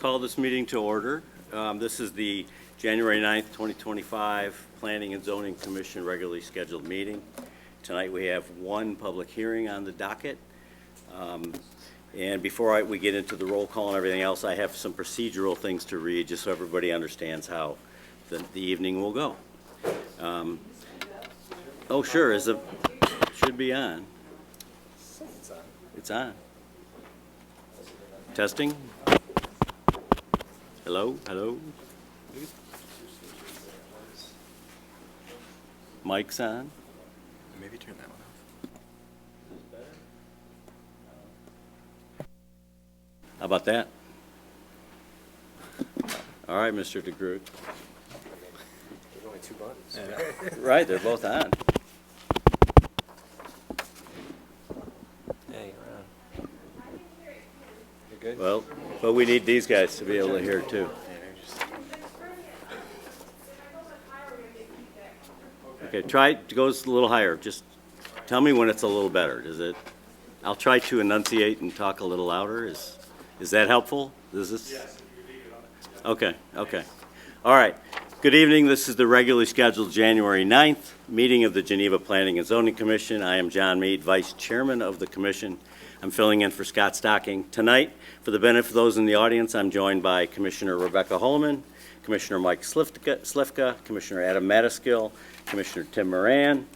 call this meeting to order. This is the January 9th, 2025 Planning and Zoning Commission regularly scheduled meeting. Tonight we have one public hearing on the docket. And before we get into the roll call and everything else, I have some procedural things to read just so everybody understands how the evening will go. Oh, sure, should be on. It's on. Testing. Hello, hello. Mic's on. Maybe turn that one off. How about that? All right, Mr. DeGroot. There's only two buttons. Yeah. Right, they're both on. Yeah, you're on. You're good? Well, but we need these guys to be able to hear too. Okay, try it goes a little higher. Just tell me when it's a little better. Does it? I'll try to enunciate and talk a little louder. Is that helpful? Is this? Yes. Okay, okay. All right. Good evening. This is the regularly scheduled January 9th meeting of the Geneva Planning and Zoning Commission. I am John Mead, Vice Chairman of the Commission. I'm filling in for Scott Stocking. Tonight, for the benefit of those in the audience, I'm joined by Commissioner Rebecca Holman, Commissioner Mike Slifka, Commissioner Adam Mataskill, Commissioner Tim Moran,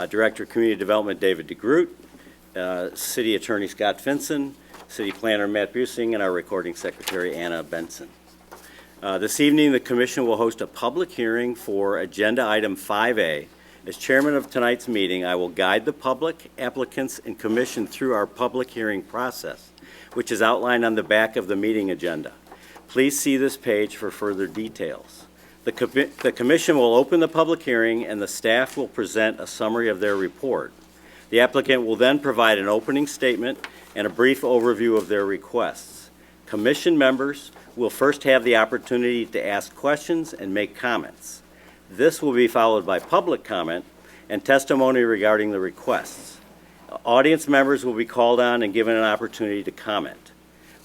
Director of Community Development David DeGroot, City Attorney Scott Finson, City Planner Matt Busing, and our Recording Secretary Anna Benson. This evening, the Commission will host a public hearing for Agenda Item 5A. As Chairman of tonight's meeting, I will guide the public, applicants, and Commission through our public hearing process, which is outlined on the back of the meeting agenda. Please see this page for further details. The Commission will open the public hearing and the staff will present a summary of their report. The applicant will then provide an opening statement and a brief overview of their requests. Commission members will first have the opportunity to ask questions and make comments. This will be followed by public comment and testimony regarding the requests. Audience members will be called on and given an opportunity to comment.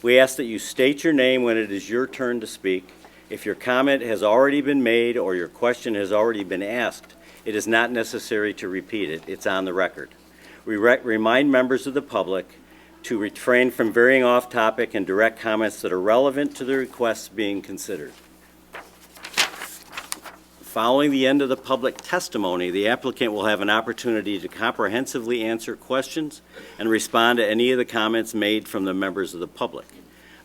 We ask that you state your name when it is your turn to speak. If your comment has already been made or your question has already been asked, it is not necessary to repeat it. It's on the record. We remind members of the public to refrain from veering off topic and direct comments that are relevant to the requests being considered. Following the end of the public testimony, the applicant will have an opportunity to comprehensively answer questions and respond to any of the comments made from the members of the public.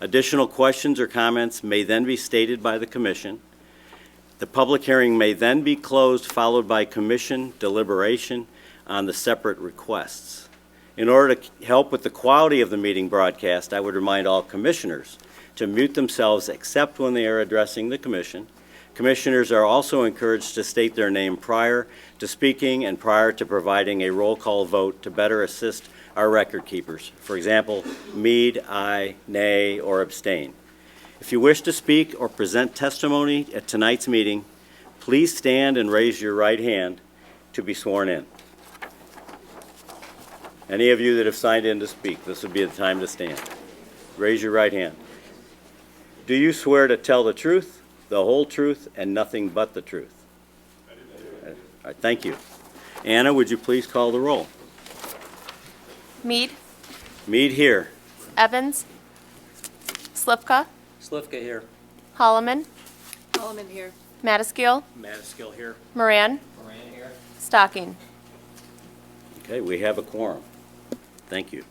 Additional questions or comments may then be stated by the Commission. The public hearing may then be closed, followed by Commission deliberation on the separate requests. In order to help with the quality of the meeting broadcast, I would remind all Commissioners to mute themselves except when they are addressing the Commission. Commissioners are also encouraged to state their name prior to speaking and prior to providing a roll call vote to better assist our record keepers. For example, Mead, aye, nay, or abstain. If you wish to speak or present testimony at tonight's meeting, please stand and raise your right hand to be sworn in. Any of you that have signed in to speak, this would be the time to stand. Raise your right hand. Do you swear to tell the truth, the whole truth, and nothing but the truth? I do. All right, thank you. Anna, would you please call the roll? Mead. Mead here. Evans. Slifka. Slifka here. Holloman. Holloman here. Mataskill. Mataskill here. Moran. Moran here. Stocking. Okay, we have a quorum. Thank you.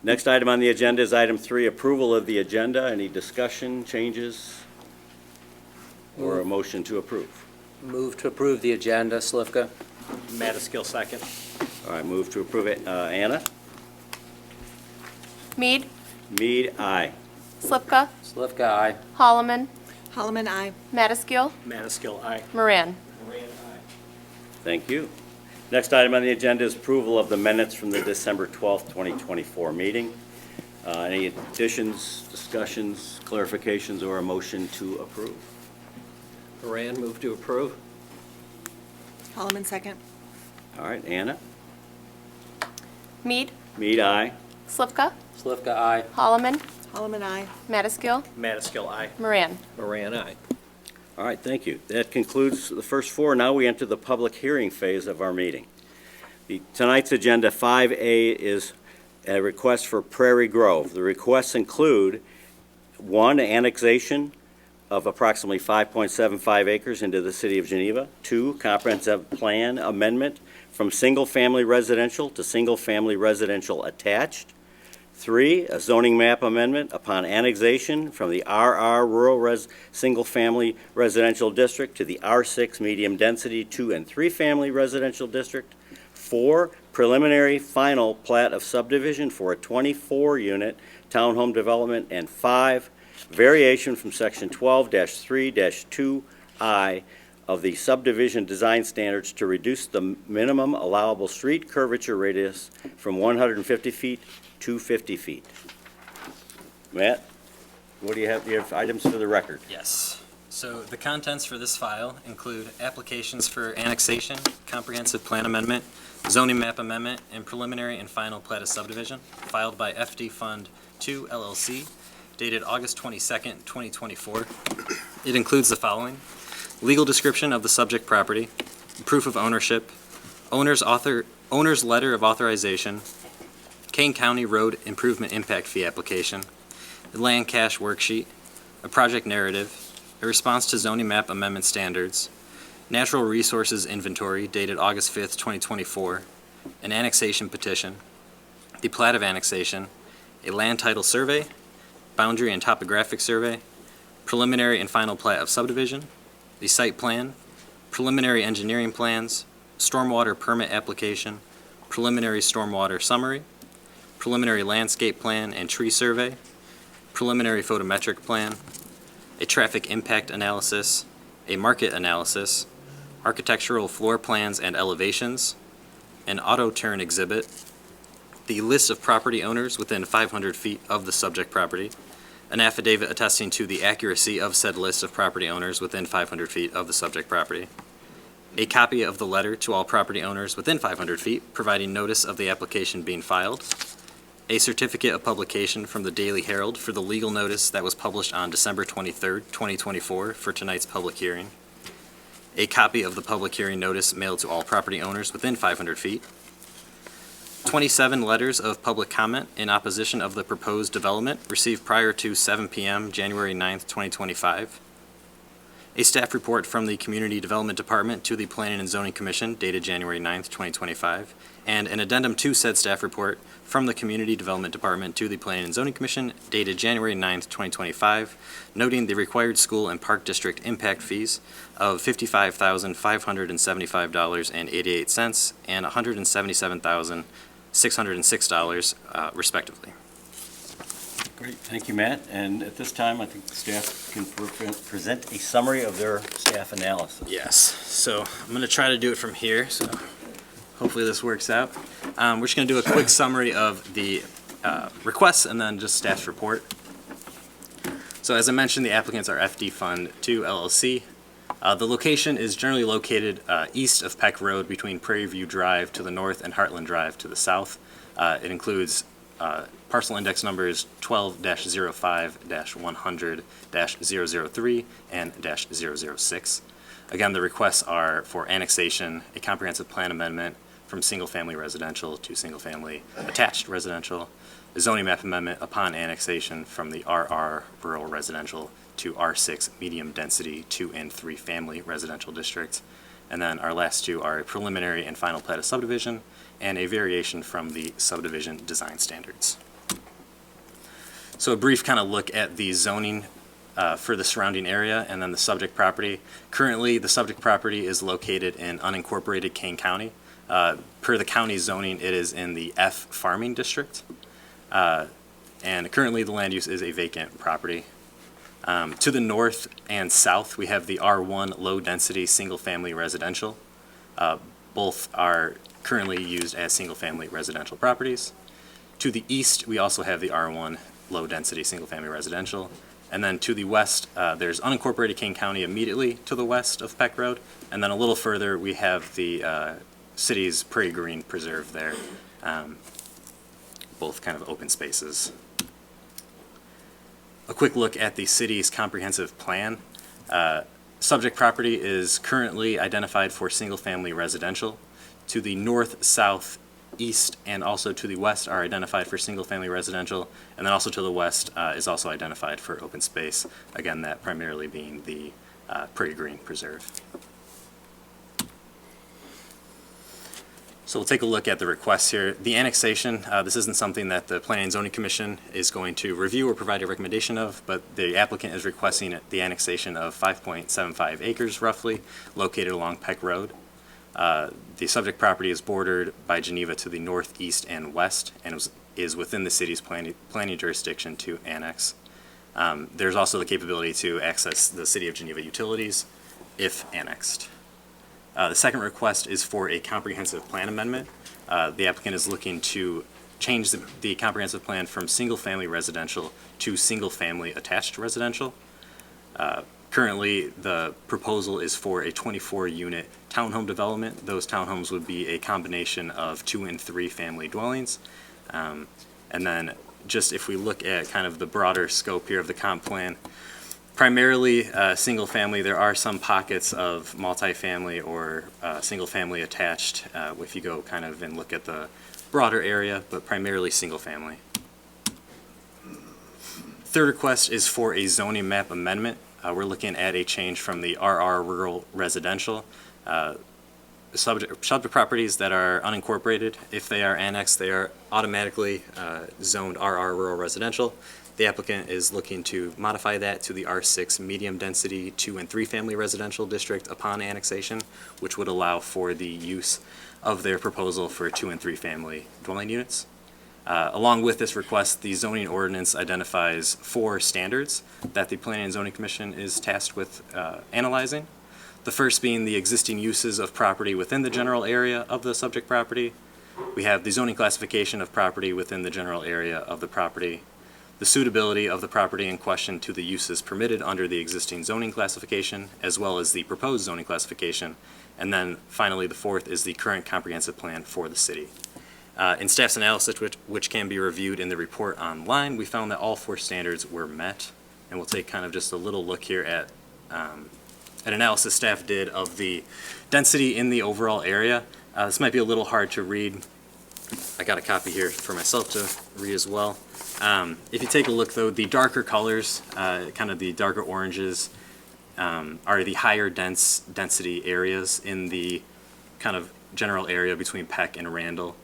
Next item on the agenda is item 3, approval of the agenda. Any discussion, changes, or a motion to approve? Move to approve the agenda, Slifka. Mataskill second. All right, move to approve it. Anna? Mead. Mead, aye. Slifka. Slifka, aye. Holloman. Holloman, aye. Mataskill. Mataskill aye. Moran. Moran aye. Thank you. Next item on the agenda is approval of the minutes from the December 12th, 2024 meeting. Any additions, discussions, clarifications, or a motion to approve? Moran move to approve. Holloman, second. All right, Anna? Mead. Mead, aye. Slifka. Slifka, aye. Holloman. Holloman, aye. Madaskil, Madaskil, aye. Moran. Moran, aye. All right, thank you. That concludes the first four. Now we enter the public hearing phase of our meeting. Tonight's agenda 5A is a request for Prairie Grove. The requests include, 1, annexation of approximately 5.75 acres into the city of Geneva. 2, comprehensive plan amendment from single-family residential to single-family residential attached. 3, a zoning map amendment upon annexation from the RR Rural Single Family Residential District to the R6 Medium Density 2 and 3 Family Residential District. 4, preliminary final plat of subdivision for a 24-unit townhome development. And 5, variation from Section 12-3-2I of the subdivision design standards to reduce the minimum allowable street curvature radius from 150 feet to 50 feet. Matt, what do you have? You have items for the record. Yes. So the contents for this file include applications for annexation, comprehensive plan amendment, zoning map amendment, and preliminary and final plat of subdivision, filed by FD Fund 2 LLC, dated August 22nd, 2024. It includes the following: legal description of the subject property, proof of ownership, owner's letter of authorization, Kane County Road Improvement Impact Fee application, the land cash worksheet, a project narrative, a response to zoning map amendment standards, natural resources inventory dated August 5th, 2024, an annexation petition, the plat of annexation, a land title survey, boundary and topographic survey, preliminary and final plat of subdivision, the site plan, preliminary engineering plans, stormwater permit application, preliminary stormwater summary, preliminary landscape plan and tree survey, preliminary photometric plan, a traffic impact analysis, a market analysis, architectural floor plans and elevations, an auto turn exhibit, the list of property owners within 500 feet of the subject property, an affidavit attesting to the accuracy of said list of property owners within 500 feet of the subject property, a copy of the letter to all property owners within 500 feet providing notice of the application being filed, a certificate of publication from the Daily Herald for the legal notice that was published on December 23rd, 2024 for tonight's public hearing, a copy of the public hearing notice mailed to all property owners within 500 feet, 27 letters of public comment in opposition of the proposed development received prior to 7 p.m. January 9th, 2025, a staff report from the Community Development Department to the Planning and Zoning Commission dated January 9th, 2025, and an addendum to said staff report from the Community Development Department to the Planning and Zoning Commission dated January 9th, 2025, noting the required school and park district impact fees of $55,575.88 and $177,606 respectively. Great, thank you, Matt. And at this time, I think the staff can present a summary of their staff analysis. Yes, so I'm going to try to do it from here, so hopefully this works out. We're just going to do a quick summary of the requests and then just staff's report. So as I mentioned, the applicants are FD Fund 2 LLC. The location is generally located east of Peck Road between Prairie View Drive to the north and Heartland Drive to the south. It includes parcel index numbers 12-05-100-003 and -006. Again, the requests are for annexation, a comprehensive plan amendment from single-family residential to single-family attached residential, a zoning map amendment upon annexation from the RR Rural Residential to R6 Medium Density 2 and 3 Family Residential Districts. And then our last two are a preliminary and final plat of subdivision and a variation from the subdivision design standards. So a brief kind of look at the zoning for the surrounding area and then the subject property. Currently, the subject property is located in unincorporated Kane County. Per the county zoning, it is in the F farming district. And currently, the land use is a vacant property. To the north and south, we have the R1 low-density single-family residential. Both are currently used as single-family residential properties. To the east, we also have the R1 low-density single-family residential. And then to the west, there's unincorporated Kane County immediately to the west of Peck Road. And then a little further, we have the city's Prairie Green Preserve there, both kind of open spaces. A quick look at the city's comprehensive plan. Subject property is currently identified for single-family residential. To the north, south, east, and also to the west are identified for single-family residential, and then also to the west is also identified for open space. Again, that primarily being the Prairie Green Preserve. So we'll take a look at the requests here. The annexation, this isn't something that the Planning and Zoning Commission is going to review or provide a recommendation of, but the applicant is requesting the annexation of 5.75 acres roughly, located along Peck Road. The subject property is bordered by Geneva to the north, east, and west, and is within the city's planning jurisdiction to annex. There's also the capability to access the City of Geneva utilities if annexed. The second request is for a comprehensive plan amendment. The applicant is looking to change the comprehensive plan from single-family residential to single-family attached residential. Currently, the proposal is for a 24-unit townhome development. Those townhomes would be a combination of 2 and 3 family dwellings. And then just if we look at kind of the broader scope here of the comp plan, primarily single family. There are some pockets of multifamily or single family attached if you go kind of and look at the broader area, but primarily single family. Third request is for a zoning map amendment. We're looking at a change from the RR rural residential. Subject properties that are unincorporated, if they are annexed, they are automatically zoned RR rural residential. The applicant is looking to modify that to the R6 medium density 2 and 3 family residential district upon annexation, which would allow for the use of their proposal for 2 and 3 family dwelling units. Along with this request, the zoning ordinance identifies 4 standards that the Planning and Zoning Commission is tasked with analyzing. The first being the existing uses of property within the general area of the subject property. We have the zoning classification of property within the general area of the property, the suitability of the property in question to the uses permitted under the existing zoning classification, as well as the proposed zoning classification, and then finally the fourth is the current comprehensive plan for the city. In staff's analysis, which can be reviewed in the report online, we found that all 4 standards were met, and we'll take kind of just a little look here at an analysis staff did of the density in the overall area. This might be a little hard to read. I got a copy here for myself to read as well. If you take a look, though, the darker colors, kind of the darker oranges, are the higher density areas in the kind of general area between Peck and Randall.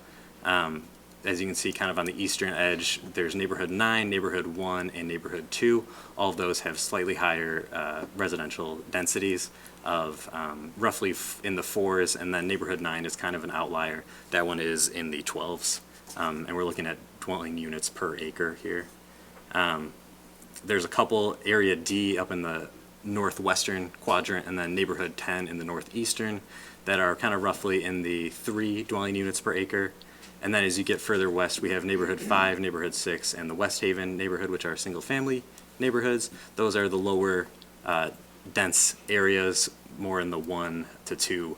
As you can see, kind of on the eastern edge, there's Neighborhood 9, Neighborhood 1, and Neighborhood 2. All of those have slightly higher residential densities of roughly in the 4s, and then Neighborhood 9 is kind of an outlier. That one is in the 12s, and we're looking at dwelling units per acre here. There's a couple, Area D up in the northwestern quadrant, and then Neighborhood 10 in the northeastern, that are kind of roughly in the 3 dwelling units per acre. And then as you get further west, we have Neighborhood 5, Neighborhood 6, and the West Haven neighborhood, which are single-family neighborhoods. Those are the lower dense areas, more in the 1 to 2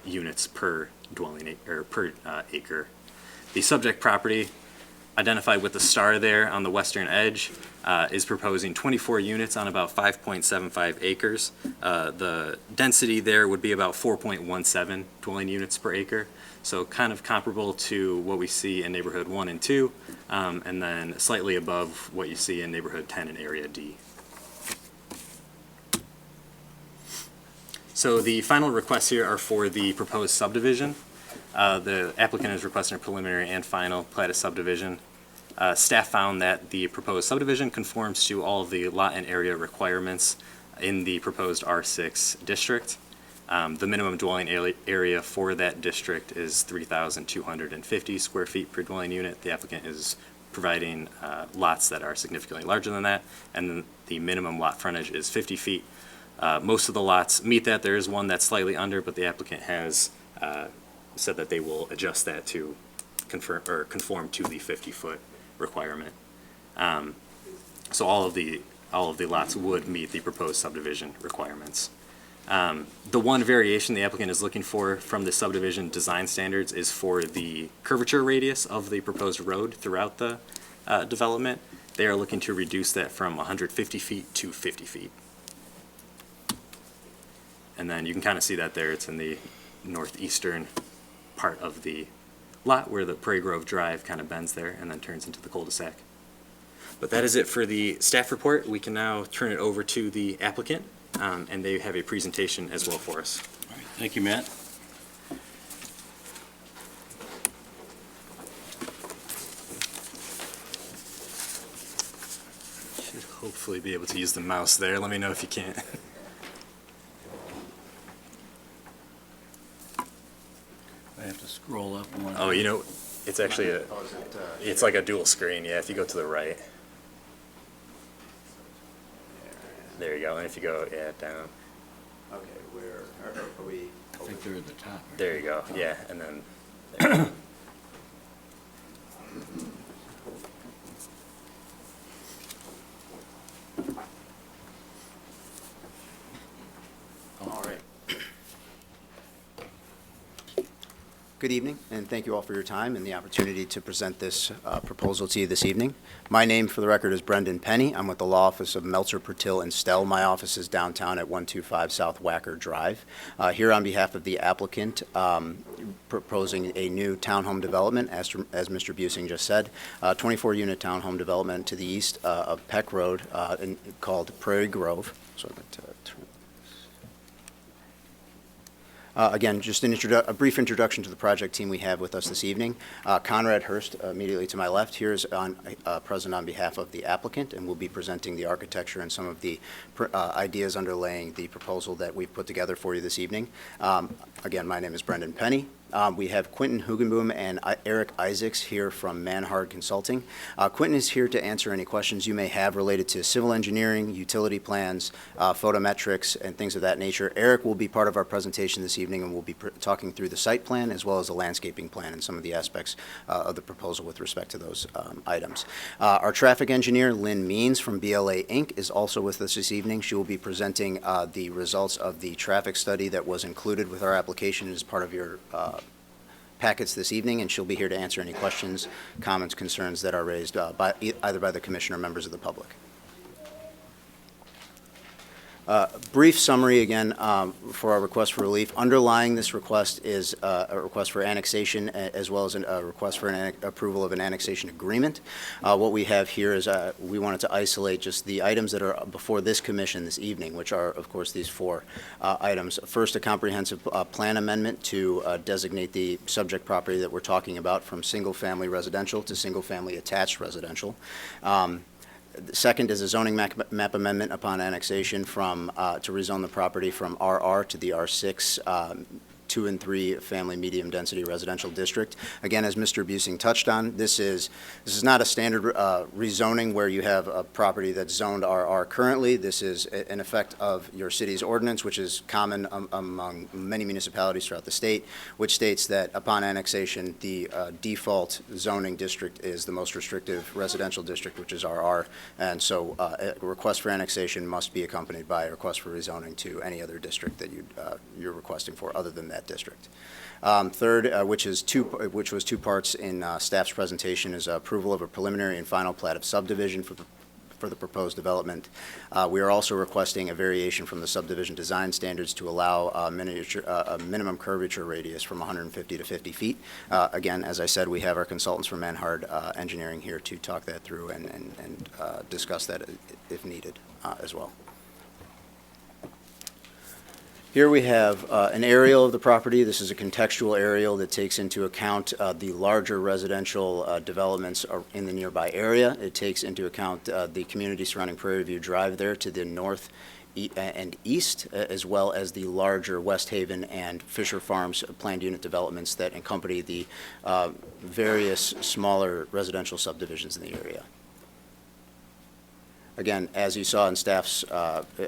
units per dwelling or per acre. The subject property, identified with the star there on the western edge, is proposing 24 units on about 5.75 acres. The density there would be about 4.17 dwelling units per acre. So kind of comparable to what we see in Neighborhood 1 and 2, and then slightly above what you see in Neighborhood 10 and Area D. So the final requests here are for the proposed subdivision. The applicant is requesting a preliminary and final plat of subdivision. Staff found that the proposed subdivision conforms to all of the lot and area requirements in the proposed R6 district. The minimum dwelling area for that district is 3,250 square feet per dwelling unit. The applicant is providing lots that are significantly larger than that, and the minimum lot frontage is 50 feet. Most of the lots meet that. There is one that's slightly under, but the applicant has said that they will adjust that to conform to the 50-foot requirement. So all of the lots would meet the proposed subdivision requirements. The one variation the applicant is looking for from the subdivision design standards is for the curvature radius of the proposed road throughout the development. They are looking to reduce that from 150 feet to 50 feet. And then you can kind of see that there. It's in the northeastern part of the lot where the Prairie Grove Drive kind of bends there and then turns into the cul-de-sac. But that is it for the staff report. We can now turn it over to the applicant, and they have a presentation as well for us. All right, thank you, Matt. Should hopefully be able to use the mouse there. Let me know if you can't. I have to scroll up one. Oh, you know, it's actually it's like a dual screen. Yeah, if you go to the right. There you go. And if you go, yeah, down. Okay, where are we? I think they're at the top. There you go. Yeah, and then. There. All right. Good evening, and thank you all for your time and the opportunity to present this proposal to you this evening. My name, for the record, is Brendan Penny. I'm with the law office of Meltzer, Pertil, and Stell. My office is downtown at 125 South Wacker Drive. Here on behalf of the applicant, proposing a new townhome development, as Mr. Busing just said, 24-unit townhome development to the east of Peck Road called Prairie Grove. So I'm going to turn. Again, just a brief introduction to the project team we have with us this evening. Conrad Hurst, immediately to my left, here is present on behalf of the applicant, and will be presenting the architecture and some of the ideas underlaying the proposal that we've put together for you this evening. Again, my name is Brendan Penny. We have Quentin Hugenboom and Eric Isaacs here from Manhard Consulting. Quentin is here to answer any questions you may have related to civil engineering, utility plans, photometrics, and things of that nature. Eric will be part of our presentation this evening and will be talking through the site plan as well as the landscaping plan and some of the aspects of the proposal with respect to those items. Our traffic engineer, Lynn Means from BLA Inc., is also with us this evening. She will be presenting the results of the traffic study that was included with our application as part of your packets this evening, and she'll be here to answer any questions, comments, concerns that are raised either by the commission or members of the public. Brief summary again for our request for relief. Underlying this request is a request for annexation as well as a request for an approval of an annexation agreement. What we have here is we wanted to isolate just the items that are before this commission this evening, which are, of course, these four items. First, a comprehensive plan amendment to designate the subject property that we're talking about from single-family residential to single-family attached residential. The second is a zoning map amendment upon annexation from, to rezone the property from RR to the R6 2 and 3 family medium density residential district. Again, as Mr. Busing touched on, this is not a standard rezoning where you have a property that's zoned RR currently. This is an effect of your city's ordinance, which is common among many municipalities throughout the state, which states that upon annexation, the default zoning district is the most restrictive residential district, which is RR. And so a request for annexation must be accompanied by a request for rezoning to any other district that you're requesting for other than that district. Third, which was two parts in staff's presentation, is approval of a preliminary and final plat of subdivision for the proposed development. We are also requesting a variation from the subdivision design standards to allow a minimum curvature radius from 150 to 50 feet. Again, as I said, we have our consultants from Manhard Engineering here to talk that through and discuss that if needed as well. Here we have an aerial of the property. This is a contextual aerial that takes into account the larger residential developments in the nearby area. It takes into account the community surrounding Prairie View Drive there to the north and east, as well as the larger West Haven and Fisher Farms planned unit developments that accompany the various smaller residential subdivisions in the area. Again, as you saw in staff's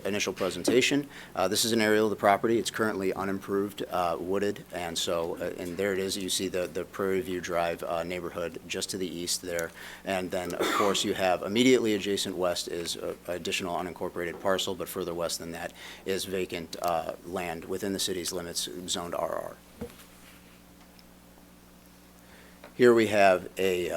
initial presentation, this is an aerial of the property. It's currently unimproved, wooded, and so, and there it is. You see the Prairie View Drive neighborhood just to the east there. And then, of course, you have immediately adjacent west is additional unincorporated parcel, but further west than that is vacant land within the city's limits zoned RR. Here we have a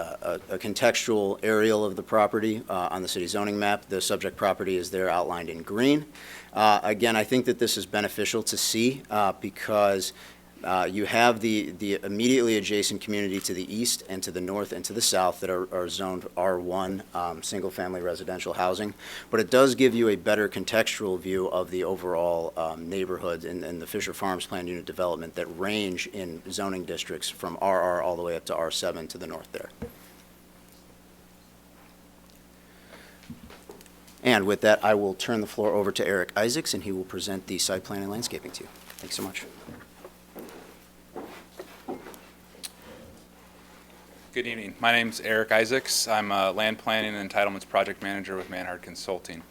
contextual aerial of the property on the city zoning map. The subject property is there outlined in green. Again, I think that this is beneficial to see because you have the immediately adjacent community to the east and to the north and to the south that are zoned R1, single-family residential housing. But it does give you a better contextual view of the overall neighborhoods and the Fisher Farms planned unit development that range in zoning districts from RR all the way up to R7 to the north there. And with that, I will turn the floor over to Eric Isaacs, and he will present the site plan and landscaping to you. Thanks so much. Good evening. My name's Eric Isaacs. I'm a land planning and entitlements project manager with Manhard Consulting.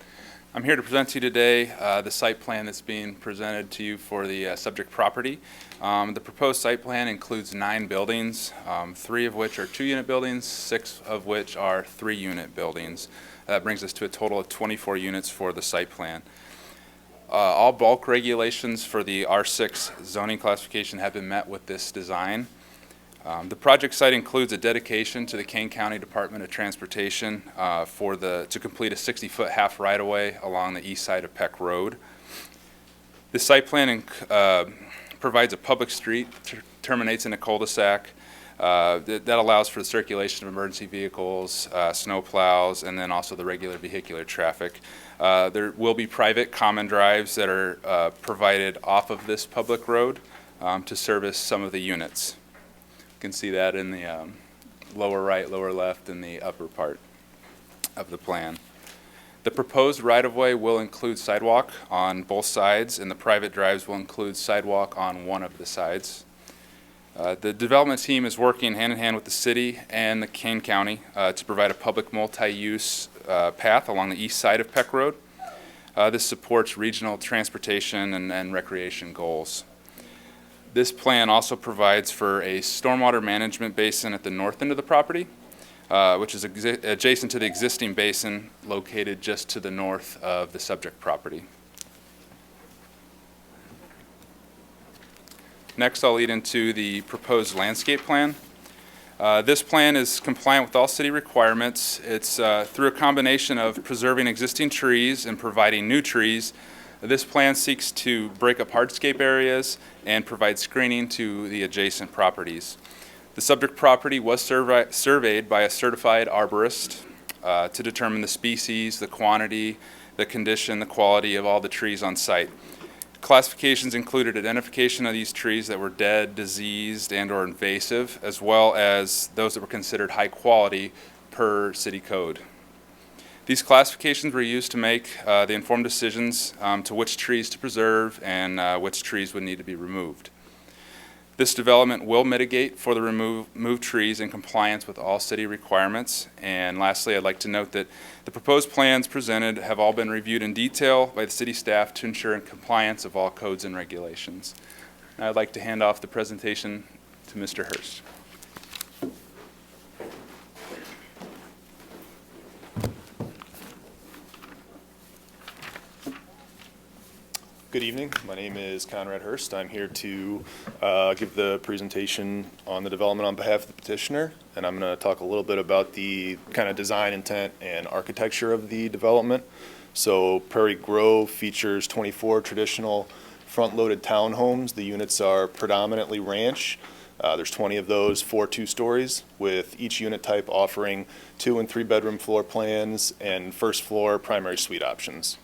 I'm here to present to you today the site plan that's being presented to you for the subject property. The proposed site plan includes 9 buildings, 3 of which are 2-unit buildings, 6 of which are 3-unit buildings. That brings us to a total of 24 units for the site plan. All bulk regulations for the R6 zoning classification have been met with this design. The project site includes a dedication to the Kane County Department of Transportation to complete a 60-foot half right-of-way along the east side of Peck Road. The site plan provides a public street, terminates in a cul-de-sac that allows for the circulation of emergency vehicles, snow plows, and then also the regular vehicular traffic. There will be private common drives that are provided off of this public road to service some of the units. You can see that in the lower right, lower left, and the upper part of the plan. The proposed right-of-way will include sidewalk on both sides, and the private drives will include sidewalk on one of the sides. The development team is working hand-in-hand with the city and the Kane County to provide a public multi-use path along the east side of Peck Road. This supports regional transportation and recreation goals. This plan also provides for a stormwater management basin at the north end of the property, which is adjacent to the existing basin located just to the north of the subject property. Next, I'll lead into the proposed landscape plan. This plan is compliant with all city requirements. It's through a combination of preserving existing trees and providing new trees. This plan seeks to break up hardscape areas and provide screening to the adjacent properties. The subject property was surveyed by a certified arborist to determine the species, the quantity, the condition, the quality of all the trees on site. Classifications included identification of these trees that were dead, diseased, and/or invasive, as well as those that were considered high quality per city code. These classifications were used to make the informed decisions to which trees to preserve and which trees would need to be removed. This development will mitigate for the removed trees in compliance with all city requirements. And lastly, I'd like to note that the proposed plans presented have all been reviewed in detail by the city staff to ensure compliance of all codes and regulations. Now I'd like to hand off the presentation to Mr. Hurst. Good evening. My name is Conrad Hurst. I'm here to give the presentation on the development on behalf of the petitioner, and I'm going to talk a little bit about the kind of design intent and architecture of the development. So Prairie Grove features 24 traditional front-loaded townhomes. The units are predominantly ranch. There's 20 of those, 4 2-stories, with each unit type offering 2- and 3-bedroom floor plans and first floor primary suite options.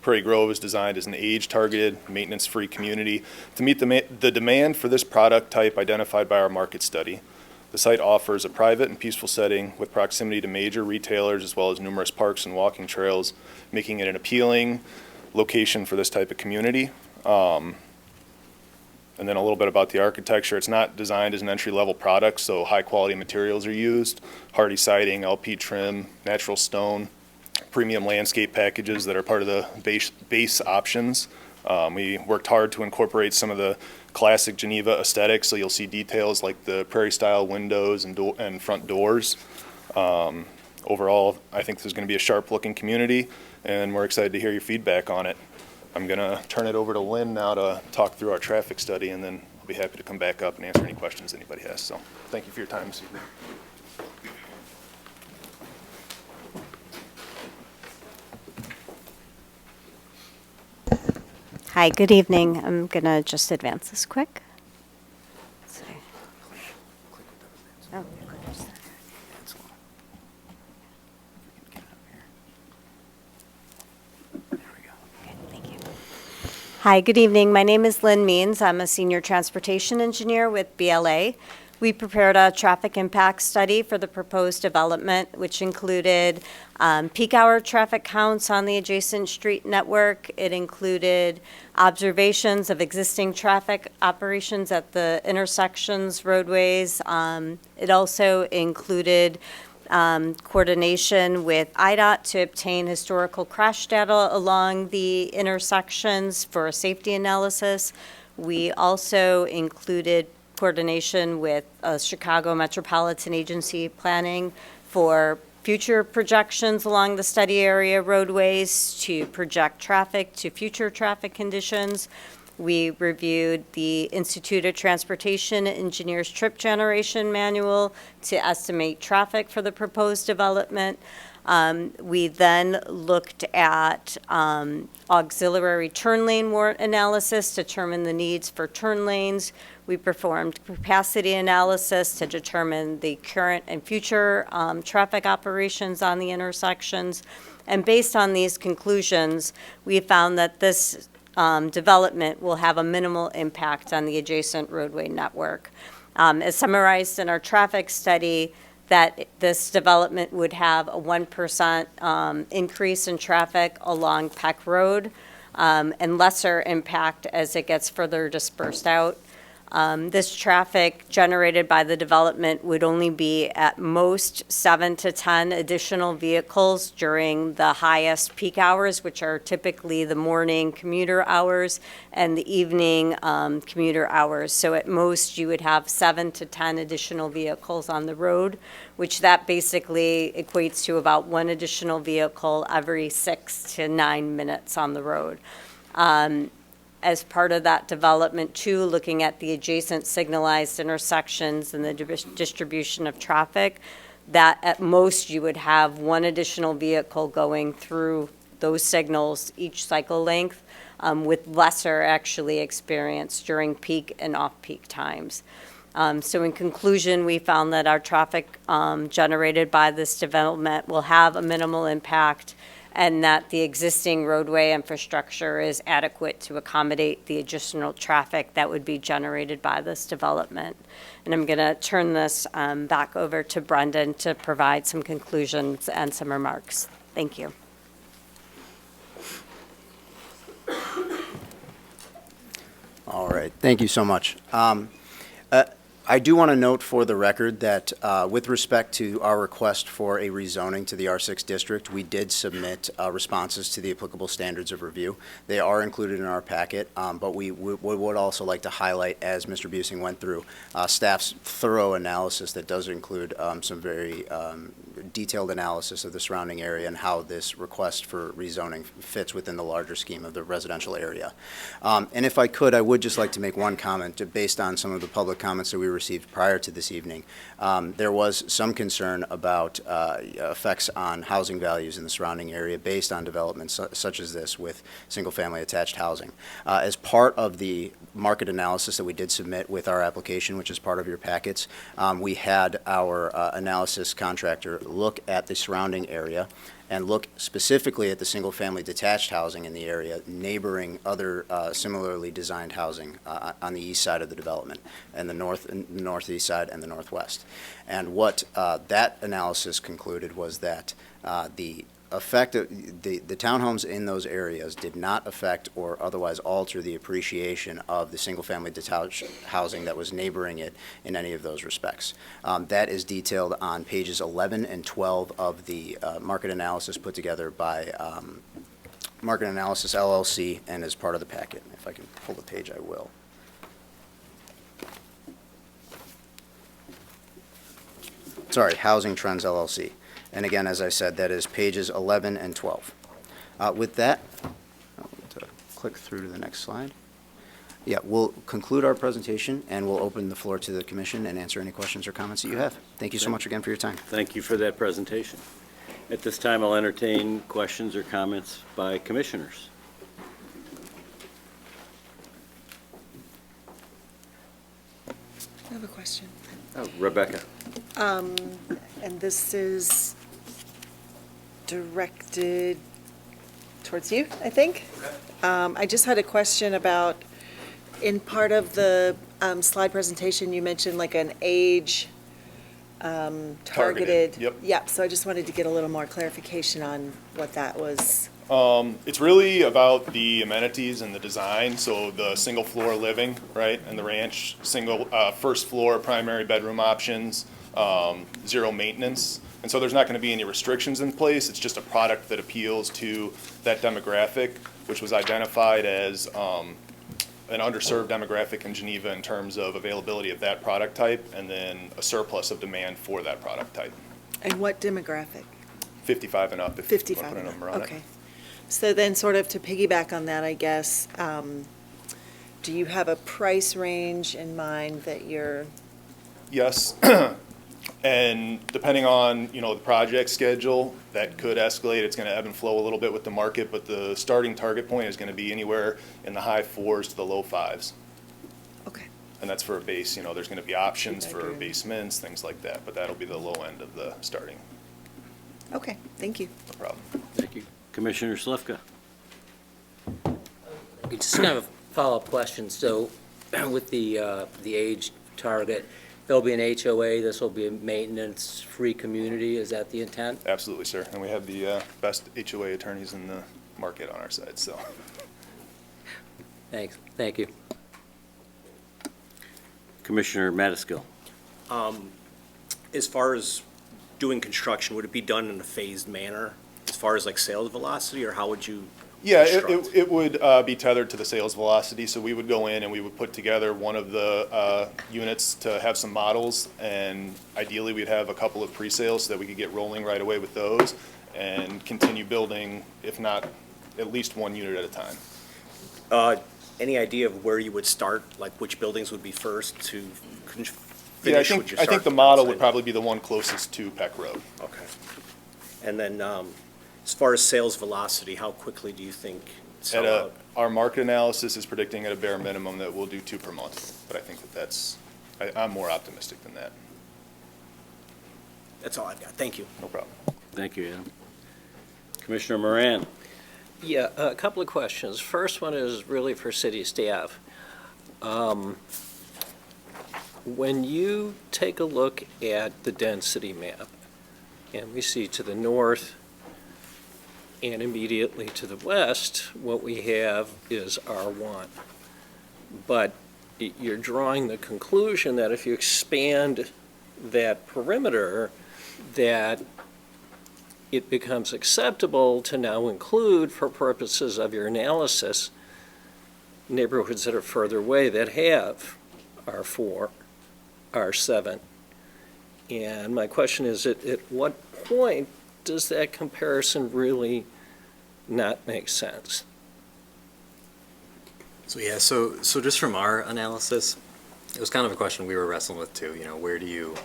Prairie Grove is designed as an age-targeted, maintenance-free community to meet the demand for this product type identified by our market study. The site offers a private and peaceful setting with proximity to major retailers as well as numerous parks and walking trails, making it an appealing location for this type of community. And then a little bit about the architecture. It's not designed as an entry-level product, so high-quality materials are used, hardy siding, LP trim, natural stone, premium landscape packages that are part of the base options. We worked hard to incorporate some of the classic Geneva aesthetics, so you'll see details like the Prairie-style windows and front doors. Overall, I think this is going to be a sharp-looking community, and we're excited to hear your feedback on it. I'm going to turn it over to Lynn now to talk through our traffic study, and then I'll I'll be happy to come back up and answer any questions anybody has. So thank you for your time this evening. Hi, good evening. I'm going to just advance this quick. Let's see. Oh, okay, thank you. Hi, good evening. My name is Lynn Means. I'm a senior transportation engineer with BLA. We prepared a traffic impact study for the proposed development, which included peak hour traffic counts on the adjacent street network. It included observations of existing traffic operations at the intersections, roadways. It also included coordination with IDOT to obtain historical crash data along the intersections for a safety analysis. We also included coordination with Chicago Metropolitan Agency planning for future projections along the study area roadways to project traffic to future traffic conditions. We reviewed the Institute of Transportation Engineers Trip Generation Manual to estimate traffic for the proposed development. We then looked at auxiliary turn lane warrant analysis to determine the needs for turn lanes. We performed capacity analysis to determine the current and future traffic operations on the intersections. And based on these conclusions, we found that this development will have a minimal impact on the adjacent roadway network. As summarized in our traffic study, that this development would have a 1% increase in traffic along Peck Road and lesser impact as it gets further dispersed out. This traffic generated by the development would only be at most 7 to 10 additional vehicles during the highest peak hours, which are typically the morning commuter hours and the evening commuter hours. So at most, you would have 7 to 10 additional vehicles on the road, which that basically equates to about 1 additional vehicle every 6 to 9 minutes on the road. As part of that development, too, looking at the adjacent signalized intersections and the distribution of traffic, that at most you would have 1 additional vehicle going through those signals each cycle length, with lesser actually experienced during peak and off-peak times. So in conclusion, we found that our traffic generated by this development will have a minimal impact, and that the existing roadway infrastructure is adequate to accommodate the additional traffic that would be generated by this development. And I'm going to turn this back over to Brendan to provide some conclusions and some remarks. Thank you. All right, thank you so much. I do want to note for the record that with respect to our request for a rezoning to the R6 district, we did submit responses to the applicable standards of review. They are included in our packet, but we would also like to highlight, as Mr. Busing went through, staff's thorough analysis that does include some very detailed analysis of the surrounding area and how this request for rezoning fits within the larger scheme of the residential area. And if I could, I would just like to make one comment based on some of the public comments that we received prior to this evening. There was some concern about effects on housing values in the surrounding area based on developments such as this with single-family attached housing. As part of the market analysis that we did submit with our application, which is part of your packets, we had our analysis contractor look at the surrounding area and look specifically at the single-family detached housing in the area neighboring other similarly designed housing on the east side of the development, and the northeast side and the northwest. And what that analysis concluded was that the effect of the townhomes in those areas did not affect or otherwise alter the appreciation of the single-family detached housing that was neighboring it in any of those respects. That is detailed on pages 11 and 12 of the market analysis put together by Market Analysis LLC and as part of the packet. If I can pull the page, I will. Sorry, Housing Trends LLC. And again, as I said, that is pages 11 and 12. With that, I'll click through to the next slide. Yeah, we'll conclude our presentation, and we'll open the floor to the commission and answer any questions or comments that you have. Thank you so much again for your time. Thank you for that presentation. At this time, I'll entertain questions or comments by commissioners. I have a question. Rebecca. And this is directed towards you, I think. I just had a question about, in part of the slide presentation, you mentioned like an age targeted. Yep. Yeah, so I just wanted to get a little more clarification on what that was. It's really about the amenities and the design, so the single floor living, right, and the ranch, single, first floor primary bedroom options, zero maintenance. And so there's not gonna be any restrictions in place, it's just a product that appeals to that demographic, which was identified as, an underserved demographic in Geneva in terms of availability of that product type, and then a surplus of demand for that product type. And what demographic? 55 and up, if you 55 wanna put a and up, number on it. okay. So then sort of to piggyback on that, I guess, do you have a price range in mind that you're, Yes, and depending on, you know, the project schedule, that could escalate. It's gonna ebb and flow a little bit with the market, but the starting target point is gonna be anywhere in the high 4s to the low 5s. okay, And that's for a base, you know, there's gonna be options for Two-bedroom. basements, things like that, but that'll be the low end of the starting, okay, thank you. no problem. Thank you. Commissioner Slivka. Just kind of a follow-up question. So with the age target, there'll be an HOA, this will be a maintenance-free community, is that the intent? Absolutely, sir. And we have the best HOA attorneys in the market on our side, so. Thanks, thank you. Commissioner Madaskil. As far as doing construction, would it be done in a phased manner? As far as like sales velocity, or how would you? Yeah, construct? it would be tethered to the sales velocity, so we would go in and we would put together one of the units to have some models, and ideally we'd have a couple of pre-sales so that we could get rolling right away with those and continue building, if not at least one unit at a time. Any idea of where you would start, like which buildings would be first to finish? Yeah, Would you I start think the model would outside? probably be the one closest to Peck Road. Okay. And then, as far as sales velocity, how quickly do you think sell out? Our market analysis is predicting at a bare minimum that we'll do 2 per month, but I think that I'm more optimistic than that. That's all I've got. Thank you. No problem. Thank you, Adam. Commissioner Moran. Yeah, a couple of questions. First one is really for city staff. When you take a look at the density map, and we see to the north and immediately to the west, what we have is R1. But you're drawing the conclusion that if you expand that perimeter, that it becomes acceptable to now include, for purposes of your analysis, neighborhoods that are further away that have R4, R7. And my question is, at what point does that comparison really not make sense? So yeah, so just from our analysis, it was kind of a question we were wrestling with too, you know, where do you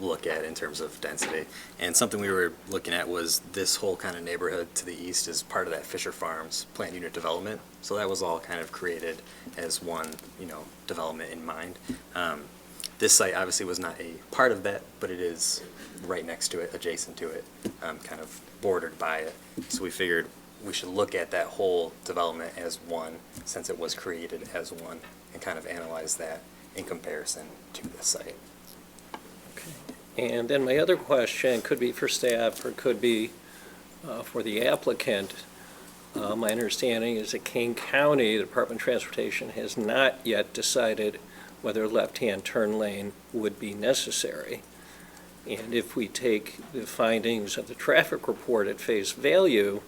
look at in terms of density? And something we were looking at was this whole kind of neighborhood to the east is part of that Fisher Farms plant unit development. So that was all kind of created as one, you know, development in mind. This site obviously was not a part of that, but it is right next to it, adjacent to it, kind of bordered by it. So we figured we should look at that whole development as one, since it was created as one, and kind of analyze that in comparison to the site. And then my other question could be for staff or could be for the applicant. My understanding is that Kane County, the Department of Transportation, has not yet decided whether a left-hand turn lane would be necessary. And if we take the findings of the traffic report at face value,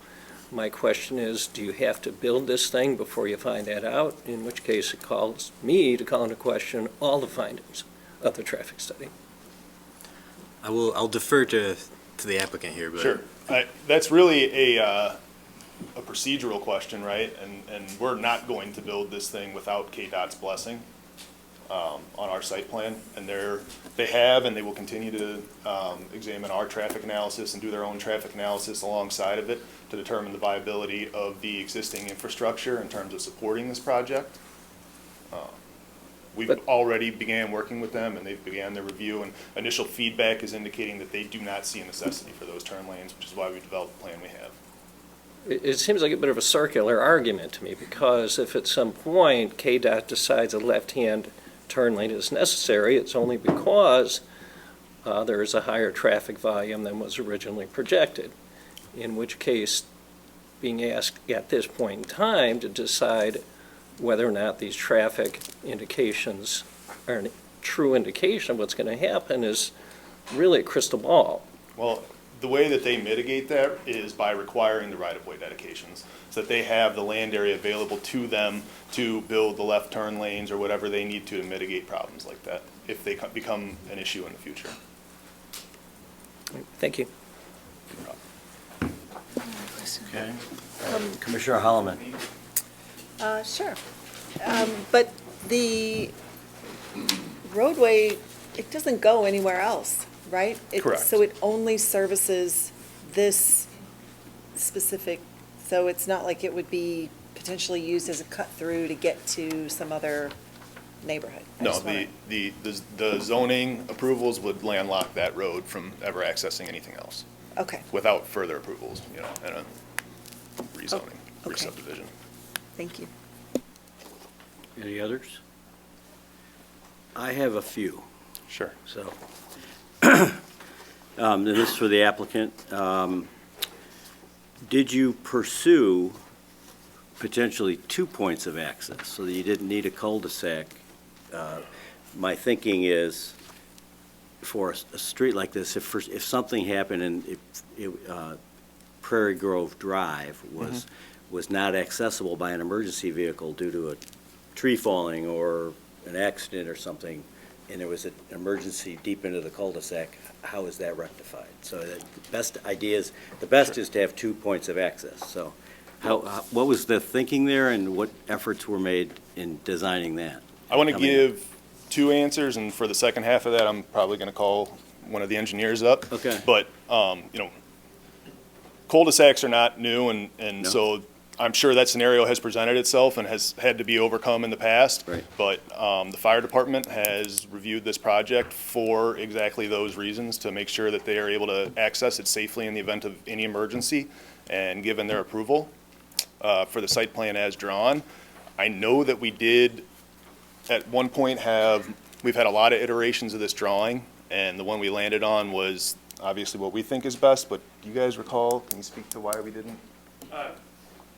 my question is, do you have to build this thing before you find that out? In which case it calls me to call into question all the findings of the traffic study. I'll defer to the applicant here, but. Sure. That's really a procedural question, right? And we're not going to build this thing without KDOT's blessing on our site plan. And they have and they will continue to examine our traffic analysis and do their own traffic analysis alongside of it to determine the viability of the existing infrastructure in terms of supporting this project. We've already began working with them, and they've began their review, and initial feedback is indicating that they do not see a necessity for those turn lanes, which is why we developed the plan we have. It seems like a bit of a circular argument to me, because if at some point KDOT decides a left-hand turn lane is necessary, it's only because there is a higher traffic volume than was originally projected, in which case being asked at this point in time to decide whether or not these traffic indications are a true indication of what's going to happen is really a crystal ball. Well, the way that they mitigate that is by requiring the right-of-way dedications, so that they have the land area available to them to build the left turn lanes or whatever they need to mitigate problems like that, if they become an issue in the future. Thank you. Okay. Commissioner Holloman. Sure. But the roadway, it doesn't go anywhere else, right? Correct. So it only services this specific, so it's not like it would be potentially used as a cut-through to get to some other neighborhood? No, the zoning approvals would landlock that road from ever accessing anything else Okay, without further approvals, and a rezoning, okay. re-subdivision. thank you. Any others? I have a few. Sure. So, and this is for the applicant. Did you pursue potentially 2 points of access so that you didn't need a cul-de-sac? My thinking is, for a street like this, if something happened and Prairie Grove Drive was not accessible by an emergency vehicle due to a tree falling or an accident or something, and there was an emergency deep into the cul-de-sac, how is that rectified? So the best is to have 2 points of access. So what was the thinking there, and what efforts were made in designing that? I want to give two answers, and for the second half of that, I'm probably going to call one of the engineers up. Okay. But, cul-de-sacs are not new, and No. so I'm sure that scenario has presented itself and has had to be overcome in the past. Right. But the fire department has reviewed this project for exactly those reasons, to make sure that they are able to access it safely in the event of any emergency, and given their approval for the site plan as drawn. I know that we did at one point we've had a lot of iterations of this drawing, and the one we landed on was obviously what we think is best, but do you guys recall, can you speak to why we didn't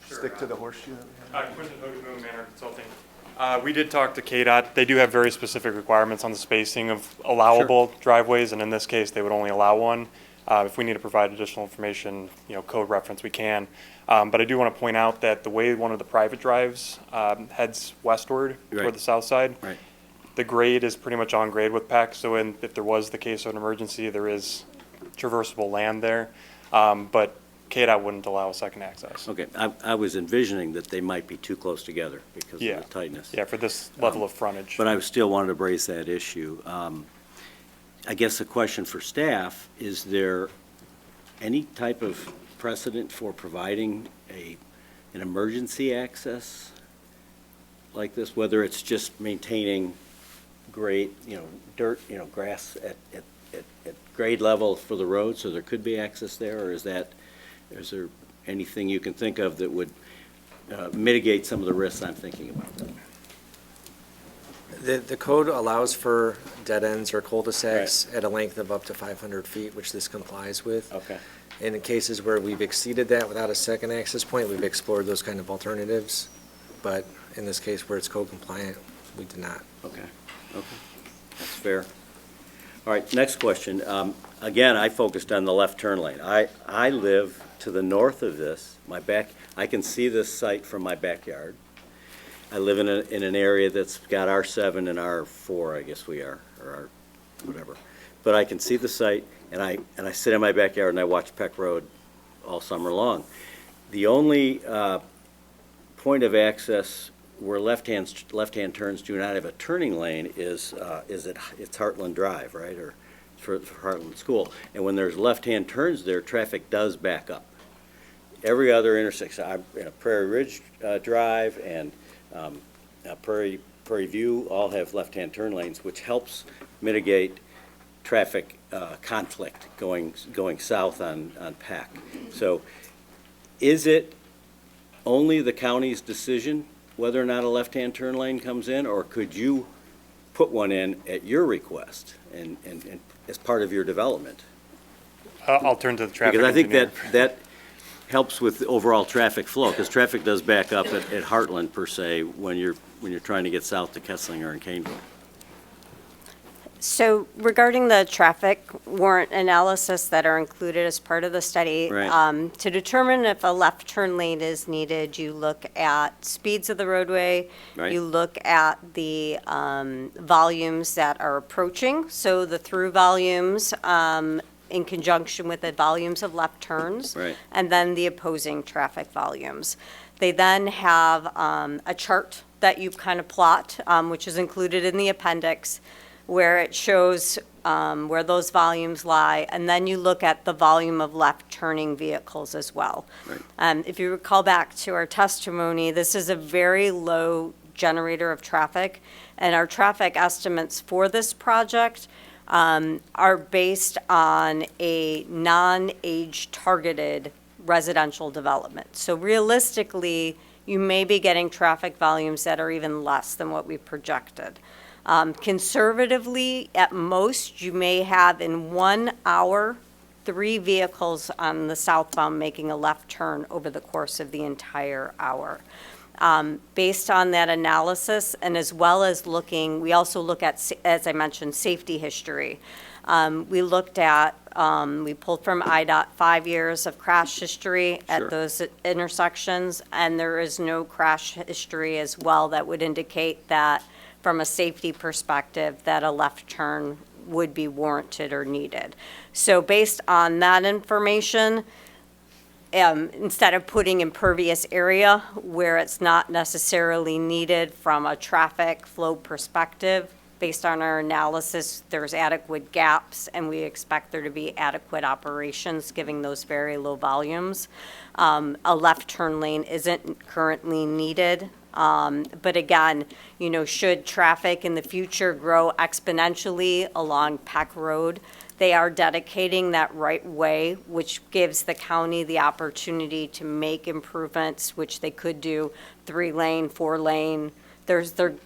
stick to the horseshoe that we had? Quentin Hogan, Manor Consulting. We did talk to KDOT. They do have very specific requirements on the spacing of allowable driveways, and in this case, they would only allow one. If we need to provide additional information, code reference, we can. But I do want to point out that the way one of the private drives heads westward toward the south side, Right. the grade is pretty much on grade with PEC. So if there was the case of an emergency, there is traversable land there. But KDOT wouldn't allow a second access. Okay, I was envisioning that they might be too close together because of Yeah. the tightness. Yeah, for this level of frontage. But I still wanted to raise that issue. I guess the question for staff, is there any type of precedent for providing an emergency access like this, whether it's just maintaining grade, dirt, grass at grade level for the road, so there could be access there, or is there anything you can think of that would mitigate some of the risks I'm thinking about? The code allows for dead ends or cul-de-sacs at a length of up to 500 feet, which this complies with. Okay. And in cases where we've exceeded that without a second access point, we've explored those kind of alternatives. But in this case, where it's code compliant, we did not. Okay, that's fair. All right, next question. Again, I focused on the left turn lane. I live to the north of this. I can see this site from my backyard. I live in an area that's got R7 and R4, I guess we are, or R whatever. But I can see the site, and I sit in my backyard and I watch Peck Road all summer long. the only point of access where left-hand turns do not have a turning lane it's Heartland Drive, right, or for Heartland School. And when there's left-hand turns there, traffic does back up. Every other intersection, Prairie Ridge Drive and Prairie View all have left-hand turn lanes, which helps mitigate traffic conflict going south on Peck. So is it only the county's decision whether or not a left-hand turn lane comes in, or could you put one in at your request and as part of your development? I'll turn to the traffic Because I think engineer. that helps with the overall traffic flow, because traffic does back up at Heartland per se when you're trying to get south to Kesslinger and Caneville. So regarding the traffic warrant analysis that are included as part of the study, Right. to determine if a left turn lane is needed, you look at speeds of the roadway, Right. you look at the volumes that are approaching, so the through volumes in conjunction with the volumes of left turns, Right. and then the opposing traffic volumes. They then have a chart that you kind of plot, which is included in the appendix, where it shows where those volumes lie, and then you look at the volume of left-turning vehicles as well. Right. If you recall back to our testimony, this is a very low generator of traffic, and our traffic estimates for this project are based on a non-age targeted residential development. So realistically, you may be getting traffic volumes that are even less than what we projected. Conservatively, at most, you may have in 1 hour, 3 vehicles on the southbound making a left turn over the course of the entire hour. Based on that analysis, and as well as looking, we also look at, as I mentioned, safety history. We looked at, we pulled from IDOT 5 years of crash history Sure. at those intersections, and there is no crash history as well that would indicate that from a safety perspective, that a left turn would be warranted or needed. So based on that information, instead of putting impervious area where it's not necessarily needed from a traffic flow perspective, based on our analysis, there's adequate gaps, and we expect there to be adequate operations given those very low volumes. A left turn lane isn't currently needed. But again, should traffic in the future grow exponentially along Peck Road, they are dedicating that right way, which gives the county the opportunity to make improvements, which they could do 3-lane, 4-lane. They're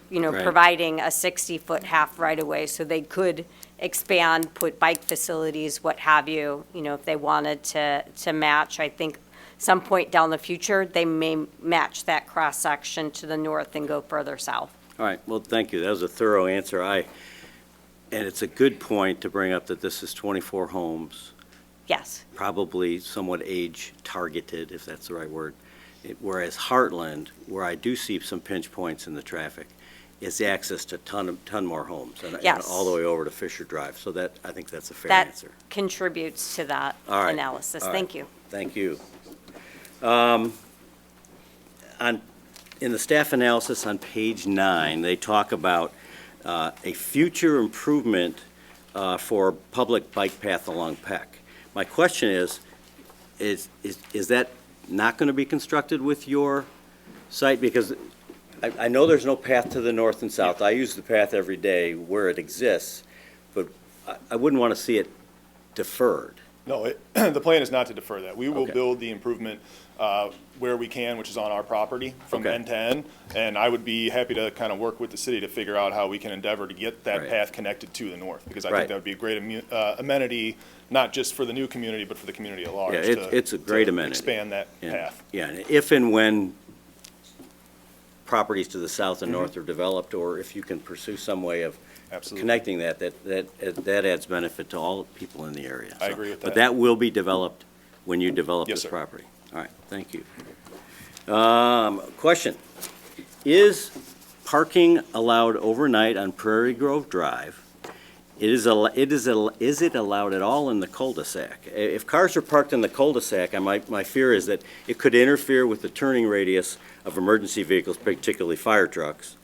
Right. providing a 60-foot half right-of-way, so they could expand, put bike facilities, what have you, if they wanted to match. I think some point down the future, they may match that cross-section to the north and go further south. All right, well, thank you. That was a thorough answer. And it's a good point to bring up that this is 24 homes, Yes. probably somewhat age-targeted, if that's the right word. Whereas Heartland, where I do see some pinch points in the traffic, is access to ton more homes. And Yes. all the way over to Fisher Drive. So I think that's a fair That answer. contributes to that All right. analysis. All right. Thank you. Thank you. In the staff analysis on page 9, they talk about a future improvement for public bike path along Peck. My question is that not going to be constructed with your site? Because I know there's no path to the north and south. I use the path every day where it exists, but I wouldn't want to see it deferred. No, the plan is not to defer that. We will Okay. build the improvement where we can, which is on our property, from Okay. end to end. And I would be happy to kind of work with the city to figure out how we can endeavor to get that Right. path connected to the north. Because I Right. think that would be a great amenity, not just for the new community, but for the community at large. Yeah, it's a great to amenity. Expand that Yeah. path. Yeah, and if and when properties to the south Mm-hmm. and north are developed, or if you can pursue some way of Absolutely. connecting that adds benefit to all people in the area. I So- agree with But that. that will be developed when you develop Yes, this sir. property. All right, thank you. Question, is parking allowed overnight on Prairie Grove Drive is it allowed at all in the cul-de-sac? If cars are parked in the cul-de-sac, my fear is that it could interfere with the turning radius of emergency vehicles, particularly fire trucks.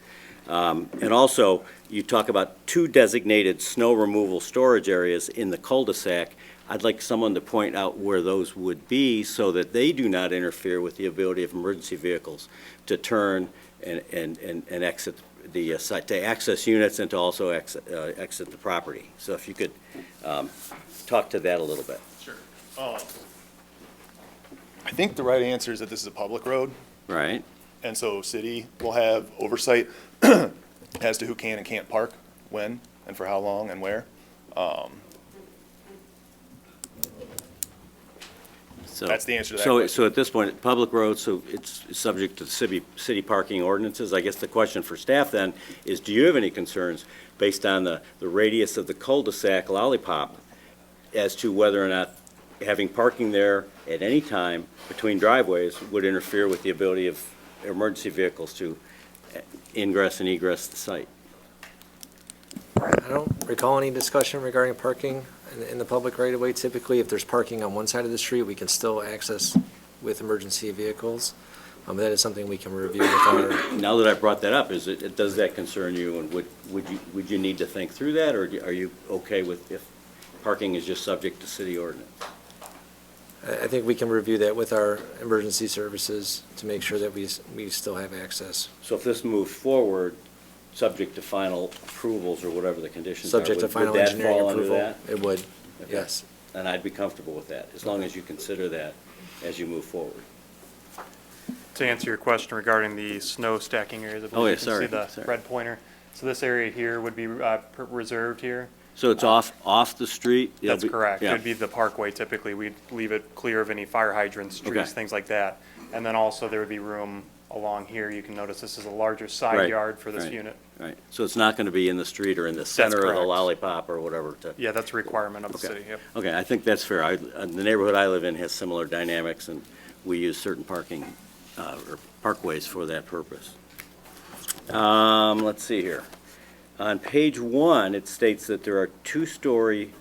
And also, you talk about 2 designated snow removal storage areas in the cul-de-sac. I'd like someone to point out where those would be so that they do not interfere with the ability of emergency vehicles to turn and exit the site, to access units and to also exit the property. So if you could talk to that a little bit. Sure. I think the right answer is that this is a public road, Right? and so city will have oversight as to who can and can't park, when, and for how long and where. So That's the answer to that So, question. so at this point, public roads, so it's subject to city parking ordinances. I guess the question for staff then is, do you have any concerns based on the radius of the cul-de-sac lollipop as to whether or not having parking there at any time between driveways would interfere with the ability of emergency vehicles to ingress and egress the site? I don't recall any discussion regarding parking in the public right-of-way. Typically, if there's parking on one side of the street, we can still access with emergency vehicles. That is something we can review with our, Now that I brought that up, does that concern you, and would you need to think through that, or are you okay with if parking is just subject to city ordinance? I think we can review that with our emergency services to make sure that we still have access. So if this moves forward, subject to final approvals or whatever the conditions are, Subject to final would that engineering fall under approval. that? It would, Okay. yes. And I'd be comfortable with that, as long as you consider that as you move forward. To answer your question regarding the snow stacking areas, I Oh, believe yeah, you can sorry, see the sorry. red pointer. So this area here would be reserved here. So it's off the street? It'll That's be- correct. It yeah. would be the parkway typically. We'd leave it clear of any fire hydrants, trees, Okay. things like that. And then also there would be room along here. You can notice this is a larger side Right, yard for this right. unit. Right, so it's not going to be in the street or in the center of the correct. lollipop or whatever to... Yeah, that's a requirement of the Okay. city, yep. Okay, I think that's fair. The neighborhood I live in has similar dynamics, and we use certain parking, or parkways for that purpose. Let's see here. On page 1, it states that there are 2-story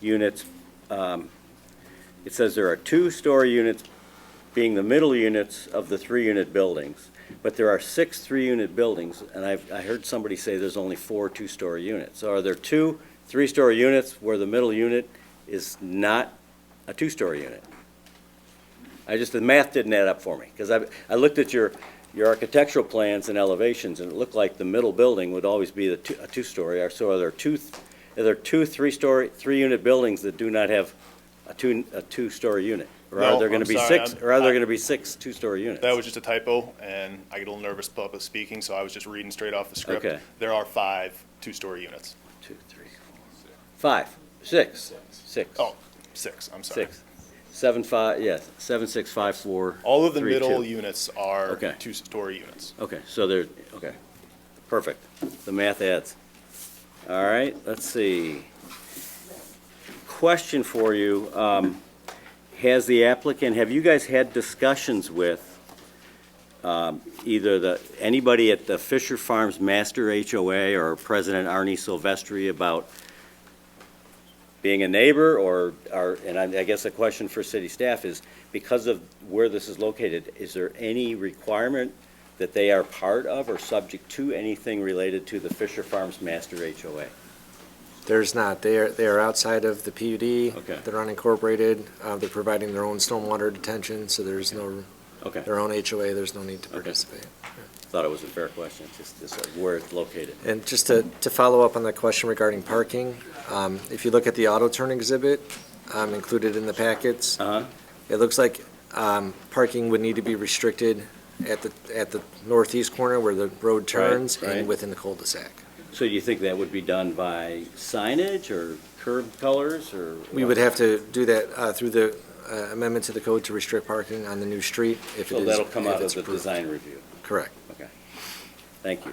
units. It says there are 2-story units being the middle units of the 3-unit buildings, but there are 6 3-unit buildings, and I heard somebody say there's only 4 2-story units. So are there 2 3-story units where the middle unit is not a 2-story unit? The math didn't add up for me, because I looked at your architectural plans and elevations, and it looked like the middle building would always be a 2-story. So are there 2 3-unit buildings that do not have a 2-story unit? Or are No, there going to I'm be sorry, 6, or are there going to be 6 2-story units? That was just a typo, and I get a little nervous public speaking, so I was just reading straight off the script. Okay. There are 5 two-story units. 2, 3, 4, 5, 6, 6. Oh, 6, I'm sorry. 6. 7, 5, yes, 7, 6, 5, 4. All of the 3, middle 2. units are Okay. two-story units. Okay, so they're, okay, perfect. The math adds. All right, let's see. Question for you. Have you guys had discussions with either anybody at the Fisher Farms Master HOA or President Arnie Silvestri about being a neighbor, and I guess a question for city staff is, because of where this is located, is there any requirement that they are part of or subject to anything related to the Fisher Farms Master HOA? There's not. They are outside of the PUD. Okay. They're unincorporated. They're providing their own stormwater detention, so there's no, Okay, their own HOA, there's no need to Okay. participate. thought it was a fair question, just where it's located. And just to follow up on the question regarding parking, if you look at the auto turn exhibit included in the packets, Uh-huh, it looks like parking would need to be restricted at the northeast corner where the road turns right. and within the cul-de-sac. so do you think that would be done by signage or curb colors, or? We would have to do that through the amendment to the code to restrict parking on the new street if it So is. that'll come if out of it's the approved. design review? Correct. Okay, thank you.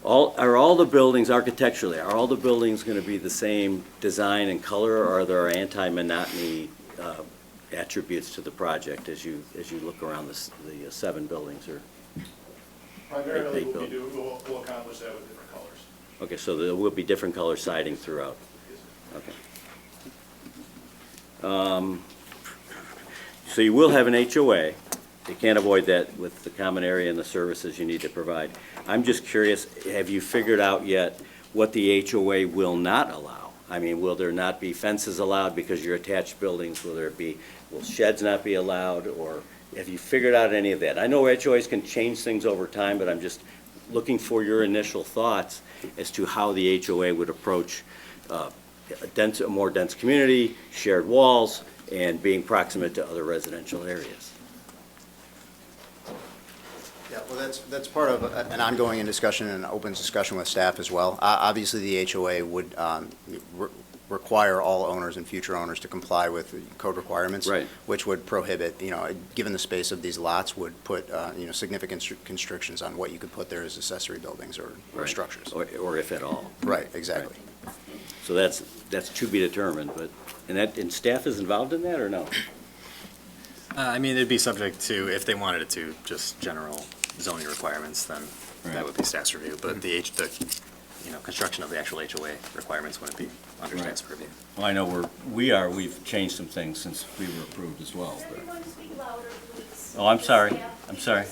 Are all the buildings architecturally, are all the buildings going to be the same design and color, or are there anti-monotony attributes to the project as you look around the 7 buildings, or? Primarily, Eight we'll accomplish that with different colors. Okay, so there will be different color siding throughout? Okay. So you will have an HOA. You can't avoid that with the common area and the services you need to provide. I'm just curious, have you figured out yet what the HOA will not allow? I mean, will there not be fences allowed because you're attached buildings? Will sheds not be allowed? Or have you figured out any of that? I know HOAs can change things over time, but I'm just looking for your initial thoughts as to how the HOA would approach a more dense community, shared walls, and being proximate to other residential areas. Yeah, well, that's part of an ongoing discussion and an open discussion with staff as well. Obviously, the HOA would require all owners and future owners to comply with code requirements. Right. Which would prohibit, given the space of these lots, would put, significant constrictions on what you could put there as accessory buildings or Right. structures. Or if at all. Right, exactly. So that's to be determined, but, and staff is involved in that or no? I mean, it'd be subject to, if they wanted it to, just general zoning requirements, then Right. that would be staff's review. But the construction of the actual HOA requirements wouldn't be under Right. staff's purview. Well, I know we've changed some things since we were approved as well. but- Oh, I'm sorry, I'm sorry.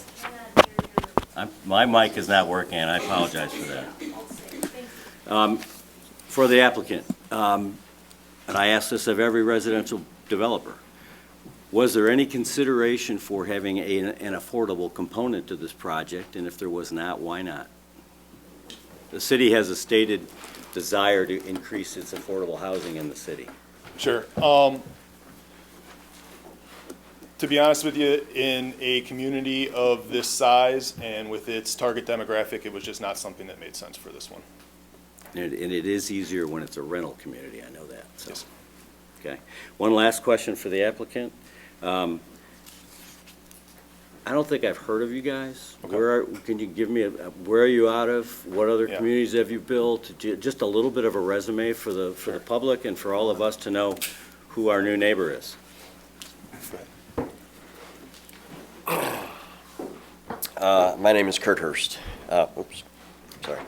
My mic is not working, and I apologize for that. For the applicant, and I ask this of every residential developer, was there any consideration for having an affordable component to this project? And if there was not, why not? The city has a stated desire to increase its affordable housing in the city. Sure. To be honest with you, in a community of this size and with its target demographic, it was just not something that made sense for this one. And it is easier when it's a rental community, I know that, so. Yes. Okay. One last question for the applicant. I don't think I've heard of you guys. Okay. Can you give me where are you out of? What other Yeah. communities have you built? Just a little bit of a resume for the public and for all of us to know who our new neighbor is. My name is Kurt Hurst. Sorry.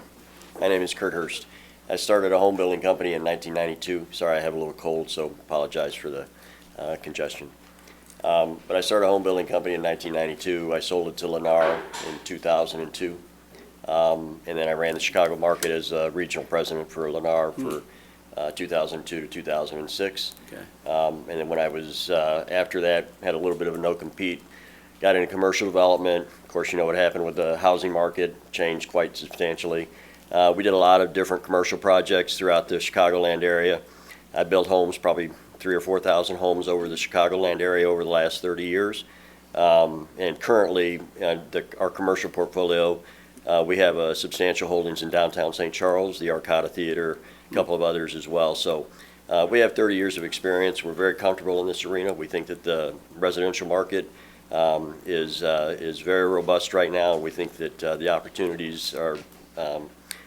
My name is Kurt Hurst. I started a home building company in 1992. Sorry, I have a little cold, so apologize for the congestion. But I started a home building company in 1992. I sold it to Lennar in 2002. And then I ran the Chicago market as a regional president for Lennar for 2002 to 2006. Okay. And then when I was, after that, had a little bit of a no-compete, got into commercial development. Of course, you know what happened with the housing market, changed quite substantially. We did a lot of different commercial projects throughout the Chicagoland area. I built homes, probably 3,000 or 4,000 homes over the Chicagoland area over the last 30 years. And currently, our commercial portfolio, we have substantial holdings in downtown St. Charles, the Arcata Theater, a couple of others as well. So we have 30 years of experience. We're very comfortable in this arena. We think that the residential market is very robust right now. We think that the opportunities are,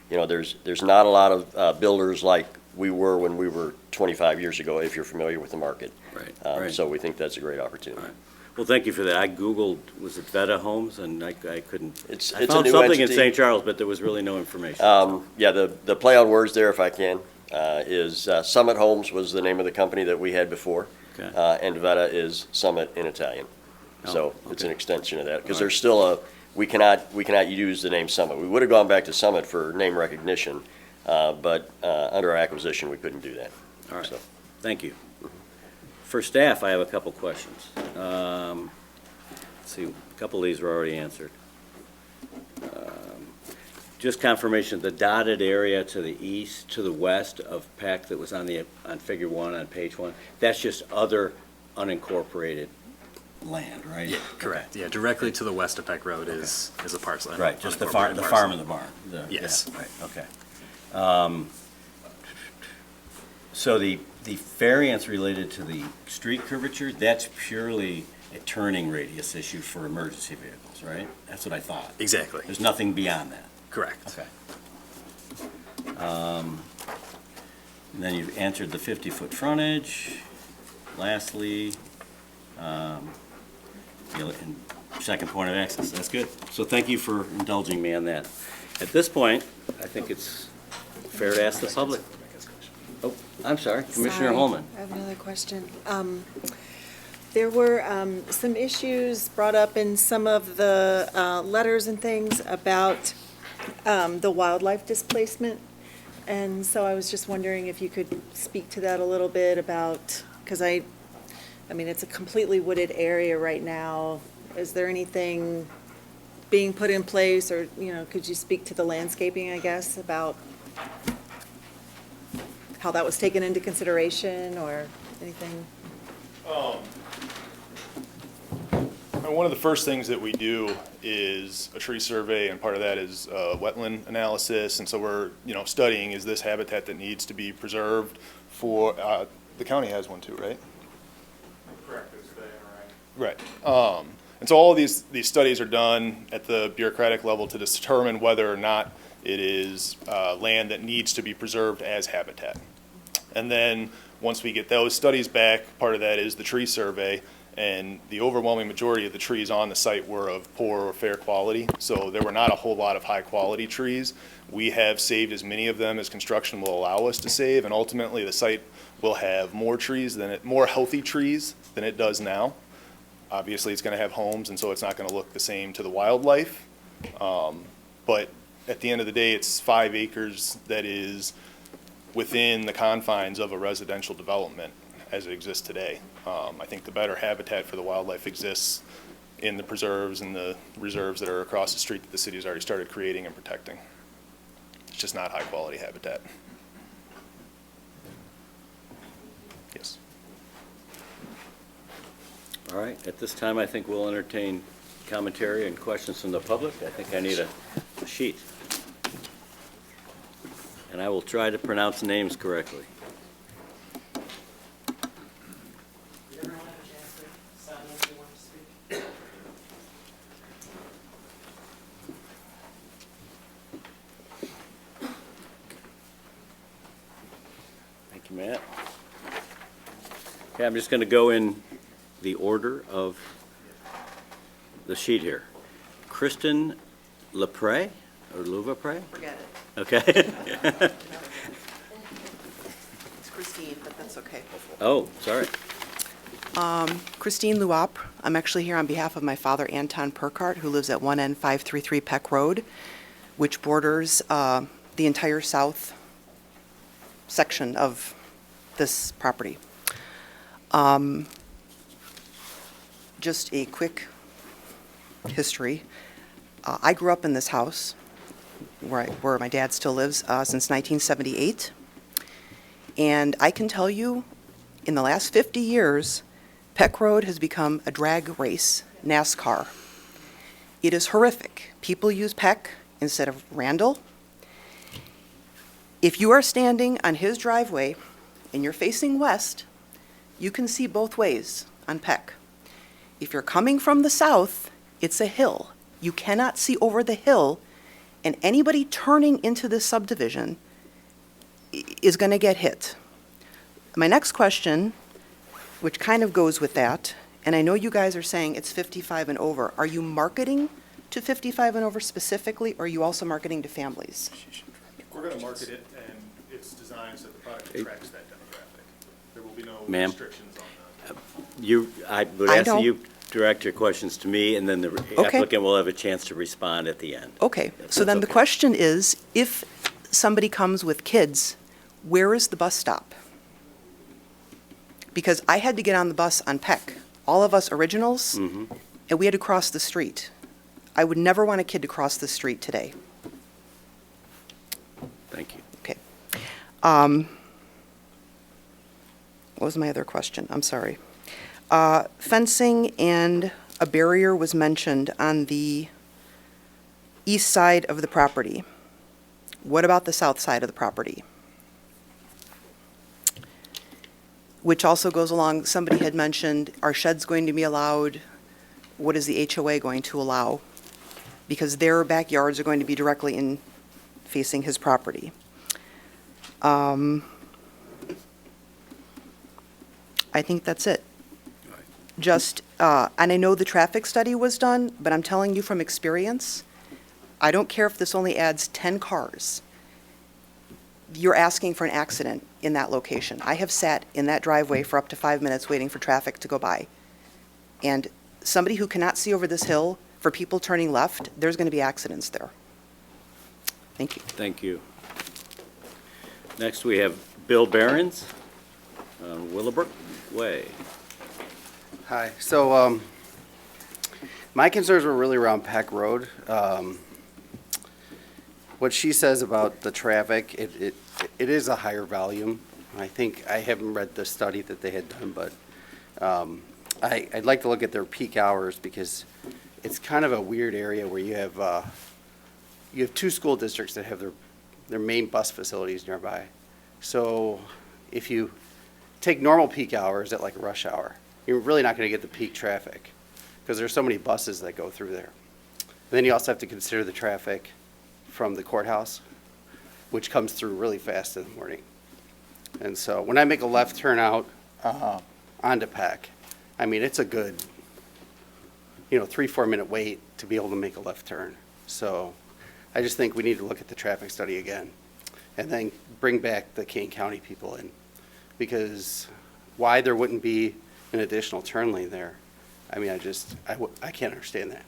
there's not a lot of builders like we were when we were 25 years ago, if you're familiar with the market. Right. So we think that's a great opportunity. All right. Well, thank you for that. I Googled, was it Veta Homes, and I couldn't. It's I a found new something in entity. St. Charles, but there was really no information. Yeah, the play on words there, if I can, is Summit Homes was the name of the company that we had before. Okay. And Veta is Summit in Italian. So it's okay. an extension of that, because All right. there's still we cannot use the name Summit. We would have gone back to Summit for name recognition, but under our acquisition, we couldn't do that. All right. So, Thank you. For staff, I have a couple questions. Let's see, a couple of these were already answered. Just confirmation, the dotted area to the east, to the west of Peck that was on figure 1 on page 1, that's just other unincorporated land, right? Yeah, correct. Yeah, directly to the west of Peck Road is a parcel. an Right, just the unincorporated farm parcel. and the barn. Yes. Yeah, right, okay. So the variance related to the street curvature, that's purely a turning radius issue for emergency vehicles, right? That's what I thought. Exactly. There's nothing beyond that. Correct. Okay. And then you've answered the 50-foot frontage. Lastly, and second point of access, that's good. So thank you for indulging me on that. At this point, I think it's fair to ask the public. Oh, I'm sorry, Commissioner Sorry, Holman. I have another question. There were some issues brought up in some of the letters and things about the wildlife displacement. And so I was just wondering if you could speak to that a little bit about, because I mean, it's a completely wooded area right now. Is there anything being put in place, or, could you speak to the landscaping, I guess, about how that was taken into consideration or anything? And one of the first things that we do is a tree survey, and part of that is wetland analysis. And so we're, studying, is this habitat that needs to be preserved for, the county has one too, right? Correct, it's the NRI. Right. And so all of these studies are done at the bureaucratic level to determine whether or not it is land that needs to be preserved as habitat. And then, once we get those studies back, part of that is the tree survey, and the overwhelming majority of the trees on the site were of poor or fair quality, so there were not a whole lot of high-quality trees. We have saved as many of them as construction will allow us to save, and ultimately the site will have more healthy trees than it does now. Obviously, it's going to have homes, and so it's not going to look the same to the wildlife. But at the end of the day, it's 5 acres that is within the confines of a residential development as it exists today. I think the better habitat for the wildlife exists in the preserves and the reserves that are across the street that the city has already started creating and protecting. It's just not high-quality habitat. Yes. All right, at this time, I think we'll entertain commentary and questions from the public. I think I need a sheet. And I will try to pronounce names correctly. Thank you, Matt. Okay, I'm just going to go in the order of the sheet here. Kristen Lepre, or Louvapre? Forget it. Okay. It's Christine, but that's okay. Oh, sorry. Christine Luop. I'm actually here on behalf of my father, Anton Perkart, who lives at 1N533 Peck Road, which borders the entire south section of this property. Just a quick history. I grew up in this house where my dad still lives since 1978. And I can tell you, in the last 50 years, Peck Road has become a drag race, NASCAR. It is horrific. People use Peck instead of Randall. If you are standing on his driveway and you're facing west, you can see both ways on Peck. If you're coming from the south, it's a hill. You cannot see over the hill, and anybody turning into this subdivision is going to get hit. My next question, which kind of goes with that, and I know you guys are saying it's 55 and over. Are you marketing to 55 and over specifically, or are you also marketing to families? We're going to market it, and it's designed so the product attracts that demographic. There will be no Ma'am. restrictions on that. I would I ask that don't- you direct your questions to me, and then the Okay. applicant will have a chance to respond at the end. Okay, If so then that's the okay. question is, if somebody comes with kids, where is the bus stop? Because I had to get on the bus on Peck, all of us originals, and we had to cross the street. I would never want a kid to cross the street today. Thank you. Okay. What was my other question? I'm sorry. Fencing and a barrier was mentioned on the east side of the property. What about the south side of the property? Which also goes along, somebody had mentioned, are sheds going to be allowed? What is the HOA going to allow? Because their backyards are going to be directly in facing his property. I think that's it. Just, and I know the traffic study was done, but I'm telling you from experience, I don't care if this only adds 10 cars. you're asking for an accident in that location. I have sat in that driveway for up to 5 minutes waiting for traffic to go by. And somebody who cannot see over this hill, for people turning left, there's going to be accidents there. Thank you. Thank you. Next, we have Bill Behrens on Willowbrook Way. Hi. So my concerns were really around Peck Road. What she says about the traffic, it is a higher volume. I think, I haven't read the study that they had done, but I'd like to look at their peak hours because it's kind of a weird area where you have two school districts that have their main bus facilities nearby. So if you take normal peak hours at like a rush hour, you're really not going to get the peak traffic because there's so many buses that go through there. And then you also have to consider the traffic from the courthouse, which comes through really fast in the morning. And so when I make a left turn out onto Peck, I mean, it's a good, 3-4 minute wait to be able to make a left turn. So I just think we need to look at the traffic study again and then bring back the Kane County people in, because why there wouldn't be an additional turn lane there, I mean, I can't understand that.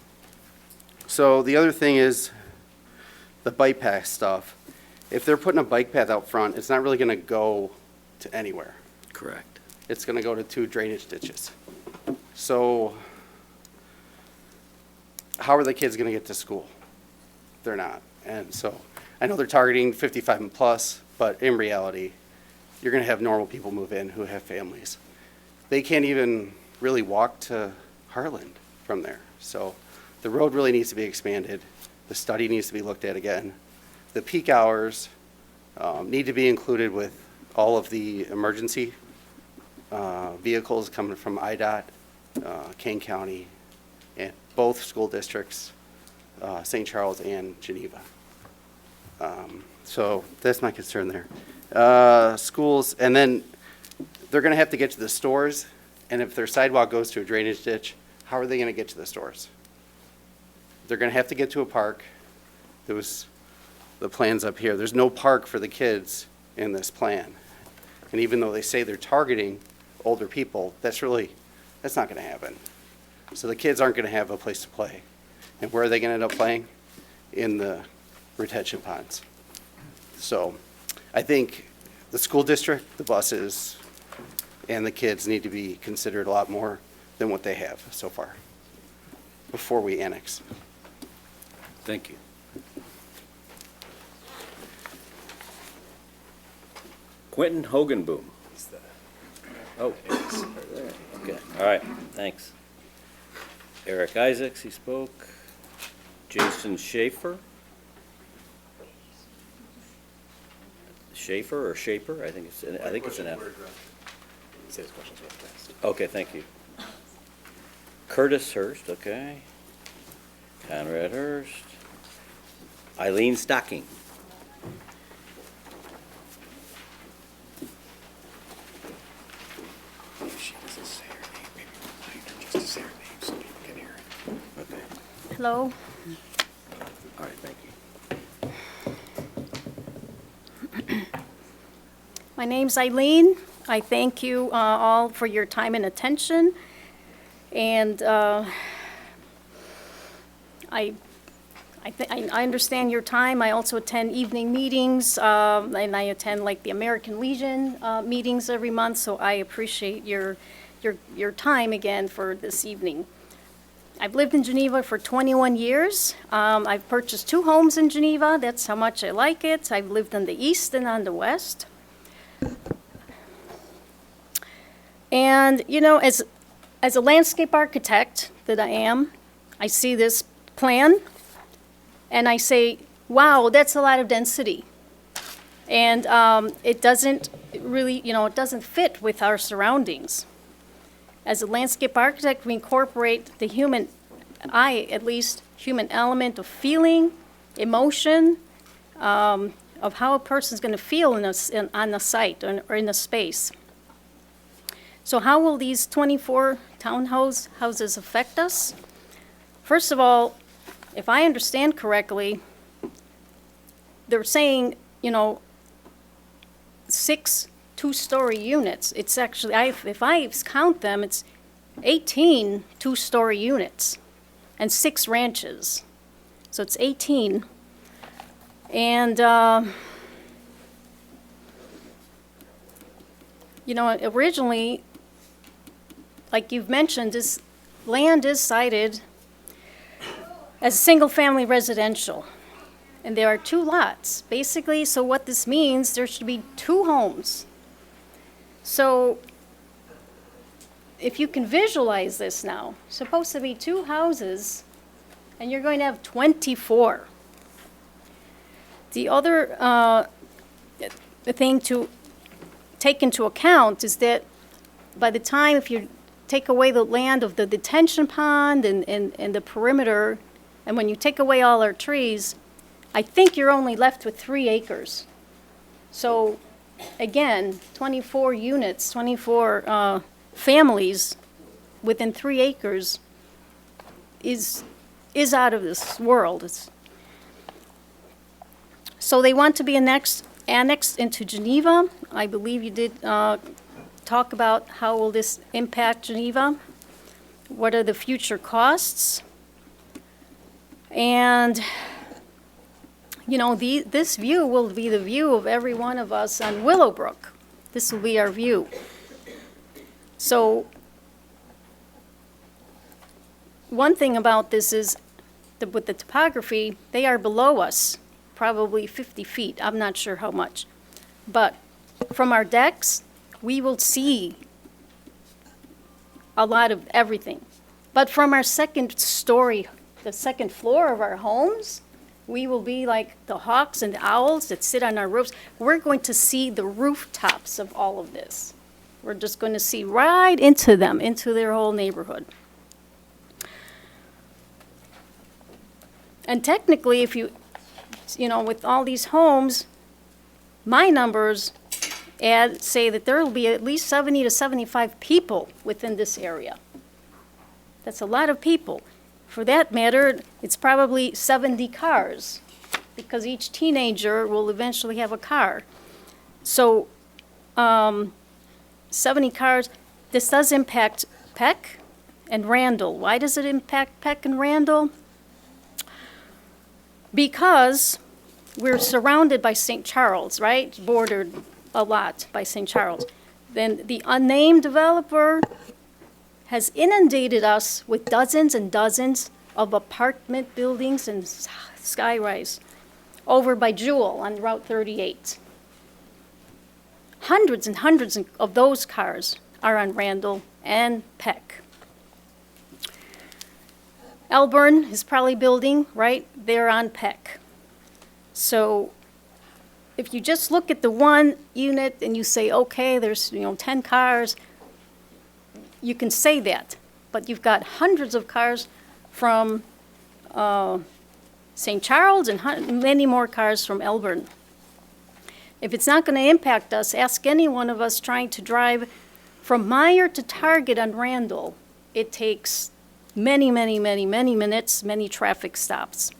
So the other thing is the bike path stuff. If they're putting a bike path out front, it's not really going to go to anywhere. Correct. It's going to go to 2 drainage ditches. So how are the kids going to get to school? They're not. And so I know they're targeting 55 and plus, but in reality, you're going to have normal people move in who have families. They can't even really walk to Harland from there. So the road really needs to be expanded. The study needs to be looked at again. The peak hours need to be included with all of the emergency vehicles coming from IDOT, Kane County, and both school districts, St. Charles and Geneva. So that's my concern there. Schools, and then they're going to have to get to the stores, and if their sidewalk goes to a drainage ditch, how are they going to get to the stores? They're going to have to get to a park. There was the plans up here. There's no park for the kids in this plan. And even though they say they're targeting older people, that's not going to happen. So the kids aren't going to have a place to play. And where are they going to end up playing? In the retention ponds. So I think the school district, the buses, and the kids need to be considered a lot more than what they have so far before we annex. Thank you. Quentin Hogenboom. Oh, there. Okay, all right, thanks. Eric Isaacs, he spoke. Jason Schaefer? Schaefer or Shaper? I think it's an F. Say his questions real fast. Okay, thank you. Curtis Hurst, okay. Conrad Hurst. Eileen Stocking. She doesn't say her name, maybe remind her just to say her name so people can hear it. Okay, Hello. all right, thank you. My name's Eileen. I thank you all for your time and attention. And I understand your time. I also attend evening meetings, and I attend like the American Legion meetings every month, so I appreciate your time again for this evening. I've lived in Geneva for 21 years. I've purchased 2 homes in Geneva. That's how much I like it. I've lived on the east and on the west. And, as a landscape architect that I am, I see this plan and I say, wow, that's a lot of density. And it doesn't really, it doesn't fit with our surroundings. As a landscape architect, we incorporate the human element of feeling, emotion, of how a person's going to feel on the site or in the space. So how will these 24 townhouses affect us? First of all, if I understand correctly, they're saying, 6 two-story units. It's actually, if I count them, it's 18 two-story units and 6 ranches. So it's 18. And, you know, originally, like you've mentioned, this land is cited as single-family residential. And there are 2 lots, basically. So what this means, there should be 2 homes. So if you can visualize this now, supposed to be 2 houses, and you're going to have 24. The other thing to take into account is that by the time, if you take away the land of the detention pond and the perimeter, and when you take away all our trees, I think you're only left with 3 acres. So again, 24 units, 24 families within 3 acres is out of this world. So they want to be annexed into Geneva. I believe you did talk about how will this impact Geneva? What are the future costs? And, you know, this view will be the view of every one of us on Willowbrook. This will be our view. So one thing about this is with the topography, they are below us, probably 50 feet. I'm not sure how much. But from our decks, we will see a lot of everything. But from our second story, the second floor of our homes, we will be like the hawks and the owls that sit on our roofs. We're going to see the rooftops of all of this. We're just going to see right into them, into their whole neighborhood. And technically, if you know, with all these homes, my numbers say that there will be at least 70 to 75 people within this area. That's a lot of people. For that matter, it's probably 70 cars, because each teenager will eventually have a car. So 70 cars. This does impact Peck and Randall. Why does it impact Peck and Randall? Because we're surrounded by St. Charles, right? Bordered a lot by St. Charles. Then the unnamed developer has inundated us with dozens and dozens of apartment buildings and skyrise over by Jewel on Route 38. Hundreds and hundreds of those cars are on Randall and Peck. Elburn is probably building, right? They're on Peck. So if you just look at the one unit and you say, okay, there's 10 cars, you can say that. But you've got hundreds of cars from St. Charles and many more cars from Elburn. If it's not going to impact us, ask any one of us trying to drive from Meyer to Target on Randall. It takes many, many, many, many minutes, many traffic stops.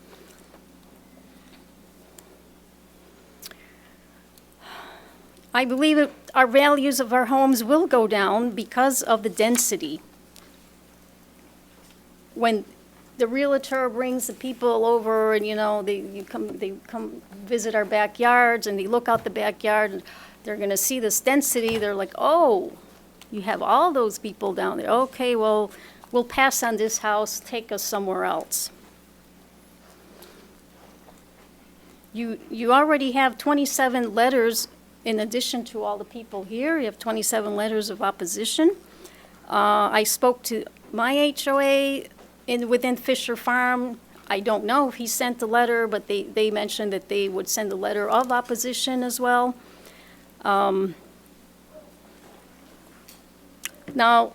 I believe that our values of our homes will go down because of the density. When the realtor brings the people over and, they come visit our backyards and they look out the backyard and they're going to see this density, they're like, oh, you have all those people down there. Okay, well, we'll pass on this house, take us somewhere else. You already have 27 letters in addition to all the people here. You have 27 letters of opposition. I spoke to my HOA within Fisher Farm. I don't know if he sent a letter, but they mentioned that they would send a letter of opposition as well. Now,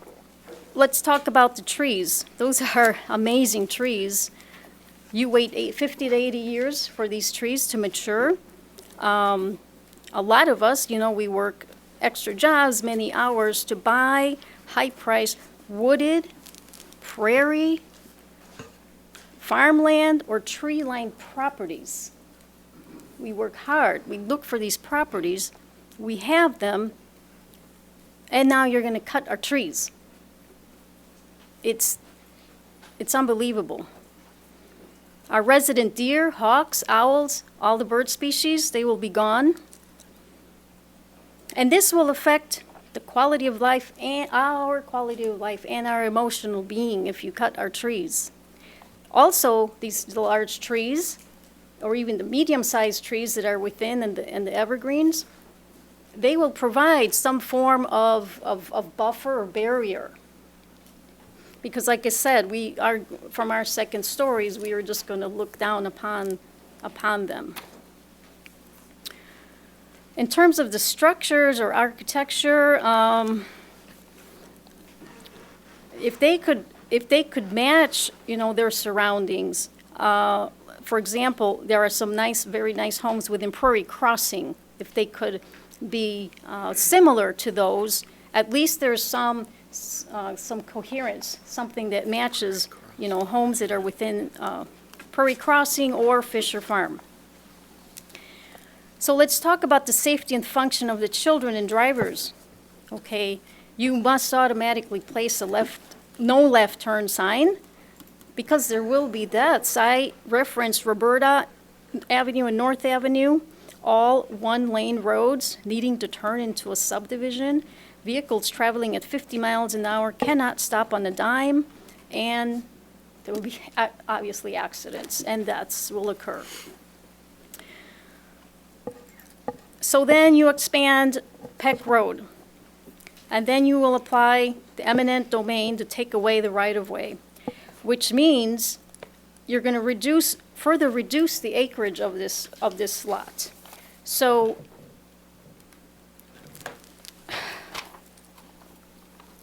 let's talk about the trees. Those are amazing trees. You wait 50 to 80 years for these trees to mature. A lot of us, we work extra jobs, many hours to buy high-priced wooded, prairie, farmland, or tree-lined properties. We work hard. We look for these properties we have them, and now you're going to cut our trees. It's unbelievable. Our resident deer, hawks, owls, all the bird species, they will be gone. And this will affect the quality of life and our quality of life and our emotional being if you cut our trees. Also, these large trees, or even the medium-sized trees that are within and the evergreens, they will provide some form of buffer or barrier. Because like I said, from our second stories, we are just going to look down upon them. In terms of the structures or architecture, if they could match, their surroundings. For example, there are some very nice homes within Prairie Crossing. If they could be similar to those, at least there's some coherence, something that matches, homes that are within Prairie Crossing or Fisher Farm. So let's talk about the safety and function of the children and drivers. Okay, you must automatically place a no left turn sign because there will be deaths. I referenced Roberta Avenue and North Avenue, all one-lane roads needing to turn into a subdivision. Vehicles traveling at 50 miles an hour cannot stop on a dime, and there will be obviously accidents, and deaths will occur. So then you expand Peck Road, and then you will apply the eminent domain to take away the right-of-way, which means you're going to further reduce the acreage of this lot. So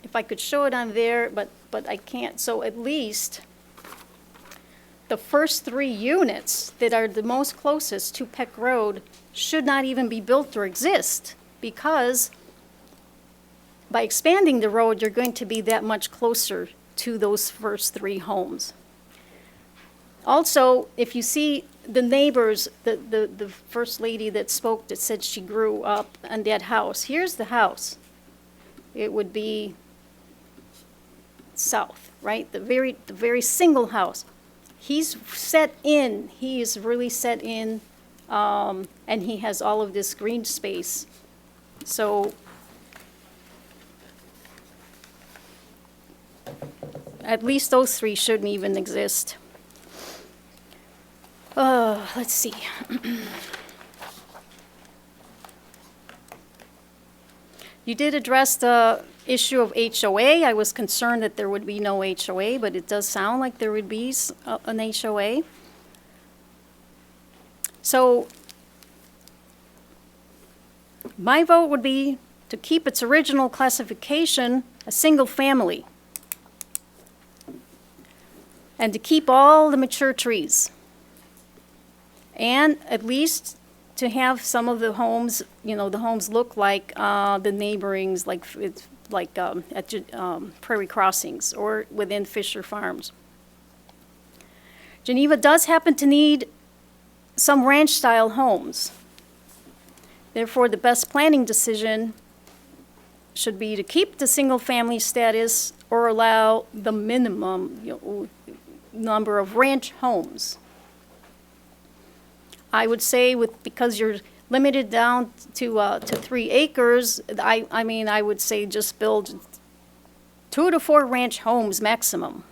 if I could show it on there, but I can't. So at least the first 3 units that are the most closest to Peck Road should not even be built or exist, because by expanding the road, you're going to be that much closer to those first 3 homes. Also, if you see the neighbors, the first lady that spoke that said she grew up in that house, here's the house. It would be south, right? The very single house. He's set in, he is really set in, and he has all of this green space. So at least those 3 shouldn't even exist. Let's see. You did address the issue of HOA. I was concerned that there would be no HOA, but it does sound like there would be an HOA. So my vote would be to keep its original classification a single family, and to keep all the mature trees, and at least to have some of the homes, the homes look like the neighborings, at Prairie Crossings or within Fisher Farms. Geneva does happen to need some ranch-style homes. Therefore, the best planning decision should be to keep the single-family status or allow the minimum number of ranch homes. I would say because you're limited down to 3 acres, I would say just build 2 to 4 ranch homes maximum.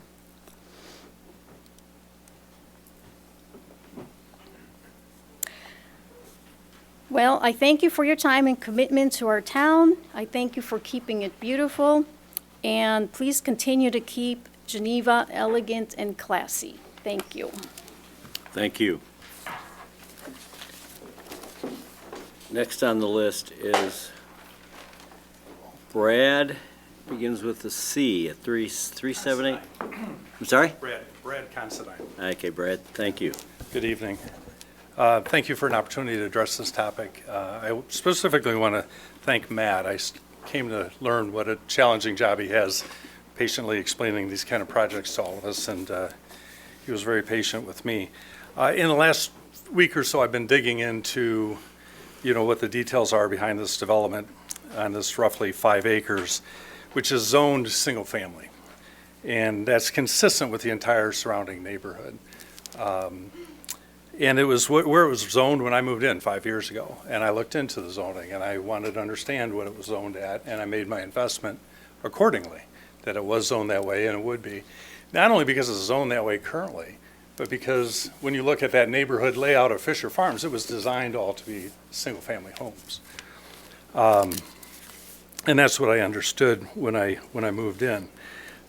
Well, I thank you for your time and commitment to our town. I thank you for keeping it beautiful. And please continue to keep Geneva elegant and classy. Thank you. Thank you. Next on the list is Brad, begins with a C at 378. I'm sorry? Brad Considine. Okay, Brad, thank you. Good evening. Thank you for an opportunity to address this topic. I specifically want to thank Matt. I came to learn what a challenging job he has patiently explaining these kind of projects to all of us, and he was very patient with me. In the last week or so, I've been digging into what the details are behind this development on this roughly 5 acres, which is zoned single-family. And that's consistent with the entire surrounding neighborhood. And it was where it was zoned when I moved in 5 years ago. And I looked into the zoning, and I wanted to understand what it was zoned at, and I made my investment accordingly, that it was zoned that way, and it would be. Not only because it's zoned that way currently, but because when you look at that neighborhood layout of Fisher Farms, it was designed all to be single-family homes. And that's what I understood when I moved in.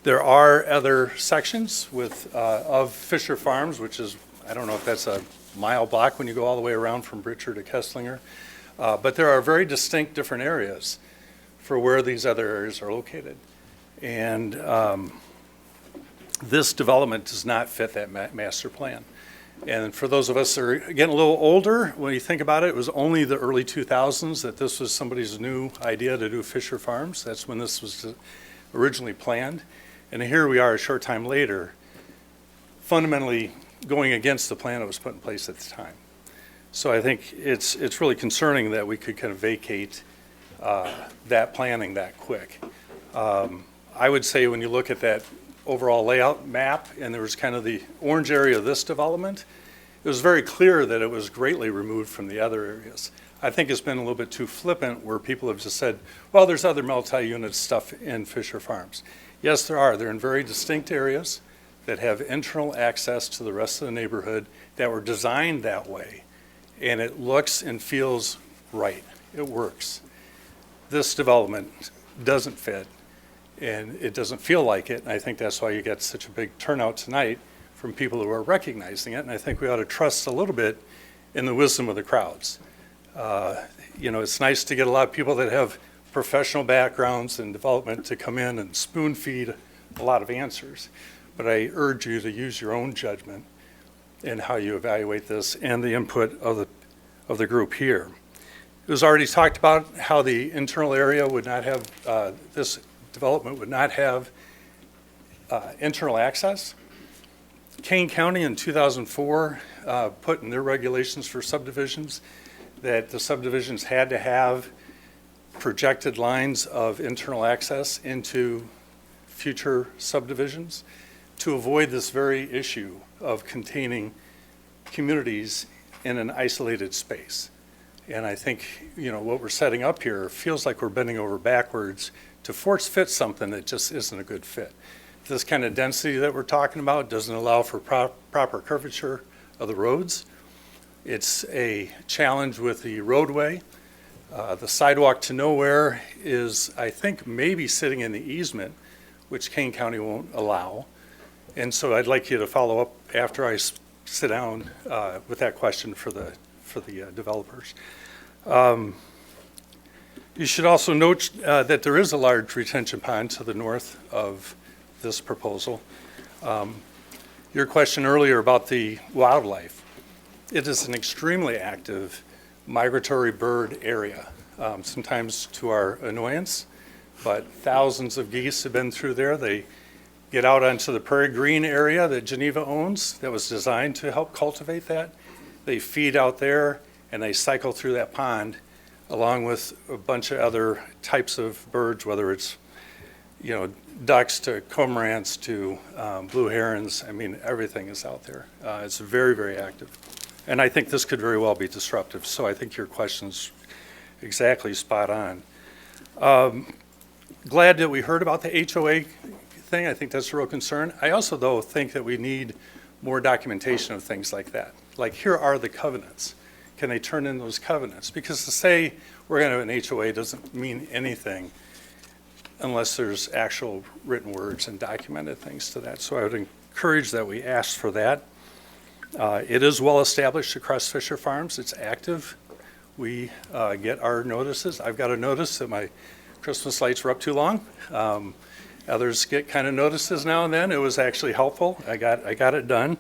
There are other sections of Fisher Farms, which is, I don't know if that's a mile block when you go all the way around from Britcher to Kesslinger, but there are very distinct different areas for where these other areas are located. And this development does not fit that master plan. And for those of us that are getting a little older, when you think about it, it was only the early 2000s that this was somebody's new idea to do Fisher Farms. That's when this was originally planned. And here we are a short time later, fundamentally going against the plan that was put in place at the time. So I think it's really concerning that we could kind of vacate that planning that quick. I would say when you look at that overall layout map, and there was kind of the orange area of this development, it was very clear that it was greatly removed from the other areas. I think it's been a little bit too flippant where people have just said, well, there's other multi-unit stuff in Fisher Farms. Yes, there are. They're in very distinct areas that have internal access to the rest of the neighborhood that were designed that way, and it looks and feels right. It works. This development doesn't fit, and it doesn't feel like it, and I think that's why you get such a big turnout tonight from people who are recognizing it, and I think we ought to trust a little bit in the wisdom of the crowds. It's nice to get a lot of people that have professional backgrounds in development to come in and spoon feed a lot of answers, but I urge you to use your own judgment in how you evaluate this and the input of the group here. It was already talked about how the internal area would not have, this development would not have internal access. Kane County in 2004 put in their regulations for subdivisions that the subdivisions had to have projected lines of internal access into future subdivisions to avoid this very issue of containing communities in an isolated space. And I think, what we're setting up here feels like we're bending over backwards to force fit something that just isn't a good fit. This kind of density that we're talking about doesn't allow for proper curvature of the roads. It's a challenge with the roadway. The sidewalk to nowhere is, I think, maybe sitting in the easement, which Kane County won't allow. And so I'd like you to follow up after I sit down with that question for the developers. You should also note that there is a large retention pond to the north of this proposal. Your question earlier about the wildlife. It is an extremely active migratory bird area, sometimes to our annoyance, but thousands of geese have been through there. They get out onto the Prairie Green area that Geneva owns that was designed to help cultivate that. They feed out there and they cycle through that pond along with a bunch of other types of birds, whether it's ducks to cormorants to blue herons. I mean, everything is out there. It's very, very active. And I think this could very well be disruptive. So I think your question's exactly spot on. Glad that we heard about the HOA thing. I think that's a real concern. I also, though, think that we need more documentation of things like that. Like, here are the covenants. Can they turn in those covenants? Because to say we're going to have an HOA doesn't mean anything unless there's actual written words and documented things to that. So I would encourage that we ask for that. It is well established across Fisher Farms. It's active. We get our notices. I've got a notice that my Christmas lights were up too long. Others get kind of notices now and then. It was actually helpful. I got it done.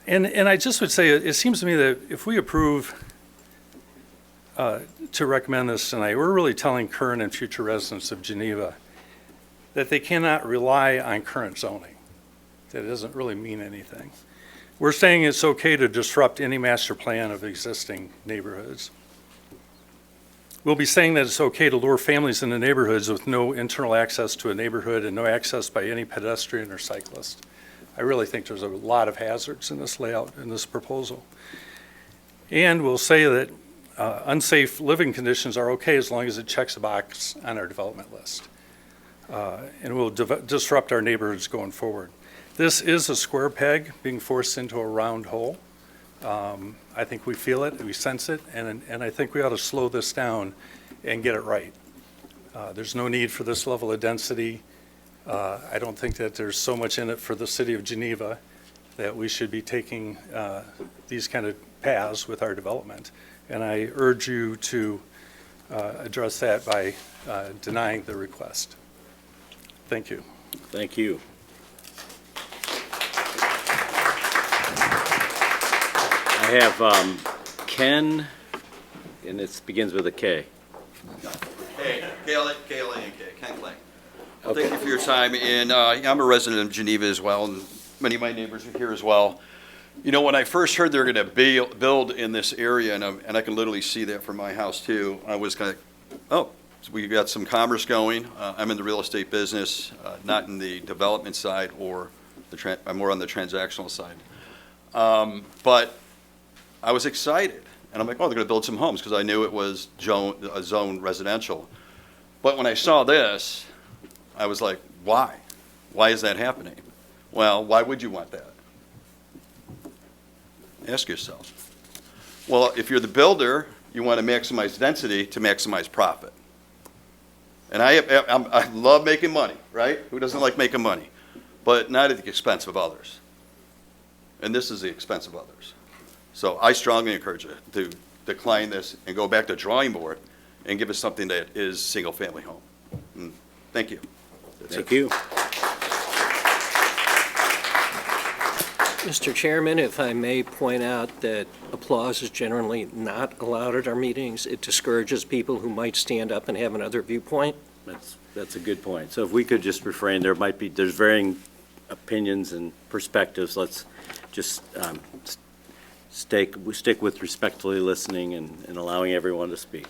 And I just would say, it seems to me that if we approve to recommend this tonight, we're really telling current and future residents of Geneva that they cannot rely on current zoning. That it doesn't really mean anything. We're saying it's okay to disrupt any master plan of existing neighborhoods. We'll be saying that it's okay to lure families into neighborhoods with no internal access to a neighborhood and no access by any pedestrian or cyclist. I really think there's a lot of hazards in this layout, in this proposal. And we'll say that unsafe living conditions are okay as long as it checks a box on our development list. And we'll disrupt our neighborhoods going forward. This is a square peg being forced into a round hole. I think we feel it, we sense it, and I think we ought to slow this down and get it right. There's no need for this level of density. I don't think that there's so much in it for the city of Geneva that we should be taking these kind of paths with our development. And I urge you to address that by denying the request. Thank you. Thank you. I have Ken, and it begins with a K. Hey, KLA and K, Ken Kling. Well, thank you for your time, and I'm a resident of Geneva as well, and many of my neighbors are here as well. You know, when I first heard they're going to build in this area, and I can literally see that from my house too, I was kind of, oh, so we got some commerce going. I'm in the real estate business, not in the development side, or I'm more on the transactional side. But I was excited, and I'm like, oh, they're going to build some homes, because I knew it was a zone residential. But when I saw this, I was like, why? Why is that happening? Well, why would you want that? Ask yourself. Well, if you're the builder, you want to maximize density to maximize profit. And I love making money, right? Who doesn't like making money? But not at the expense of others. And this is the expense of others. So I strongly encourage you to decline this and go back to drawing board and give us something that is single-family home. Thank you. Thank you. Mr. Chairman, if I may point out that applause is generally not allowed at our meetings. It discourages people who might stand up and have another viewpoint. That's a good point. So if we could just refrain, there's varying opinions and perspectives. Let's just stick with respectfully listening and allowing everyone to speak.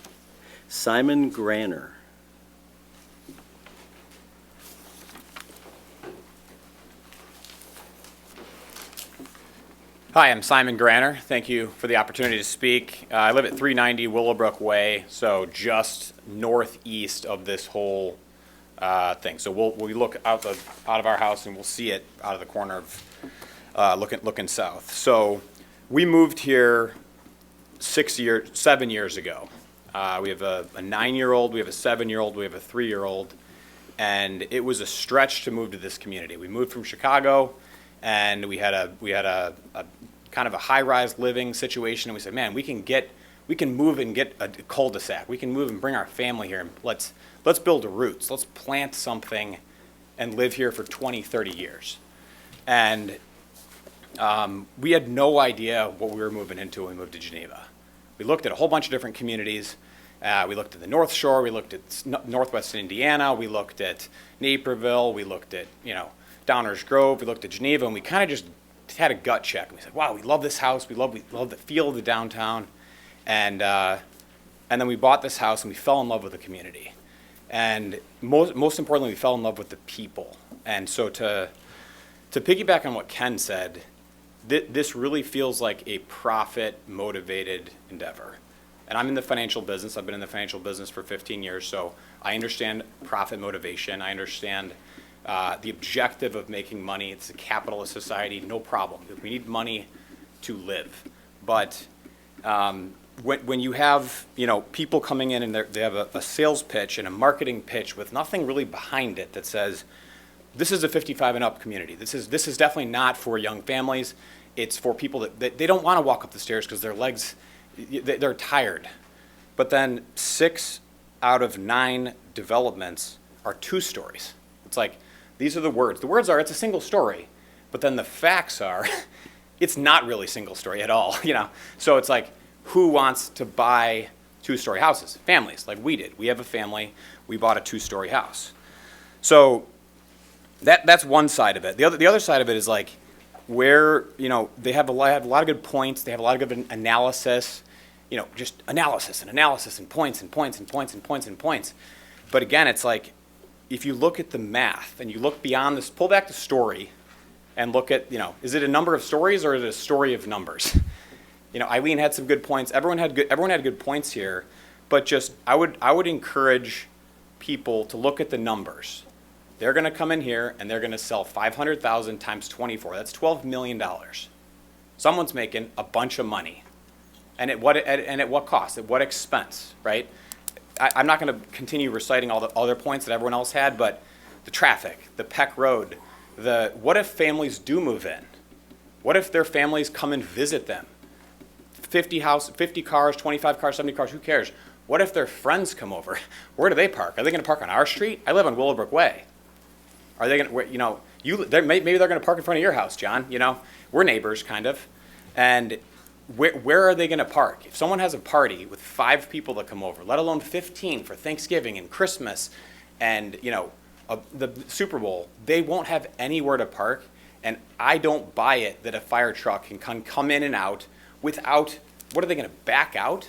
Simon Granner. Hi, I'm Simon Granner. Thank you for the opportunity to speak. I live at 390 Willowbrook Way, so just northeast of this whole thing. So we look out of our house and we'll see it out of the corner of looking south. So we moved here 7 years ago. We have a 9-year-old, we have a 7-year-old, we have a 3-year-old, and it was a stretch to move to this community. We moved from Chicago, and we had a kind of a high-rise living situation, and we said, man, we can move and get a cul-de-sac. We can move and bring our family here, and let's build roots. Let's plant something and live here for 20, 30 years. And we had no idea what we were moving into when we moved to Geneva. We looked at a whole bunch of different communities. We looked at the North Shore. We looked at Northwest Indiana. We looked at Naperville. We looked at, Downers Grove. We looked at Geneva, and we kind of just had a gut check. We said, wow, we love this house. We love the feel of the downtown. And then we bought this house, and we fell in love with the community. And most importantly, we fell in love with the people. And so to piggyback on what Ken said, this really feels like a profit-motivated endeavor. And I'm in the financial business. I've been in the financial business for 15 years, so I understand profit motivation. I understand the objective of making money. It's a capitalist society, no problem. We need money to live. But when you have people coming in and they have a sales pitch and a marketing pitch with nothing really behind it that says, this is a 55 and up community. This is definitely not for young families. It's for people that they don't want to walk up the stairs because their legs, they're tired. But then 6 out of 9 developments are 2 stories. It's like, these are the words. The words are, it's a single story. But then the facts are, it's not really single story at all. So it's like, who wants to buy 2-story houses? Families, like we did. We have a family. We bought a 2-story house. So that's one side of it. The other side of it is like, where, they have a lot of good points, they have a lot of good analysis, just analysis and analysis and points and points and points and points and points. But again, it's like, if you look at the math and you look beyond this, pull back the story and look at, is it a number of stories or is it a story of numbers? Eileen had some good points. Everyone had good points here, but just, I would encourage people to look at the numbers. They're going to come in here and they're going to sell 500,000 times 24. That's $12 million. Someone's making a bunch of money. And at what cost? At what expense, right? I'm not going to continue reciting all the other points that everyone else had, but the traffic, the Peck Road, what if families do move in? What if their families come and visit them? 50 cars, 25 cars, 70 cars, who cares? What if their friends come over? Where do they park? Are they going to park on our street? I live on Willowbrook Way. Are they going to, maybe they're going to park in front of your house, John, We're neighbors, kind of. And where are they going to park? If someone has a party with 5 people that come over, let alone 15 for Thanksgiving and Christmas and, the Super Bowl, they won't have anywhere to park. And I don't buy it that a fire truck can come in and out without, what are they going to back out?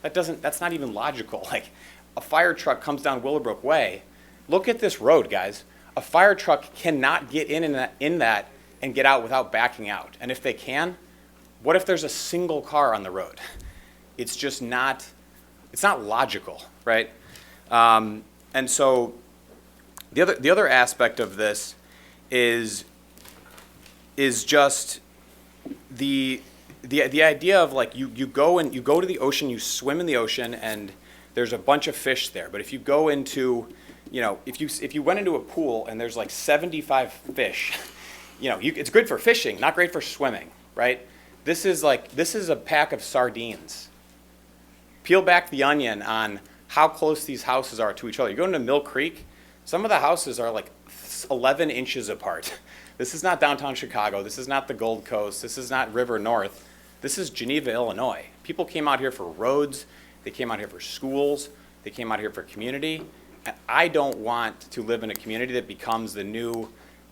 That's not even logical. Like, a fire truck comes down Willowbrook Way. Look at this road, guys. A fire truck cannot get in that and get out without backing out. And if they can, what if there's a single car on the road? It's just not, it's not logical, right? And so the other aspect of this is just the idea of, like, you go to the ocean, you swim in the ocean, and there's a bunch of fish there. But if you go into, if you went into a pool and there's like 75 fish, it's good for fishing, not great for swimming, right? This is a pack of sardines. Peel back the onion on how close these houses are to each other. You go into Mill Creek, some of the houses are like 11 inches apart. This is not downtown Chicago. This is not the Gold Coast. This is not River North. This is Geneva, Illinois. People came out here for roads. They came out here for schools. They came out here for community. And I don't want to live in a community that becomes the new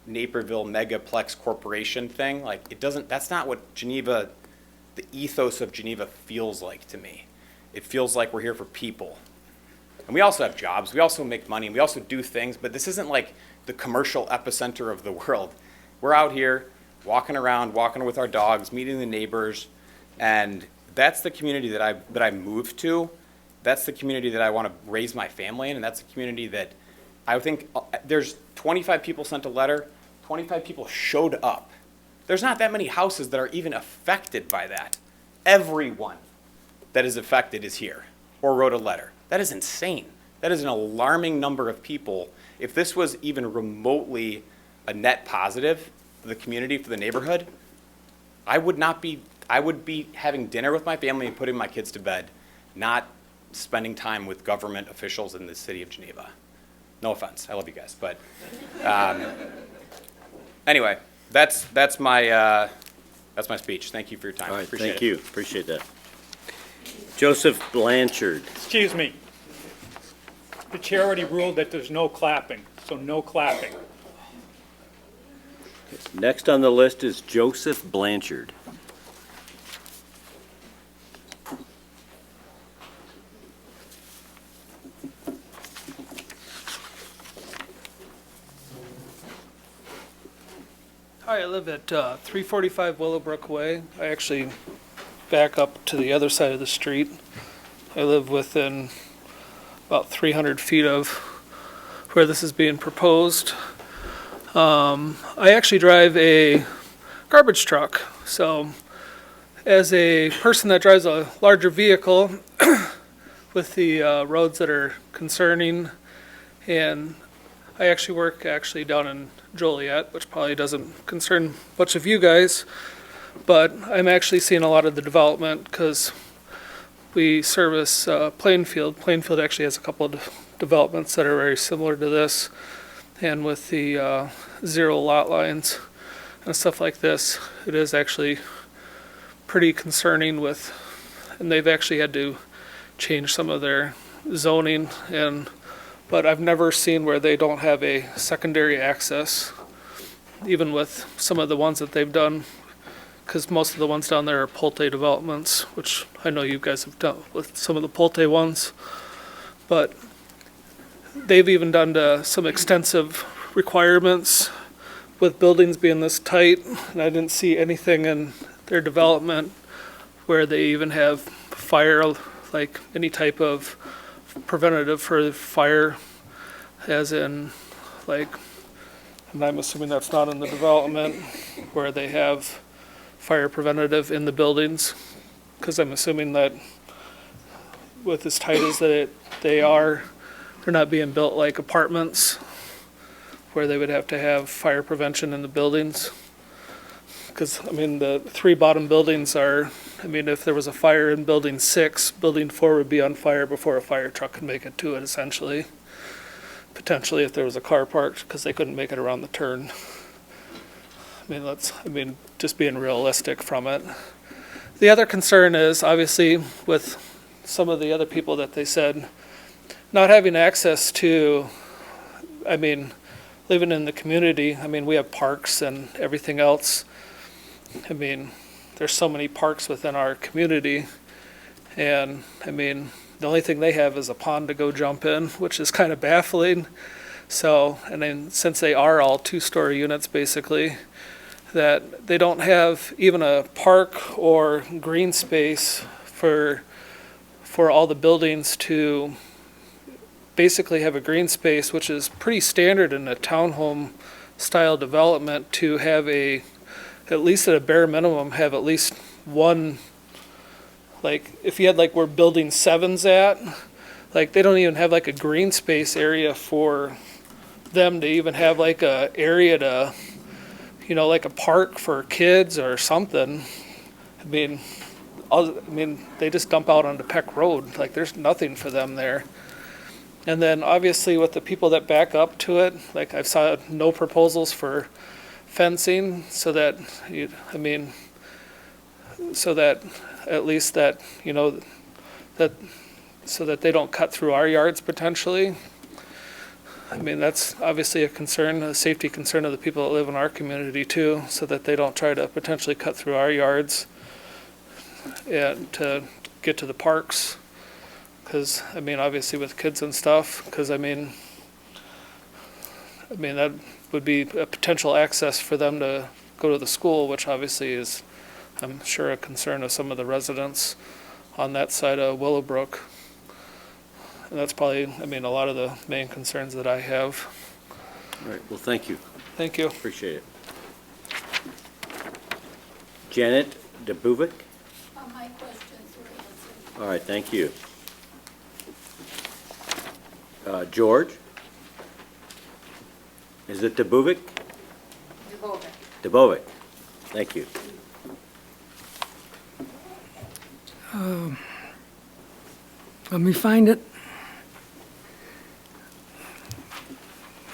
Naperville Megaplex Corporation thing. Like, it doesn't, that's not what Geneva, the ethos of Geneva feels like to me. It feels like we're here for people. And we also have jobs. We also make money. We also do things. But this isn't like the commercial epicenter of the world. We're out here walking around, walking with our dogs, meeting the neighbors. And that's the community that I moved to. That's the community that I want to raise my family in, and that's the community that I think there's 25 people sent a letter, 25 people showed up. There's not that many houses that are even affected by that. Everyone that is affected is here or wrote a letter. That is insane. That is an alarming number of people. If this was even remotely a net positive for the community, for the neighborhood, I would be having dinner with my family and putting my kids to bed, not spending time with government officials in the city of Geneva. No offense, I love you guys, but anyway, that's my speech. Thank you for your time. All right, Appreciate thank it. you. Appreciate that. Joseph Blanchard. Excuse me. The chair already ruled that there's no clapping, so no clapping. Next on the list is Joseph Blanchard. Hi, I live at 345 Willowbrook Way. I actually back up to the other side of the street. I live within about 300 feet of where this is being proposed. I actually drive a garbage truck, so as a person that drives a larger vehicle with the roads that are concerning, and I actually work down in Joliet, which probably doesn't concern much of you guys, but I'm actually seeing a lot of the development because we service Plainfield. Plainfield actually has a couple of developments that are very similar to this, and with the zero lot lines and stuff like this, it is actually pretty concerning with, and they've actually had to change some of their zoning, but I've never seen where they don't have a secondary access even with some of the ones that they've done, because most of the ones down there are Pulte developments, which I know you guys have done with some of the Pulte ones. But they've even done some extensive requirements with buildings being this tight, and I didn't see anything in their development where they even have fire, like any type of preventative for fire, as in, like, and I'm assuming that's not in the development, where they have fire preventative in the buildings, because I'm assuming that with as tight as they are, they're not being built like apartments, where they would have to have fire prevention in the buildings. Because, I mean, the 3 bottom buildings are, I mean, if there was a fire in building 6, building 4 would be on fire before a fire truck could make it to it, essentially. Potentially if there was a car parked, because they couldn't make it around the turn. I mean, just being realistic from it. The other concern is, obviously, with some of the other people that they said, not having access to, I mean, living in the community. I mean, we have parks and everything else. I mean, there's so many parks within our community, and I mean, the only thing they have is a pond to go jump in, which is kind of baffling. So, and then since they are all 2-story units basically, that they don't have even a park or green space for all the buildings to basically have a green space, which is pretty standard in a townhome style development, to have at least at a bare minimum, have at least one, like, if you had like where building 7's at, like, they don't even have like a green space area for them to even have like a area to, you know, like a park for kids or something. I mean, they just dump out onto Peck Road. Like, there's nothing for them there. And then obviously with the people that back up to it, like, I've saw no proposals for fencing, so that, so that at least that, you know, that, so that they don't cut through our yards potentially. I mean, that's obviously a concern, a safety concern of the people that live in our community too, so that they don't try to potentially cut through our yards and to get to the parks. Because, I mean, obviously with kids and stuff, because I mean, that would be a potential access for them to go to the school, which obviously is, I'm sure, a concern of some of the residents on that side of Willowbrook. And that's probably, I mean, a lot of the main concerns that I have. All right, well, thank you. Thank you. Appreciate it. Janet DeBuvick? My questions were answered. All right, thank you. George? Is it DeBuvick? DeBovic. DeBovic. Thank you. Let me find it.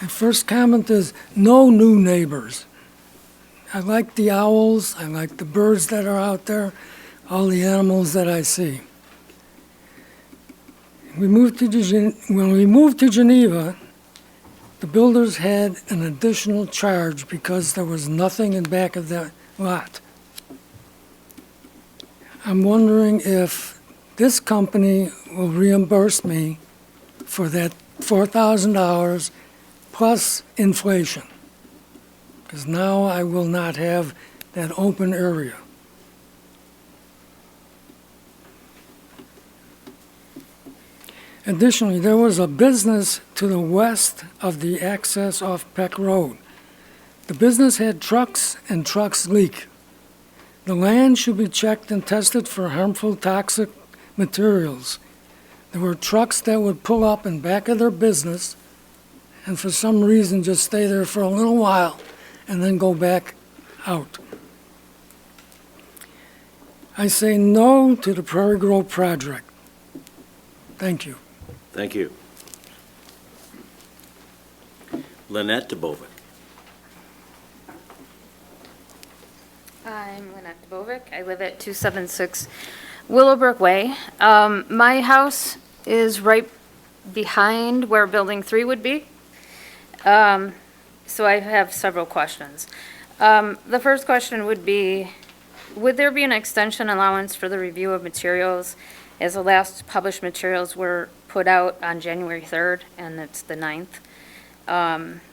My first comment is no new neighbors. I like the owls, I like the birds that are out there, all the animals that I see. When we moved to Geneva, the builders had an additional charge because there was nothing in back of that lot. I'm wondering if this company will reimburse me for that $4,000 plus inflation, because now I will not have that open area. Additionally, there was a business to the west of the access off Peck Road. The business had trucks, and trucks leak. The land should be checked and tested for harmful toxic materials. There were trucks that would pull up in back of their business and for some reason just stay there for a little while and then go back out. I say no to the Prairie Grove project. Thank you. Thank you. Lynette DeBovic. I'm Lynette DeBovic. I live at 276 Willowbrook Way. My house is right behind where Building 3 would be. So I have several questions. The first question would be, would there be an extension allowance for the review of materials, as the last published materials were put out on January 3rd, and it's the 9th,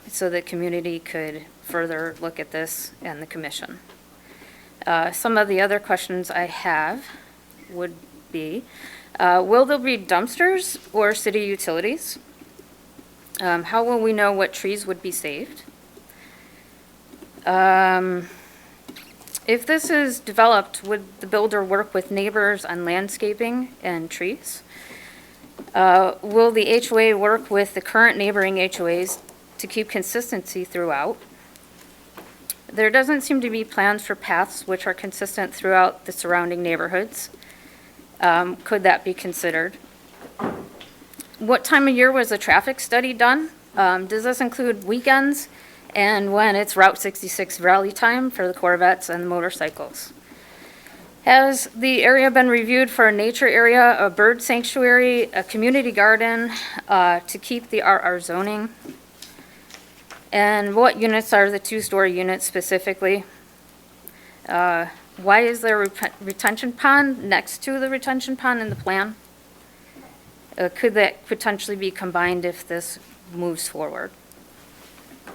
so the community could further look at this and the commission? Some of the other questions I have would be, will there be dumpsters or city utilities? How will we know what trees would be saved? If this is developed, would the builder work with neighbors on landscaping and trees? Will the HOA work with the current neighboring HOAs to keep consistency throughout? There doesn't seem to be plans for paths which are consistent throughout the surrounding neighborhoods. Could that be considered? What time of year was the traffic study done? Does this include weekends and when it's Route 66 rally time for the Corvettes and the motorcycles? Has the area been reviewed for a nature area, a bird sanctuary, a community garden, to keep the RR zoning? And what units are the two-story units specifically? Why is there a retention pond next to the retention pond in the plan? Could that potentially be combined if this moves forward?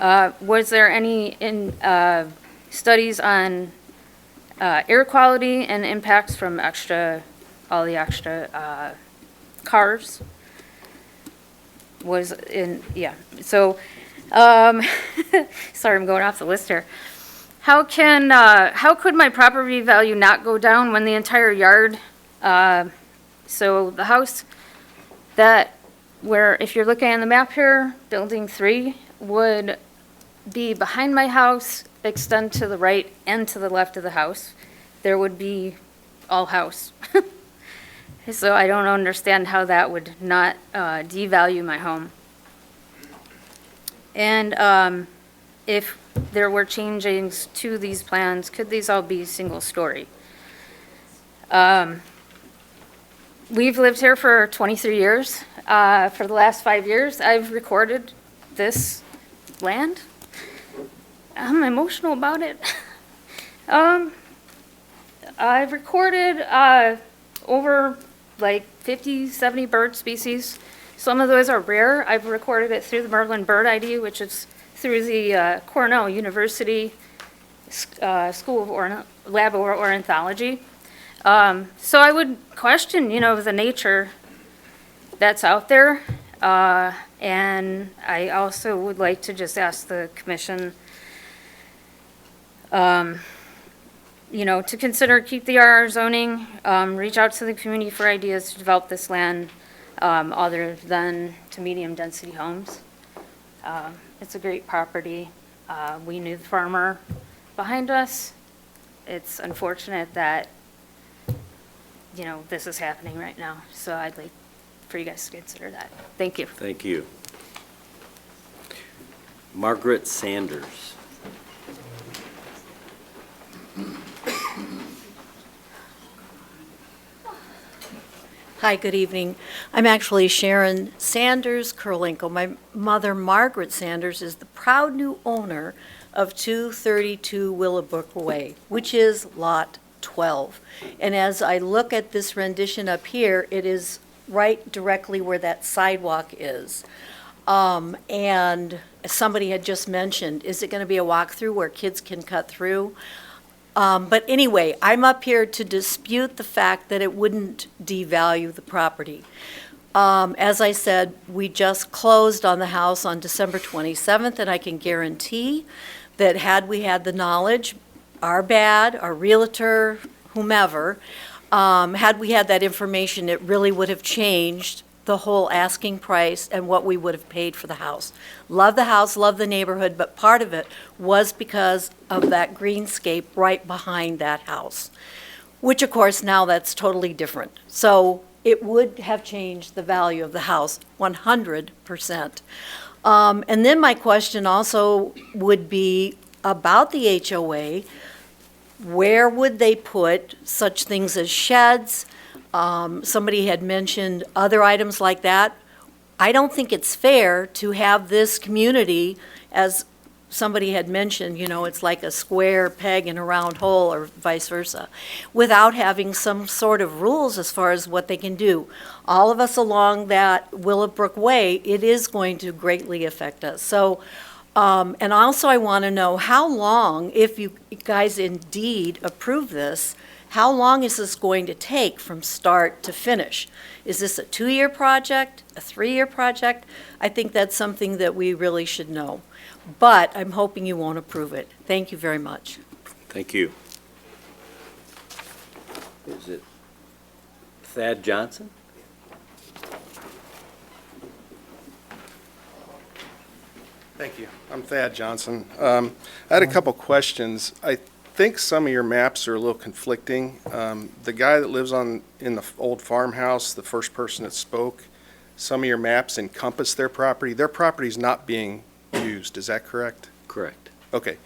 Was there any studies on air quality and impacts from all the extra cars? So, sorry, I'm going off the list here. How could my property value not go down when the entire yard, so the house if you're looking at the map here, building 3 would be behind my house, extend to the right and to the left of the house. There would be all house. So I don't understand how that would not devalue my home. And if there were changes to these plans, could these all be single story? We've lived here for 23 years. For the last 5 years, I've recorded this land. I'm emotional about it. I've recorded over like 50, 70 bird species. Some of those are rare. I've recorded it through the Merlin Bird ID, which is through the Cornell University School of Lab of Ornithology. So I would question, the nature that's out there. And I also would like to just ask the commission, to consider keep the RR zoning, reach out to the community for ideas to develop this land other than to medium density homes. It's a great property. We knew the farmer behind us. It's unfortunate that, this is happening right now. So I'd like for you guys to consider that. Thank you. Thank you. Margaret Sanders. Hi, good evening. I'm actually Sharon Sanders Kurlinko. My mother, Margaret Sanders, is the proud new owner of 232 Willowbrook Way, which is Lot 12. And as I look at this rendition up here, it is right directly where that sidewalk is. And somebody had just mentioned, is it going to be a walkthrough where kids can cut through? But anyway, I'm up here to dispute the fact that it wouldn't devalue the property. As I said, we just closed on the house on December 27th, and I can guarantee that had we had the knowledge, our realtor, whomever, had we had that information, it really would have changed the whole asking price and what we would have paid for the house. Love the house, love the neighborhood, but part of it was because of that greenscape right behind that house, which of course now that's totally different. So it would have changed the value of the house 100%. And then my question also would be about the HOA. Where would they put such things as sheds? Somebody had mentioned other items like that. I don't think it's fair to have this community, as somebody had mentioned, it's like a square peg in a round hole or vice versa, without having some sort of rules as far as what they can do. All of us along that Willowbrook Way, it is going to greatly affect us. So, and also I want to know how long, if you guys indeed approve this, how long is this going to take from start to finish? Is this a 2-year project, a 3-year project? I think that's something that we really should know. But I'm hoping you won't approve it. Thank you very much. Thank you. Is it Thad Johnson? Thank you. I'm Thad Johnson. I had a couple questions. I think some of your maps are a little conflicting. The guy that lives in the old farmhouse, the first person that spoke, some of your maps encompass their property. Their property's not being used, is that correct? Correct. Okay.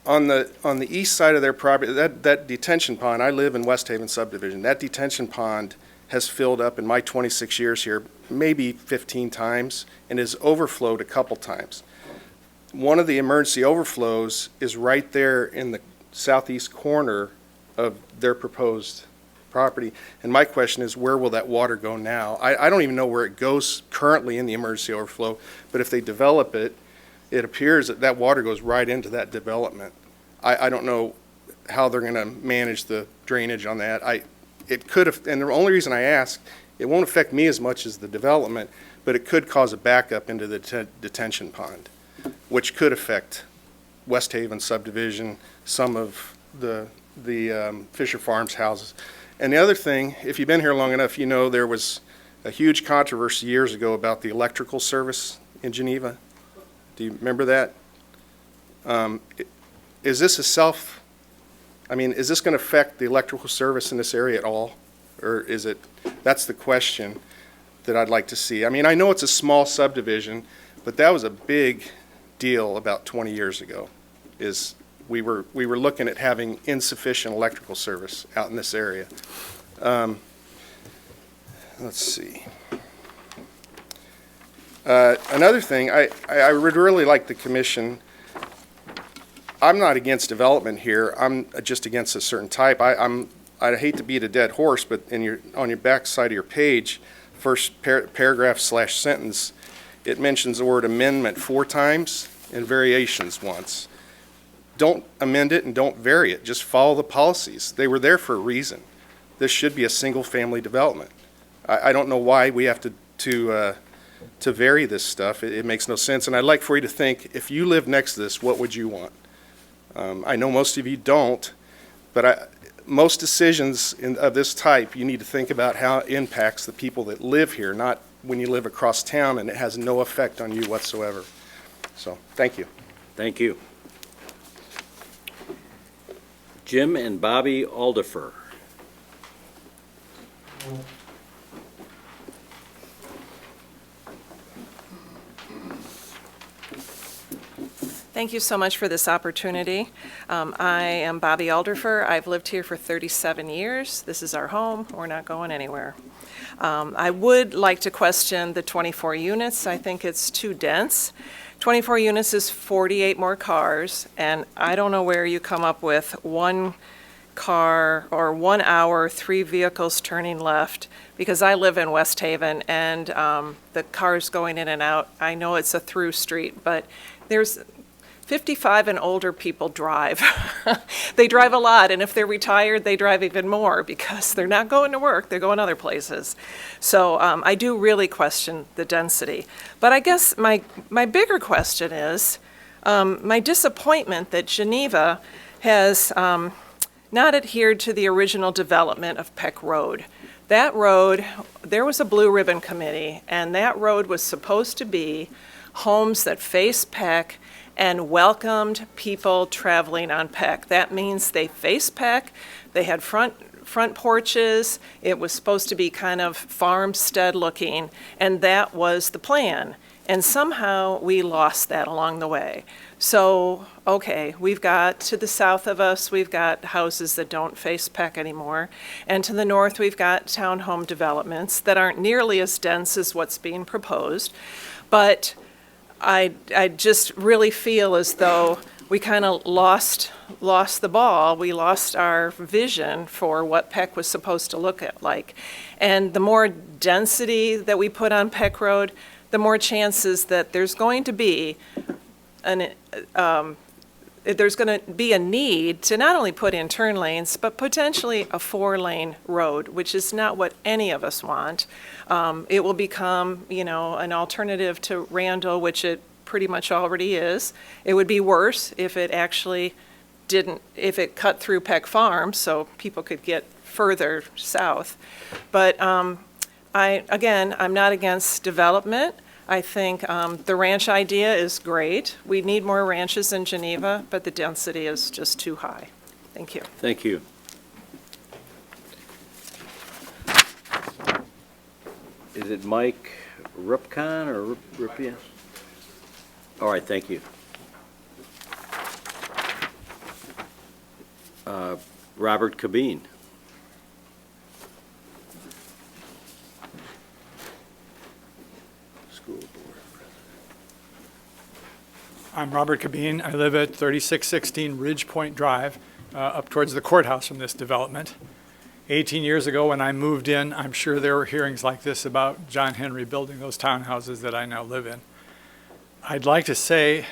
On the east side of their property, that detention pond, I live in West Haven subdivision, that detention pond has filled up in my 26 years here maybe 15 times and has overflowed a couple times. One of the emergency overflows is right there in the southeast corner of their proposed property. And my question is, where will that water go now? I don't even know where it goes currently in the emergency overflow, but if they develop it, it appears that that water goes right into that development. I don't know how they're going to manage the drainage on that. It could have, and the only reason I ask, it won't affect me as much as the development, but it could cause a backup into the detention pond, which could affect West Haven subdivision, some of the Fisher Farms houses. And the other thing, if you've been here long enough, you know there was a huge controversy years ago about the electrical service in Geneva. Do you remember that? Is this is this going to affect the electrical service in this area at all? Or is it, that's the question that I'd like to see. I mean, I know it's a small subdivision, but that was a big deal about 20 years ago, is we were looking at having insufficient electrical service out in this area. Let's see. Another thing, I would really like the commission, I'm not against development here, I'm just against a certain type. I hate to beat a dead horse, but on your back side of your page, first paragraph / sentence, it mentions the word amendment 4 times and variations once. Don't amend it and don't vary it, just follow the policies. They were there for a reason. This should be a single-family development. I don't know why we have to vary this stuff. It makes no sense, and I'd like for you to think, if you live next to this, what would you want? I know most of you don't, but most decisions of this type, you need to think about how it impacts the people that live here, not when you live across town and it has no effect on you whatsoever. So, thank you. Thank you. Jim and Bobby Aldifer. Thank you so much for this opportunity. I am Bobby Aldifer. I've lived here for 37 years. This is our home. We're not going anywhere. I would like to question the 24 units. I think it's too dense. 24 units is 48 more cars, and I don't know where you come up with 1 car or 1 hour, 3 vehicles turning left, because I live in West Haven, and the cars going in and out, I know it's a through street, but there's 55 and older people drive. They drive a lot, and if they're retired, they drive even more because they're not going to work, they're going other places. So I do really question the density. But I guess my bigger question is my disappointment that Geneva has not adhered to the original development of Peck Road. That road, there was a Blue Ribbon Committee, and that road was supposed to be homes that face Peck and welcomed people traveling on Peck. That means they face Peck, they had front porches, it was supposed to be kind of farmstead looking, and that was the plan. And somehow we lost that along the way. So, okay, we've got to the south of us, we've got houses that don't face Peck anymore. And to the north, we've got townhome developments that aren't nearly as dense as what's being proposed. But I just really feel as though we kind of lost the ball. We lost our vision for what Peck was supposed to look at like. And the more density that we put on Peck Road, the more chances that there's going to be a need to not only put in turn lanes, but potentially a 4-lane road, which is not what any of us want. It will become, an alternative to Randall, which it pretty much already is. It would be worse if it actually if it cut through Peck Farm, so people could get further south. But I'm not against development. I think the ranch idea is great. We need more ranches in Geneva, but the density is just too high. Thank you. Thank you. Is it Mike Rupcon or Rupia? All right, thank you. Robert Cabine. School Board President. I'm Robert Cabine. I live at 3616 Ridge Point Drive, up towards the courthouse from this development. 18 years ago when I moved in, I'm sure there were hearings like this about John Henry building those townhouses that I now live in. I'd like to say,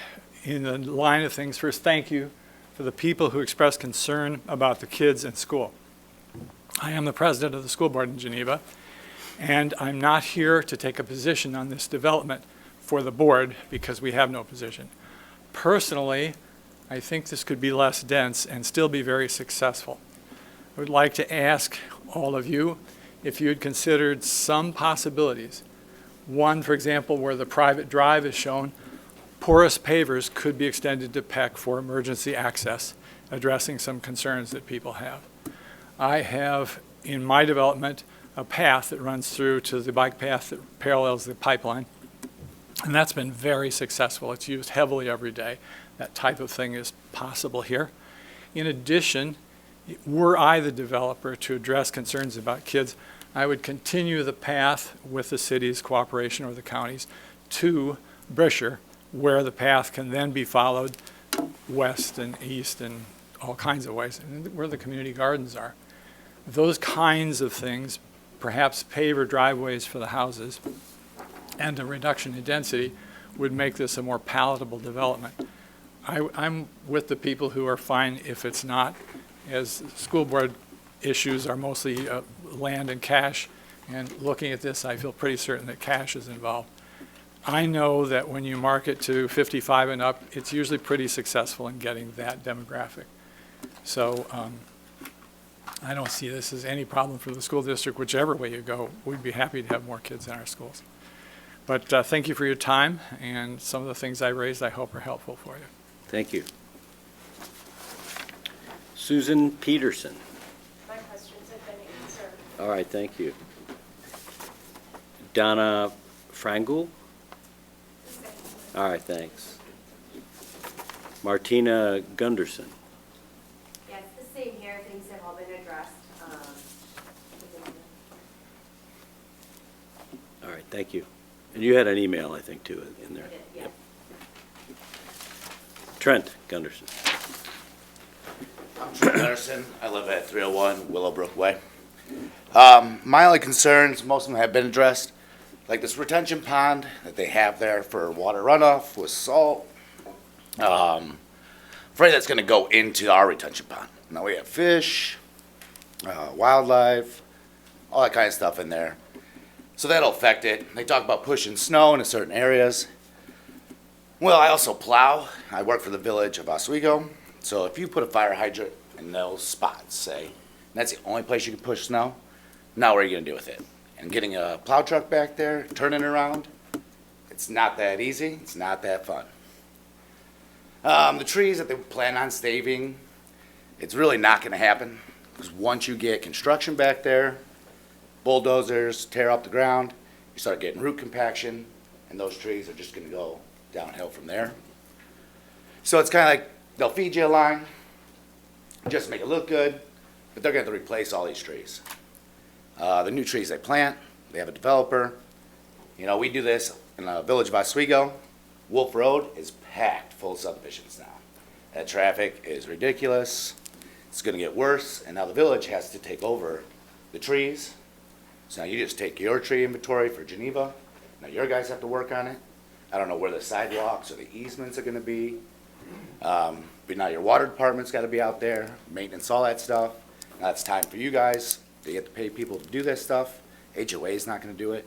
in the line of things, first, thank you for the people who expressed concern about the kids in school. I am the president of the school board in Geneva, and I'm not here to take a position on this development for the board because we have no position. Personally, I think this could be less dense and still be very successful. I would like to ask all of you if you had considered some possibilities. One, for example, where the private drive is shown, porous pavers could be extended to Peck for emergency access, addressing some concerns that people have. I have, in my development, a path that runs through to the bike path that parallels the pipeline, and that's been very successful. It's used heavily every day. That type of thing is possible here. In addition, were I the developer to address concerns about kids, I would continue the path with the city's cooperation or the county's to Brisher, where the path can then be followed west and east in all kinds of ways, and where the community gardens are. Those kinds of things, perhaps paver driveways for the houses, and a reduction in density would make this a more palatable development. I'm with the people who are fine if it's not, as school board issues are mostly land and cash, and looking at this, I feel pretty certain that cash is involved. I know that when you market to 55 and up, it's usually pretty successful in getting that demographic. So I don't see this as any problem for the school district, whichever way you go. We'd be happy to have more kids in our schools. But thank you for your time, and some of the things I raised I hope are helpful for you. Thank you. Susan Peterson. My questions have been answered. All right, thank you. Donna Frangul. All right, thanks. Martina Gunderson. Yes, the same here. Things have all been addressed. All right, thank you. And you had an email, I think, too, in there. Yeah. Yep. Trent Gunderson. I'm Trent Gunderson. I live at 301 Willowbrook Way. My only concerns, most of them have been addressed, like this retention pond that they have there for water runoff with salt. Afraid that's going to go into our retention pond. Now we have fish, wildlife, all that kind of stuff in there. So that'll affect it. They talk about pushing snow into certain areas. Well, I also plow. I work for the village of Oswego. So if you put a fire hydrant in those spots, say, and that's the only place you can push snow, now what are you going to do with it? And getting a plow truck back there, turning it around, it's not that easy. It's not that fun. The trees that they plan on staving, it's really not going to happen. Because once you get construction back there, bulldozers tear up the ground, you start getting root compaction, and those trees are just going to go downhill from there. So it's kind of like they'll feed you a line, just to make it look good, but they're going to have to replace all these trees. The new trees they plant, they have a developer. You know, we do this in the village of Oswego. Wolf Road is packed full of subdivisions now. That traffic is ridiculous. It's gonna get worse, and now the village has to take over the trees. So now you just take your tree inventory for Geneva. Now your guys have to work on it. I don't know where the sidewalks or the easements are gonna be. But now your water department's gotta be out there, maintenance, all that stuff. Now it's time for you guys to get to pay people to do this stuff. HOA is not gonna do it.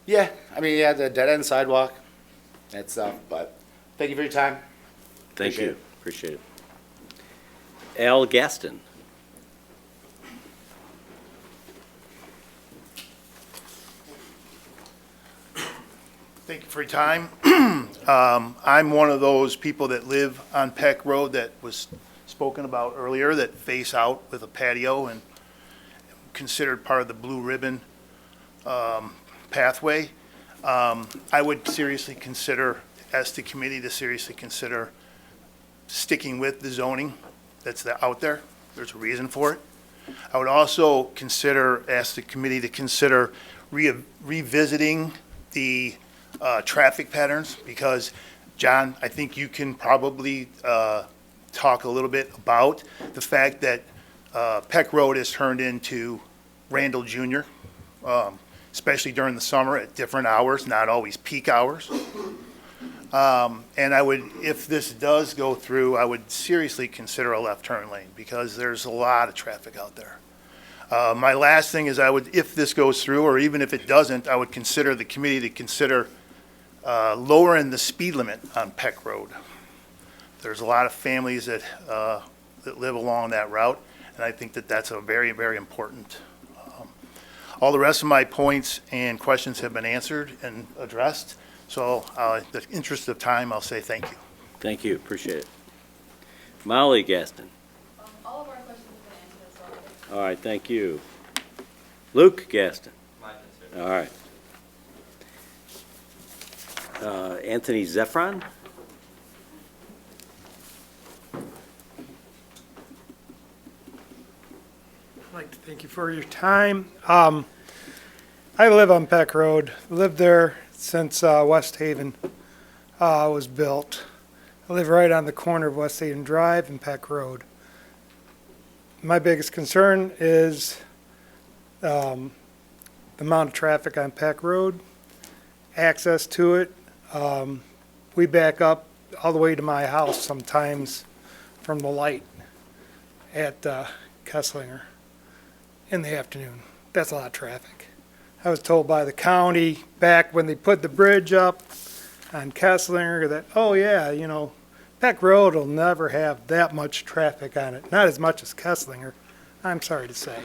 Yeah, I mean, yeah, the dead end sidewalk, that stuff, but thank you for your time. Thank Appreciate you, it. appreciate it. Al Gaston. Thank you for your time. I'm one of those people that live on Peck Road that was spoken about earlier, that face out with a patio and considered part of the Blue Ribbon pathway. I would seriously consider, ask the committee to seriously consider sticking with the zoning that's out there. There's a reason for it. I would also consider, ask the committee to consider revisiting the traffic patterns, because, John, I think you can probably talk a little bit about the fact that Peck Road has turned into Randall Jr., especially during the summer at different hours, not always peak hours. And I would, if this does go through, I would seriously consider a left turn lane, because there's a lot of traffic out there. My last thing is, I would, if this goes through, or even if it doesn't, I would consider the committee to consider lowering the speed limit on Peck Road. There's a lot of families that live along that route, and I think that that's a very, very important. All the rest of my points and questions have been answered and addressed, so in the interest of time, I'll say thank you. Thank you, appreciate it. Molly Gaston. All of our questions have been answered as well. All right, thank you. Luke Gaston. All right. Anthony Zephron. I'd like to thank you for your time. I live on Peck Road. Lived there since West Haven was built. I live right on the corner of West Haven Drive and Peck Road. My biggest concern is the amount of traffic on Peck Road, access to it. We back up all the way to my house sometimes from the light at Kesslinger in the afternoon. That's a lot of traffic. I was told by the county back when they put the bridge up on Kesslinger that, oh yeah, you know, Peck Road will never have that much traffic on it. Not as much as Kesslinger. I'm sorry to say.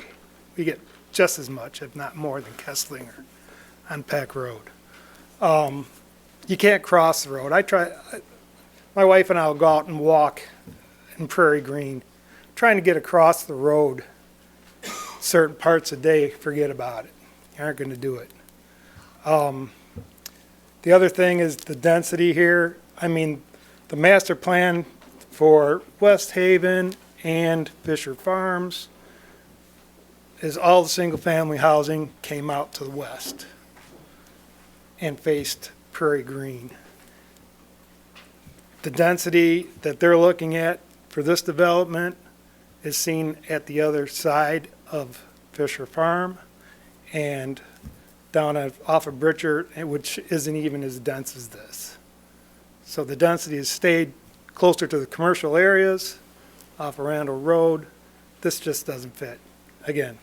We get just as much, if not more, than Kesslinger on Peck Road. You can't cross the road. My wife and I will go out and walk in Prairie Green. Trying to get across the road certain parts of the day, forget about it. You aren't going to do it. The other thing is the density here. I mean, the master plan for West Haven and Fisher Farms is all the single-family housing came out to the west and faced Prairie Green. The density that they're looking at for this development is seen at the other side of Fisher Farm and down off of Britcher, which isn't even as dense as this. So the density has stayed closer to the commercial areas off of Randall Road. This just doesn't fit. Again,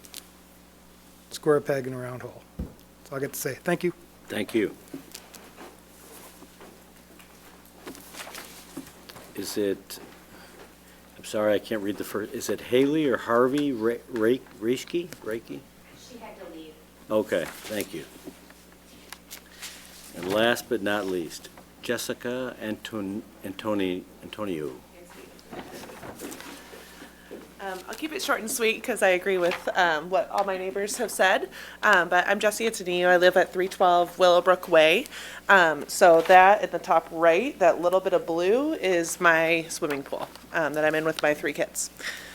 square peg in a round hole. That's all I got to say. Thank you. Thank you. Is it, I'm sorry, I can't read the first, is it Haley or Harvey Reiki? She had to leave. Okay, thank you. And last but not least, Jessica Antonio. I'll keep it short and sweet because I agree with what all my neighbors have said. But I'm Jessie Antonio. I live at 312 Willowbrook Way. So that in the top right, that little bit of blue is my swimming pool that I'm in with my 3 kids.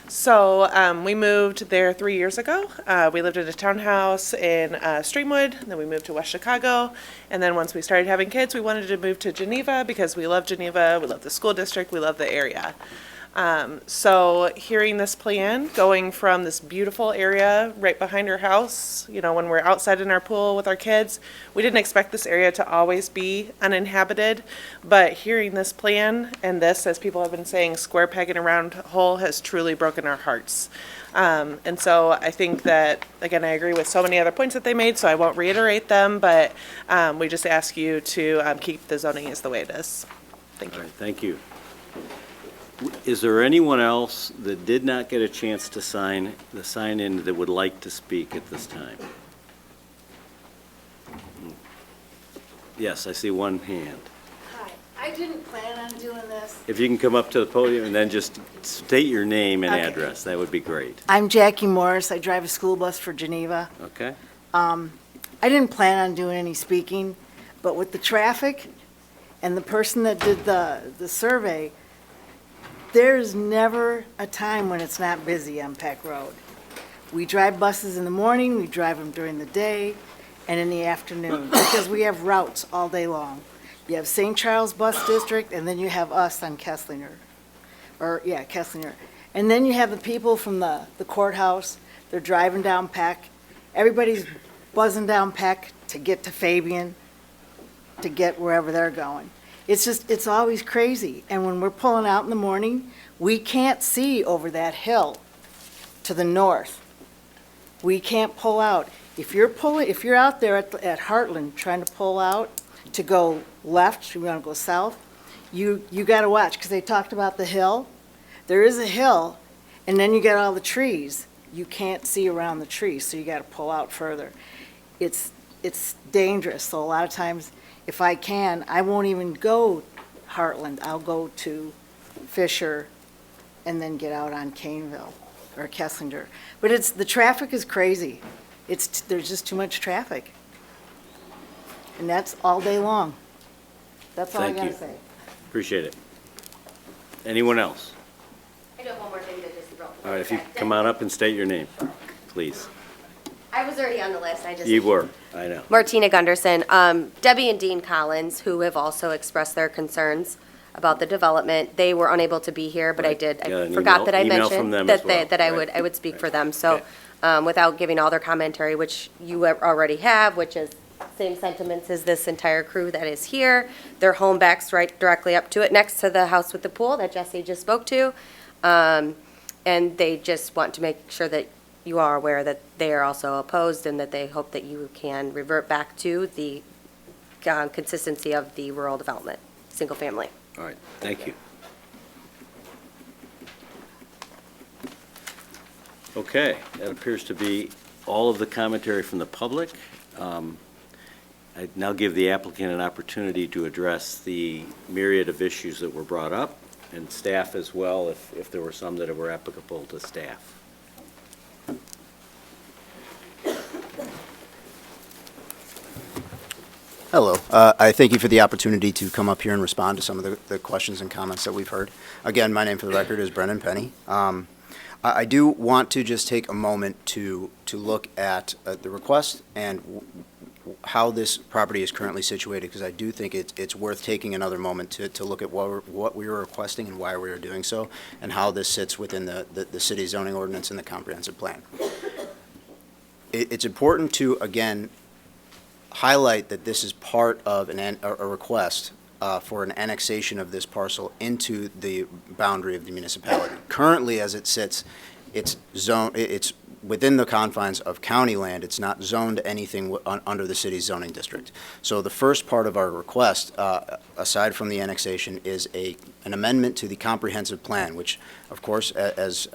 So we moved there 3 years ago. We lived in a townhouse in Streamwood, then we moved to West Chicago, and then once we started having kids, we wanted to move to Geneva because we love Geneva, we love the school district, we love the area. So hearing this plan, going from this beautiful area right behind our house, you know, when we're outside in our pool with our kids, we didn't expect this area to always be uninhabited, but hearing this plan and this, as people have been saying, square peg in a round hole has truly broken our hearts. And so I think that, again, I agree with so many other points that they made, so I won't reiterate them, but we just ask you to keep the zoning as the way it is. Thank you. All right, thank you. Is there anyone else that did not get a chance to sign in that would like to speak at this time? Yes, I see one hand. Hi, I didn't plan on doing this. If you can come up to the podium and then just state your name and Okay. address, that would be great. I'm Jackie Morris. I drive a school bus for Geneva. Okay? I didn't plan on doing any speaking, but with the traffic and the person that did the survey, there's never a time when it's not busy on Peck Road. We drive buses in the morning, we drive them during the day, and in the afternoon, because we have routes all day long. You have St. Charles Bus District, and then you have us on Kesslinger. Kesslinger. And then you have the people from the courthouse, they're driving down Peck. Everybody's buzzing down Peck to get to Fabian, to get wherever they're going. It's always crazy. And when we're pulling out in the morning, we can't see over that hill to the north. We can't pull out. If you're out there at Heartland trying to pull out to go left, you want to go south, you got to watch, because they talked about the hill. There is a hill, and then you got all the trees. You can't see around the trees, so you got to pull out further. It's dangerous. So a lot of times, if I can, I won't even go Heartland. I'll go to Fisher and then get out on Caneville or Kessinger. But the traffic is crazy. There's just too much traffic. And that's all day long. That's all I Thank gotta you. say. Appreciate it. Anyone else? I do have one more thing to just throw. All right, if you come on up and state your name, please. I was already on the list, You were, I know. Martina Gunderson, Debbie and Dean Collins, who have also expressed their concerns about the development. They were unable to be here, but I an forgot email- that I email from mentioned them that as well. that I would speak for them. So, without giving all their commentary, which you already have, which is same sentiments as this entire crew that is here. Their home backs right directly up to it, next to the house with the pool that Jesse just spoke to. And they just want to make sure that you are aware that they are also opposed and that they hope that you can revert back to the consistency of the rural development, single family. All right, thank you. Okay, that appears to be all of the commentary from the public. I now give the applicant an opportunity to address the myriad of issues that were brought up, and staff as well, if there were some that were applicable to staff. Hello. I thank you for the opportunity to come up here and respond to some of the questions and comments that we've heard. Again, my name for the record is Brennan Penny. I do want to just take a moment to look at the request and how this property is currently situated, because I do think it's worth taking another moment to look at what we were requesting and why we were doing so, and how this sits within the city zoning ordinance and the comprehensive plan. It's important to, again, highlight that this is part of a request for an annexation of this parcel into the boundary of the municipality. Currently, as it sits, it's within the confines of county land. It's not zoned anything under the city's zoning district. So the first part of our request, aside from the annexation, is an amendment to the comprehensive plan, which, of course, as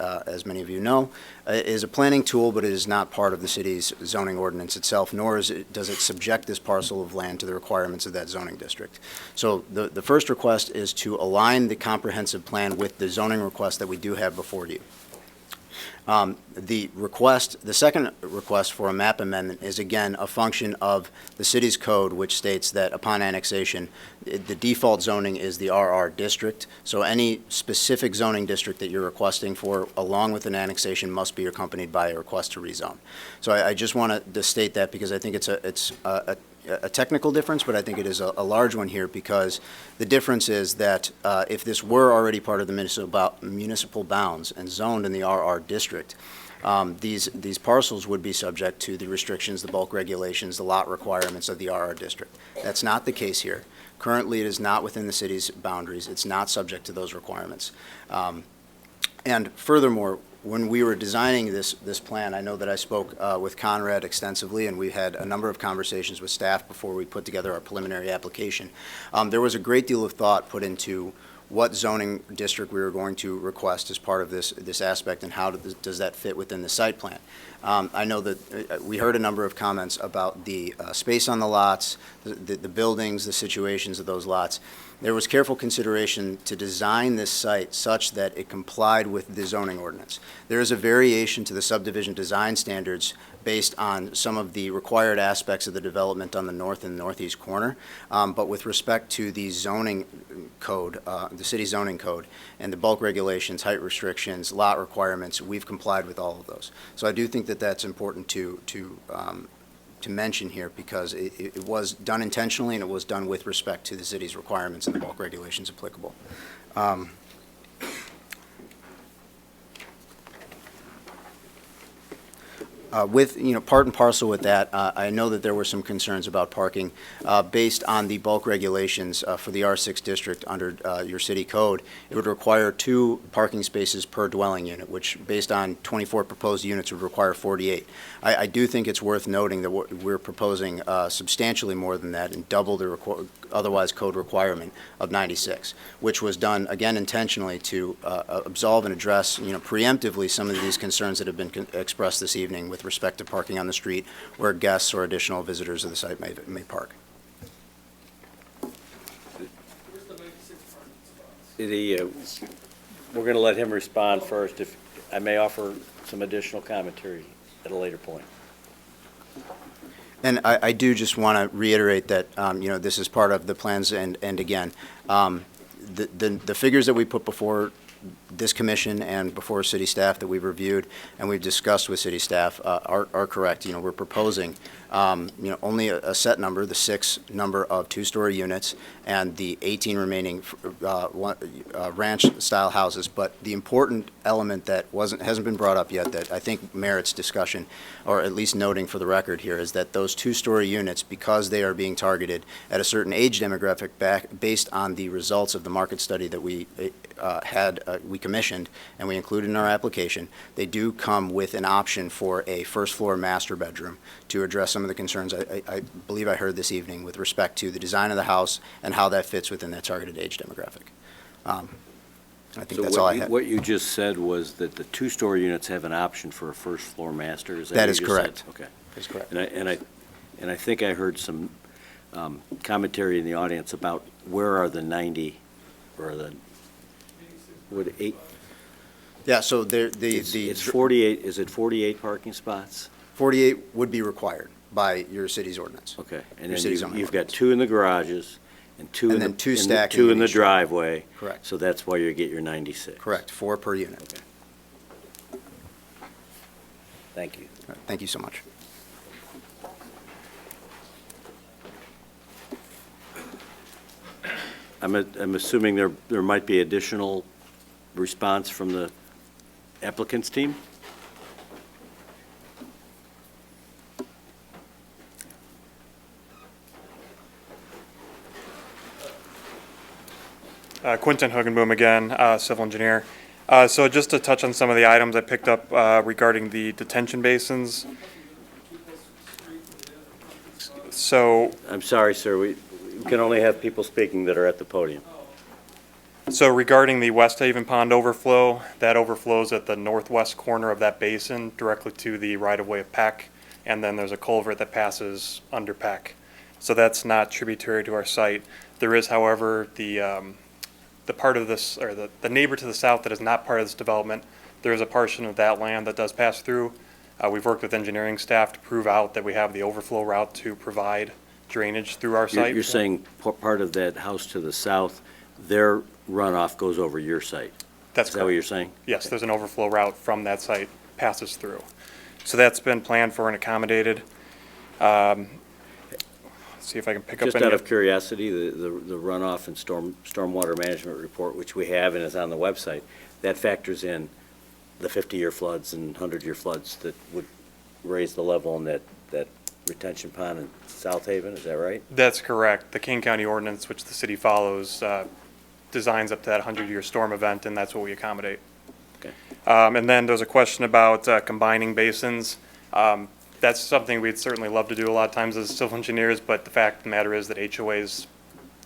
many of you know, is a planning tool, but it is not part of the city's zoning ordinance itself, nor does it subject this parcel of land to the requirements of that zoning district. So the first request is to align the comprehensive plan with the zoning request that we do have before you. The second request for a map amendment is again a function of the city's code, which states that upon annexation, the default zoning is the RR district. So any specific zoning district that you're requesting for, along with an annexation, must be accompanied by a request to rezone. So I just wanted to state that because I think it's a technical difference, but I think it is a large one here because the difference is that if this were already part of the municipal bounds and zoned in the RR district, these parcels would be subject to the restrictions, the bulk regulations, the lot requirements of the RR district. That's not the case here. Currently, it is not within the city's boundaries. It's not subject to those requirements. And furthermore, when we were designing this plan, I know that I spoke with Conrad extensively, and we had a number of conversations with staff before we put together our preliminary application. There was a great deal of thought put into what zoning district we were going to request as part of this aspect, and how does that fit within the site plan. I know that we heard a number of comments about the space on the lots, the buildings, the situations of those lots. There was careful consideration to design this site such that it complied with the zoning ordinance. There is a variation to the subdivision design standards based on some of the required aspects of the development on the north and northeast corner, but with respect to the zoning code, the city zoning code, and the bulk regulations, height restrictions, lot requirements, we've complied with all of those. So I do think that that's important to mention here because it was done intentionally and it was done with respect to the city's requirements and the bulk regulations applicable. With, part and parcel with that, I know that there were some concerns about parking. Based on the bulk regulations for the R6 district under your city code, it would require 2 parking spaces per dwelling unit, which based on 24 proposed units would require 48. I do think it's worth noting that we're proposing substantially more than that and double the otherwise code requirement of 96, which was done, again, intentionally to absolve and address, preemptively some of these concerns that have been expressed this evening with respect to parking on the street where guests or additional visitors of the site may park. We're going to let him respond first. If I may offer some additional commentary at a later point. And I do just want to reiterate that, this is part of the plans, and again, the figures that we put before this commission and before city staff that we've reviewed and we've discussed with city staff are correct. We're proposing, only a set number, the 6 number of 2-story units and the 18 remaining ranch-style houses. But the important element that hasn't been brought up yet that I think merits discussion, or at least noting for the record here, is that those 2-story units, because they are being targeted at a certain age demographic based on the results of the market study that we we commissioned and we included in our application, they do come with an option for a first-floor master bedroom to address some of the concerns I believe I heard this evening with respect to the design of the house and how that fits within that targeted age demographic. I think that's all I had. What you just said was that the 2-story units have an option for a first-floor master? Is that That what is you correct. said? Okay. That's correct. And I think I heard some commentary in the audience about where are the 90 or the 8? Yeah, so It's 48, is it 48 parking spots? 48 would be required by your city's ordinance. Okay, and Your then city's zoning you've got 2 in the garages and 2 And then two stacking 2 in in the each room. driveway. Correct. So that's why you get your 96. Correct, 4 per unit. Okay. Thank you. All right, thank you so much. I'm assuming there might be additional response from the applicant's team? Quentin Hugenboom again, civil engineer. So just to touch on some of the items I picked up regarding the detention basins. So, I'm sorry, sir, we can only have people speaking that are at the podium. so regarding the West Haven Pond overflow, that overflows at the northwest corner of that basin directly to the right-of-way of Peck, and then there's a culvert that passes under Peck. So that's not tributary to our site. There is, however, the part of this, or the neighbor to the south that is not part of this development There's a portion of that land that does pass through. We've worked with engineering staff to prove out that we have the overflow route to provide drainage through our site. You're saying part of that house to the south, their runoff goes over your site? That's Is that what correct. you're saying? Yes, there's an overflow route from that site, passes through. So that's been planned for and accommodated. Let's see if I can pick up Just any. out of curiosity, the runoff and stormwater management report, which we have and is on the website, that factors in the 50-year floods and 100-year floods that would raise the level in that retention pond in South Haven, is that right? That's correct. The King County ordinance, which the city follows, designs up to that 100-year storm event, and that's what we accommodate. Okay. And then there's a question about combining basins. That's something we'd certainly love to do a lot of times as civil engineers, but the fact of the matter is that HOAs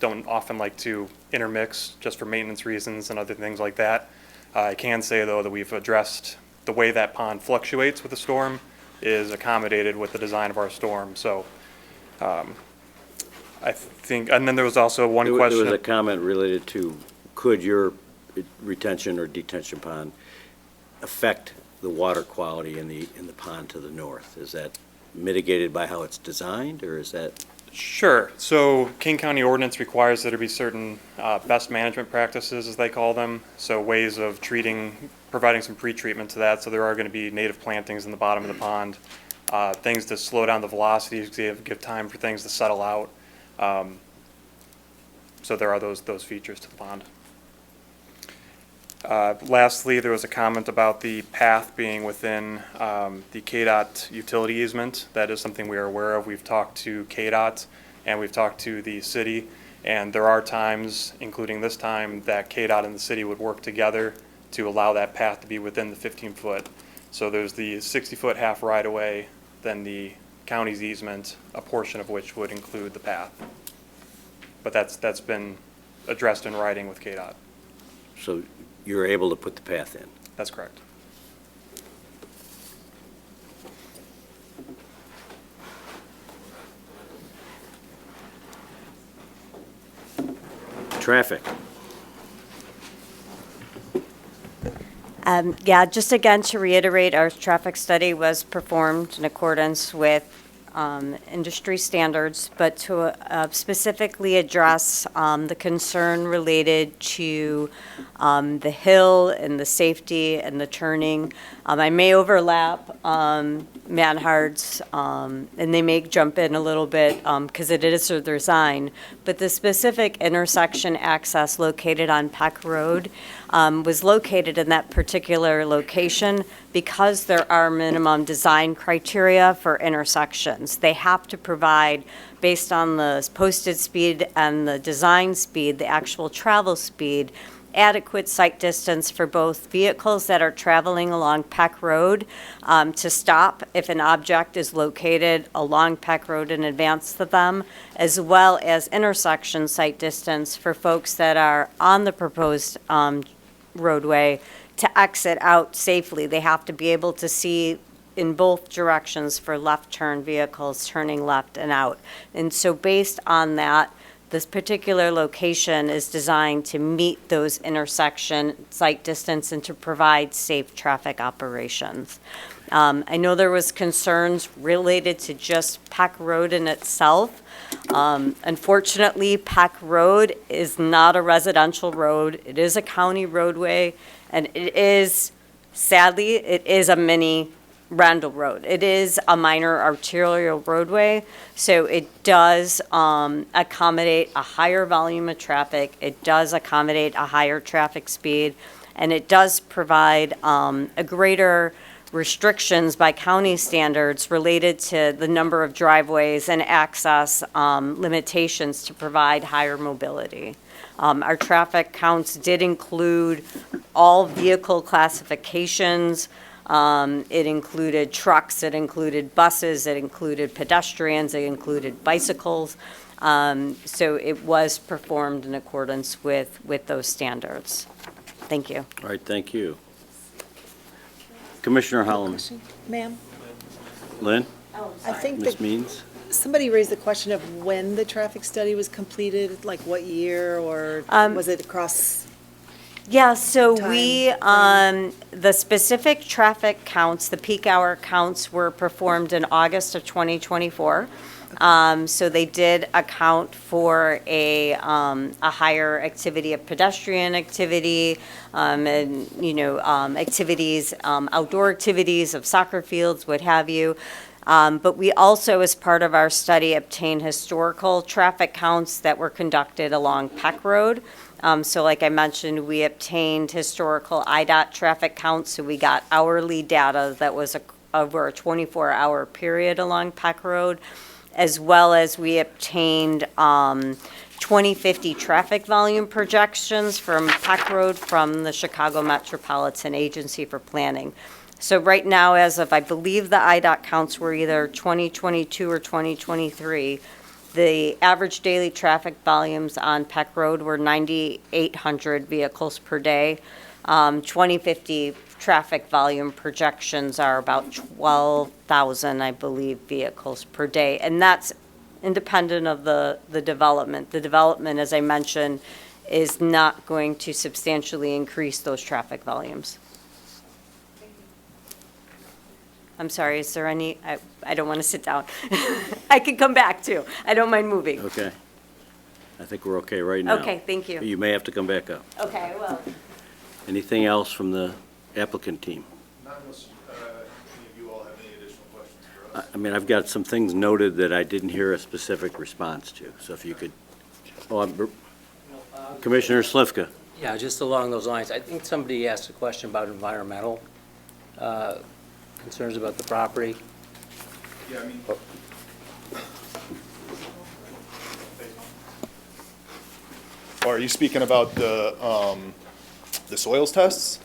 don't often like to intermix just for maintenance reasons and other things like that. I can say, though, that we've addressed the way that pond fluctuates with the storm is accommodated with the design of our storm. So I think, and then there was also one question. There was a comment related to, could your retention or detention pond affect the water quality in the pond to the north? Is that mitigated by how it's designed, or is that? Sure. So King County ordinance requires that there be certain best management practices, as they call them. So ways of providing some pre-treatment to that. So there are going to be native plantings in the bottom of the pond, things to slow down the velocities, give time for things to settle out. So there are those features to the pond. Lastly, there was a comment about the path being within the KDOT utility easement. That is something we are aware of. We've talked to KDOT and we've talked to the city, and there are times, including this time, that KDOT and the city would work together to allow that path to be within the 15-foot. So there's the 60-foot half right-of-way, then the county's easement, a portion of which would include the path. But that's been addressed in writing with KDOT. So you're able to put the path in? That's correct. Traffic. Yeah, just again to reiterate, our traffic study was performed in accordance with industry standards, but to specifically address the concern related to the hill and the safety and the turning. I may overlap Manhard's, and they may jump in a little bit because it is their design, but the specific intersection access located on Peck Road was located in that particular location because there are minimum design criteria for intersections. They have to provide, based on the posted speed and the design speed, the actual travel speed, adequate sight distance for both vehicles that are traveling along Peck Road to stop if an object is located along Peck Road in advance of them, as well as intersection sight distance for folks that are on the proposed roadway to exit out safely. They have to be able to see in both directions for left turn vehicles turning left and out. And so based on that, this particular location is designed to meet those intersection sight distance and to provide safe traffic operations. I know there was concerns related to just Peck Road in itself. Unfortunately, Peck Road is not a residential road. It is a county roadway, and it is, sadly, it is a mini Randall Road. It is a minor arterial roadway, so it does accommodate a higher volume of traffic. It does accommodate a higher traffic speed, and it does provide a greater restrictions by county standards related to the number of driveways and access limitations to provide higher mobility. Our traffic counts did include all vehicle classifications. It included trucks, it included buses, it included pedestrians, it included bicycles. So it was performed in accordance with those standards. Thank you. All right, thank you. Commissioner Holloman. Ma'am? Lynn? I think Ms. that Means? somebody raised the question of when the traffic study was completed, like what year, or was it across? Yeah, so the specific traffic counts, the peak hour counts were performed in August of 2024. So they did account for a higher activity of pedestrian activity, and, activities, outdoor activities of soccer fields, what have you. But we also, as part of our study, obtained historical traffic counts that were conducted along Peck Road. So like I mentioned, we obtained historical IDOT traffic counts, so we got hourly data that was over a 24-hour period along Peck Road, as well as we obtained 2050 traffic volume projections from Peck Road from the Chicago Metropolitan Agency for Planning. So right now, as of, I believe the IDOT counts were either 2022 or 2023, the average daily traffic volumes on Peck Road were 9,800 vehicles per day. 2050 traffic volume projections are about 12,000, I believe, vehicles per day. And that's independent of the development. The development, as I mentioned, is not going to substantially increase those traffic volumes. I'm sorry, is there any, I don't want to sit down. I can come back too. I don't mind moving. Okay. I think we're okay right now. Okay, thank you. You may have to come back up. Okay, I will. Anything else from the applicant team? Not unless any of you all have any additional questions for us. I mean, I've got some things noted that I didn't hear a specific response to, so if you could, Commissioner Slivka. Yeah, just along those lines, I think somebody asked a question about environmental concerns about the property. Yeah, I mean. Are you speaking about the soils tests?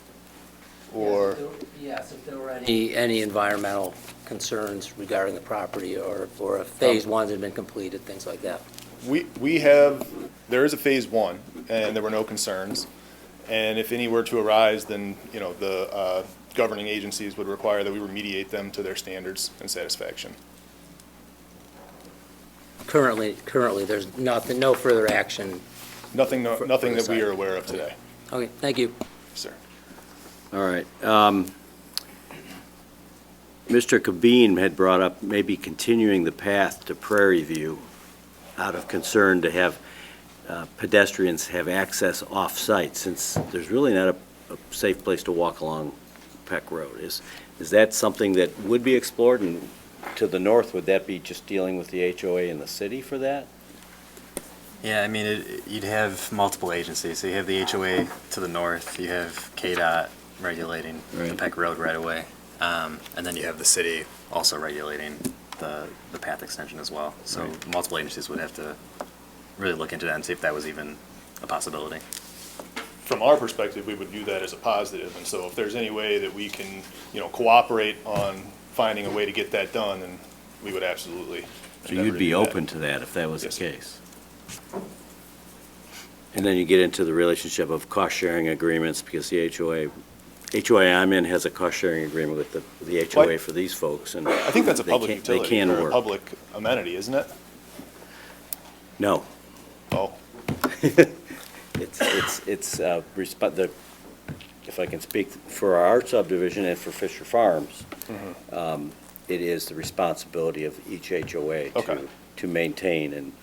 Or? Yes, if there were any environmental concerns regarding the property, or if phase one had been completed, things like that. There is a phase one, and there were no concerns. And if any were to arise, then, the governing agencies would require that we remediate them to their standards and satisfaction. Currently, there's nothing, no further action. Nothing that we are aware of today. Okay, thank you. Sir. All right. Mr. Kabine had brought up maybe continuing the path to Prairie View out of concern to have pedestrians have access off-site, since there's really not a safe place to walk along Peck Road. Is that something that would be explored? And to the north, would that be just dealing with the HOA in the city for that? Yeah, I mean, you'd have multiple agencies. So you have the HOA to the north, you have KDOT regulating the Peck Road right away, and then you have the city also regulating the path extension as well. So multiple agencies would have to really look into that and see if that was even a possibility. From our perspective, we would view that as a positive, and so if there's any way that we can, cooperate on finding a way to get that done, then we would absolutely. So you'd be open to that if that was the case? And then you get into the relationship of cost-sharing agreements, because the HOA I'm in has a cost-sharing agreement with the HOA for these folks, and I think that's a public utility, they can or work. a public amenity, isn't it? No. Oh. If I can speak for our subdivision and for Fisher Farms, it is the responsibility of each HOA to maintain and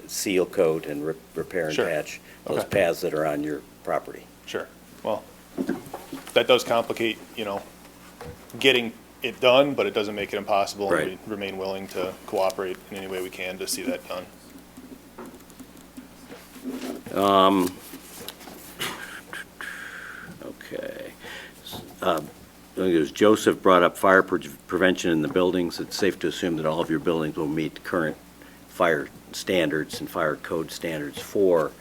seal coat and repair and patch those paths that are on your property. Sure. Well, that does complicate, getting it done, but it doesn't make it impossible. And we remain willing to cooperate in any way we can to see that done. Okay. Joseph brought up fire prevention in the buildings. It's safe to assume that all of your buildings will meet current fire standards and fire code standards for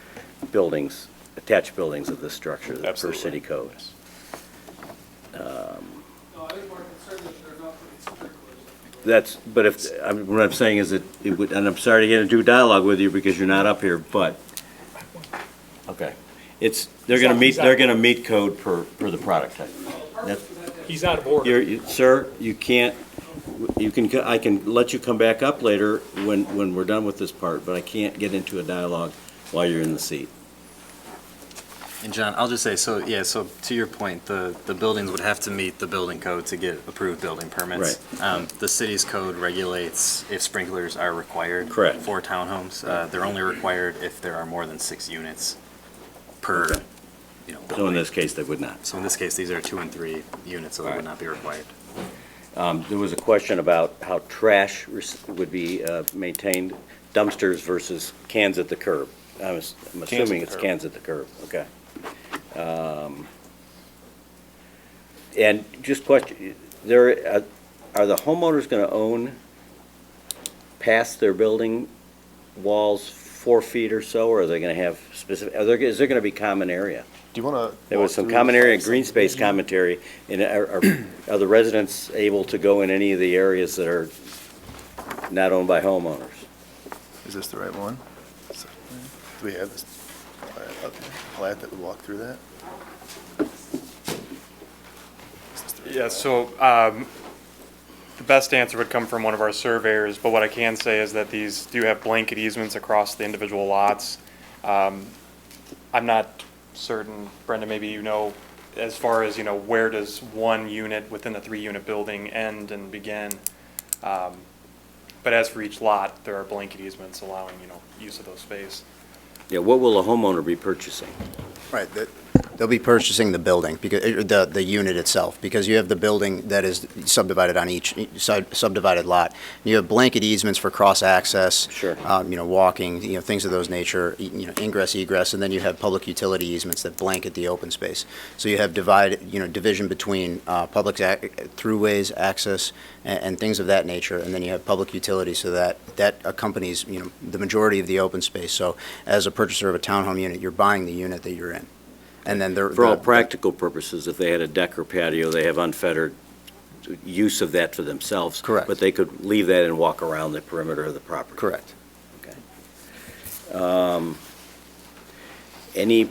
buildings, attached buildings of this structure per city code. What I'm saying is that it would, and I'm sorry to get into dialogue with you because you're not up here, but, okay. They're gonna meet code per the product type. He's out of order. Sir, you can't, I can let you come back up later when we're done with this part, but I can't get into a dialogue while you're in the seat. And John, I'll just say, so, yeah, so to your point, the buildings would have to meet the building code to get approved building permits. The city's code regulates if sprinklers are required. Correct. For townhomes. They're only required if there are more than 6 units per, Okay. you know, So in building. this case, they would not. So in this case, these are 2 and 3 units, so they would not be required. There was a question about how trash would be maintained, dumpsters versus cans at the curb. I'm assuming the it's curb. cans at the curb, okay. And just question, are the homeowners going to own past their building walls 4 feet or so, or are they going to have specific, is there going to be common area? Do you want to? There was some common area and green space commentary, and are the residents able to go in any of the areas that are not owned by homeowners? Is this the right one? Do we have this plat that would walk through that? Yeah, so the best answer would come from one of our surveyors, but what I can say is that these do have blanket easements across the individual lots. I'm not certain, Brenda, maybe you know, as far as, you know, where does one unit within the 3-unit building end and begin? But as for each lot, there are blanket easements allowing, you know, use of those space. Yeah, what will a homeowner be purchasing? Right, they'll be purchasing the building, because, the unit itself, because you have the building that is subdivided on each subdivided lot. You have blanket easements for cross-access. Sure. You know, walking, you know, things of those nature, you know, ingress, egress, and then you have public utility easements that blanket the open space. So you have division between public throughways, access, and things of that nature, and then you have public utilities, so that accompanies, you know, the majority of the open space. So as a purchaser of a townhome unit, you're buying the unit that you're in. And then For all practical purposes, if they had a deck or patio, they have unfettered use of that for themselves. Correct. But they could leave that and walk around the perimeter of the property. Correct. Okay. And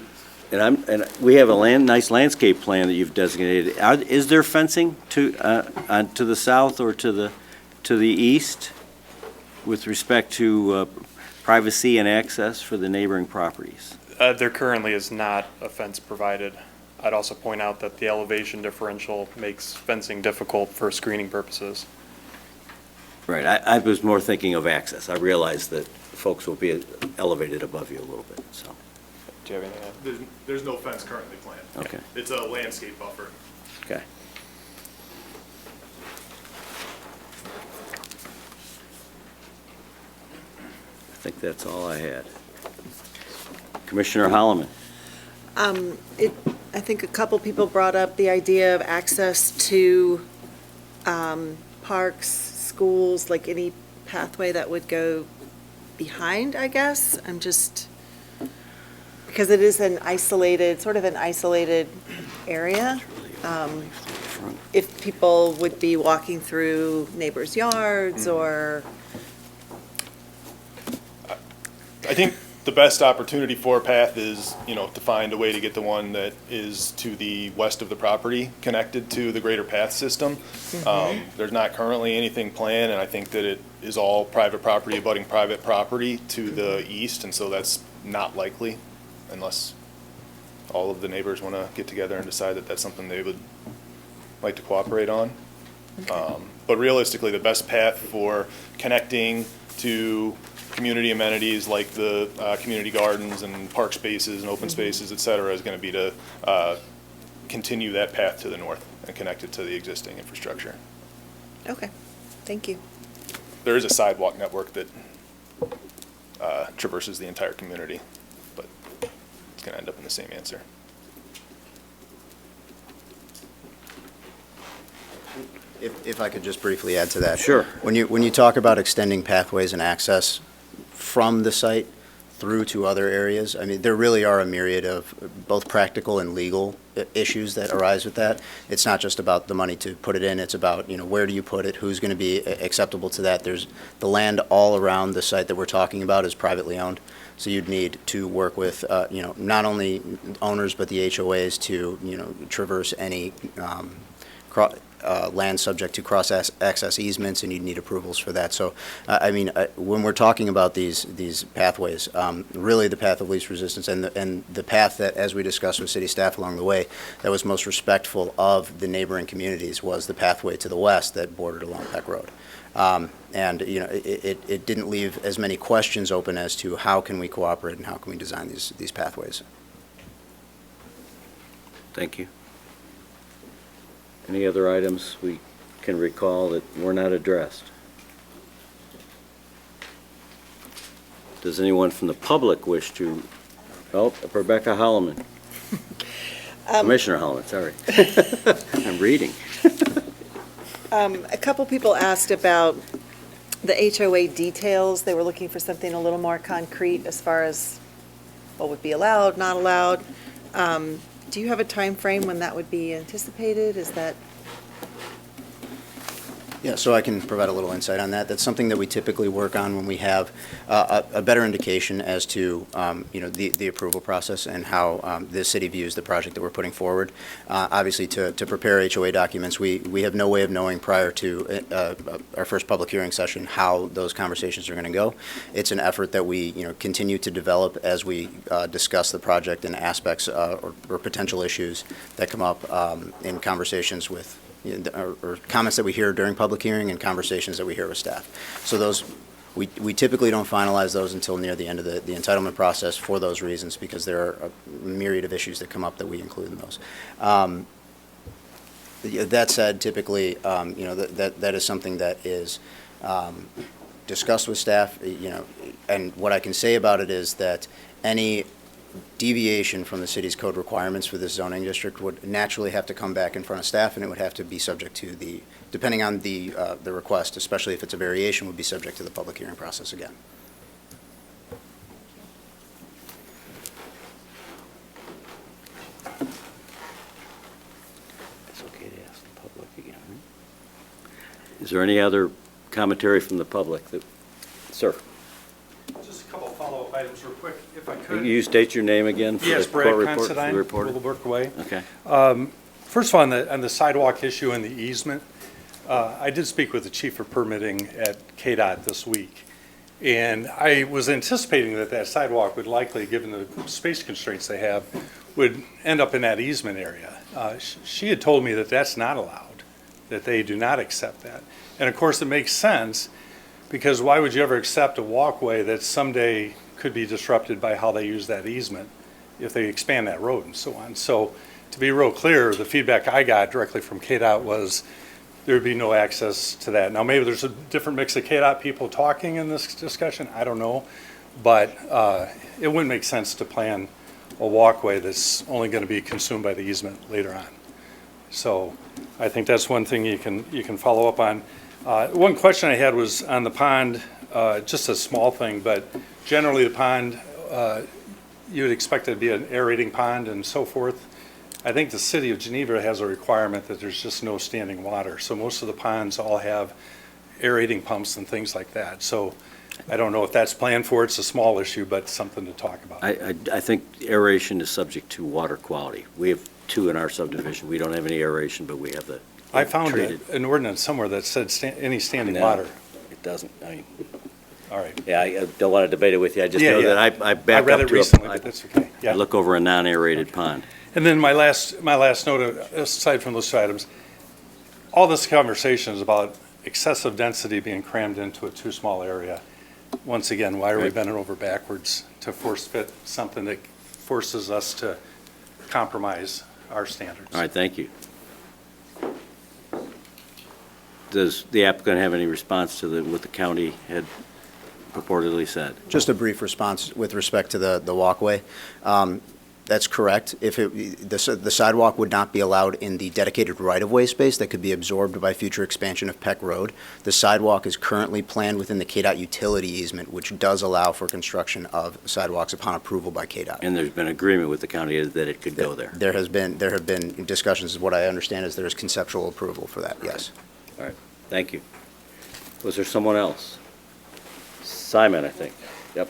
we have a nice landscape plan that you've designated. Is there fencing to the south or to the east with respect to privacy and access for the neighboring properties? There currently is not a fence provided. I'd also point out that the elevation differential makes fencing difficult for screening purposes. Right, I was more thinking of access. I realize that folks will be elevated above you a little bit, so. Do you have anything? There's no fence currently planned. Okay. It's a landscape buffer. Okay. I think that's all I had. Commissioner Holloman. I think a couple people brought up the idea of access to parks, schools, like any pathway that would go behind, I guess. I'm just, because it is sort of an isolated area. If people would be walking through neighbors' yards or. I think the best opportunity for a path is, you know, to find a way to get the one that is to the west of the property connected to the greater path system. There's not currently anything planned, and I think that it is all private property abutting private property to the east, and so that's not likely unless all of the neighbors want to get together and decide that that's something they would like to cooperate on. But realistically, the best path for connecting to community amenities like the community gardens and park spaces and open spaces, et cetera, is going to be to continue that path to the north and connect it to the existing infrastructure. Okay, thank you. There is a sidewalk network that traverses the entire community, but it's going to end up in the same answer. If I could just briefly add to that. Sure. When you talk about extending pathways and access from the site through to other areas, I mean, there really are a myriad of both practical and legal issues that arise with that. It's not just about the money to put it in, it's about, you know, where do you put it, who's going to be acceptable to that. There's the land all around the site that we're talking about is privately owned, so you'd need to work with, you know, not only owners but the HOAs to, you know, traverse any land subject to cross-access easements, and you'd need approvals for that. So, I mean, when we're talking about these pathways, really the path of least resistance and the path that, as we discussed with city staff along the way, that was most respectful of the neighboring communities was the pathway to the west that bordered along Peck Road. And, you know, it didn't leave as many questions open as to how can we cooperate and how can we design these pathways. Thank you. Any other items we can recall that were not addressed? Does anyone from the public wish to, oh, Rebecca Holloman. Commissioner Holloman, sorry. I'm reading. A couple people asked about the HOA details. They were looking for something a little more concrete as far as what would be allowed, not allowed. Do you have a time frame when that would be anticipated? Is that? Yeah, so I can provide a little insight on that. That's something that we typically work on when we have a better indication as to, you know, the approval process and how the city views the project that we're putting forward. Obviously, to prepare HOA documents, we have no way of knowing prior to our first public hearing session how those conversations are going to go. It's an effort that we, you know, continue to develop as we discuss the project and aspects or potential issues that come up in conversations with, or comments that we hear during public hearing and conversations that we hear with staff. So those, we typically don't finalize those until near the end of the entitlement process for those reasons, because there are a myriad of issues that come up that we include in those. That said, typically, you know, that is something that is discussed with staff, you know, and what I can say about it is that any deviation from the city's code requirements for this zoning district would naturally have to come back in front of staff, and it would have to be subject to the, depending on the request, especially if it's a variation, would be subject to the public hearing process again. It's okay to ask the public again, right? Is there any other commentary from the public that, sir? Just a couple of follow-up items real quick, if I could. You state your name again for Yes, the Brad court report, for the Considine, reporter? Willowbrook Way. Okay. First of all, on the sidewalk issue and the easement, I did speak with the chief of permitting at KDOT this week, and I was anticipating that sidewalk would likely, given the space constraints they have, would end up in that easement area. She had told me that that's not allowed, that they do not accept that. And of course, it makes sense, because why would you ever accept a walkway that someday could be disrupted by how they use that easement if they expand that road and so on? So to be real clear, the feedback I got directly from KDOT was there would be no access to that. Now, maybe there's a different mix of KDOT people talking in this discussion, I don't know, but it wouldn't make sense to plan a walkway that's only going to be consumed by the easement later on. So I think that's one thing you can follow up on. One question I had was on the pond, just a small thing, but generally the pond, you would expect it to be an aerating pond and so forth. I think the city of Geneva has a requirement that there's just no standing water. So most of the ponds all have aerating pumps and things like that. So I don't know if that's planned for. It's a small issue, but something to talk about. I think aeration is subject to water quality. We have 2 in our subdivision. We don't have any aeration, but we have the I found treated. an ordinance somewhere that said any standing No, water. It doesn't. I mean, all right. Yeah, I don't want to debate it with you. I just Yeah, know yeah. that I back read up it to recently, but that's okay. I look over a non-aerated pond. And then my last note, aside from those items, all this conversation is about excessive density being crammed into a too small area. Once again, why are we bending over backwards to force fit something that forces us to compromise our standards? All right, thank you. Does the applicant have any response to what the county had purportedly said? Just a brief response with respect to the walkway. That's correct. If the sidewalk would not be allowed in the dedicated right-of-way space that could be absorbed by future expansion of Peck Road. The sidewalk is currently planned within the KDOT utility easement, which does allow for construction of sidewalks upon approval by KDOT. And there's been agreement with the county that it could go there? There have been discussions. What I understand is there's conceptual approval for that, yes. All right, thank you. Was there someone else? Simon, I think. Yep.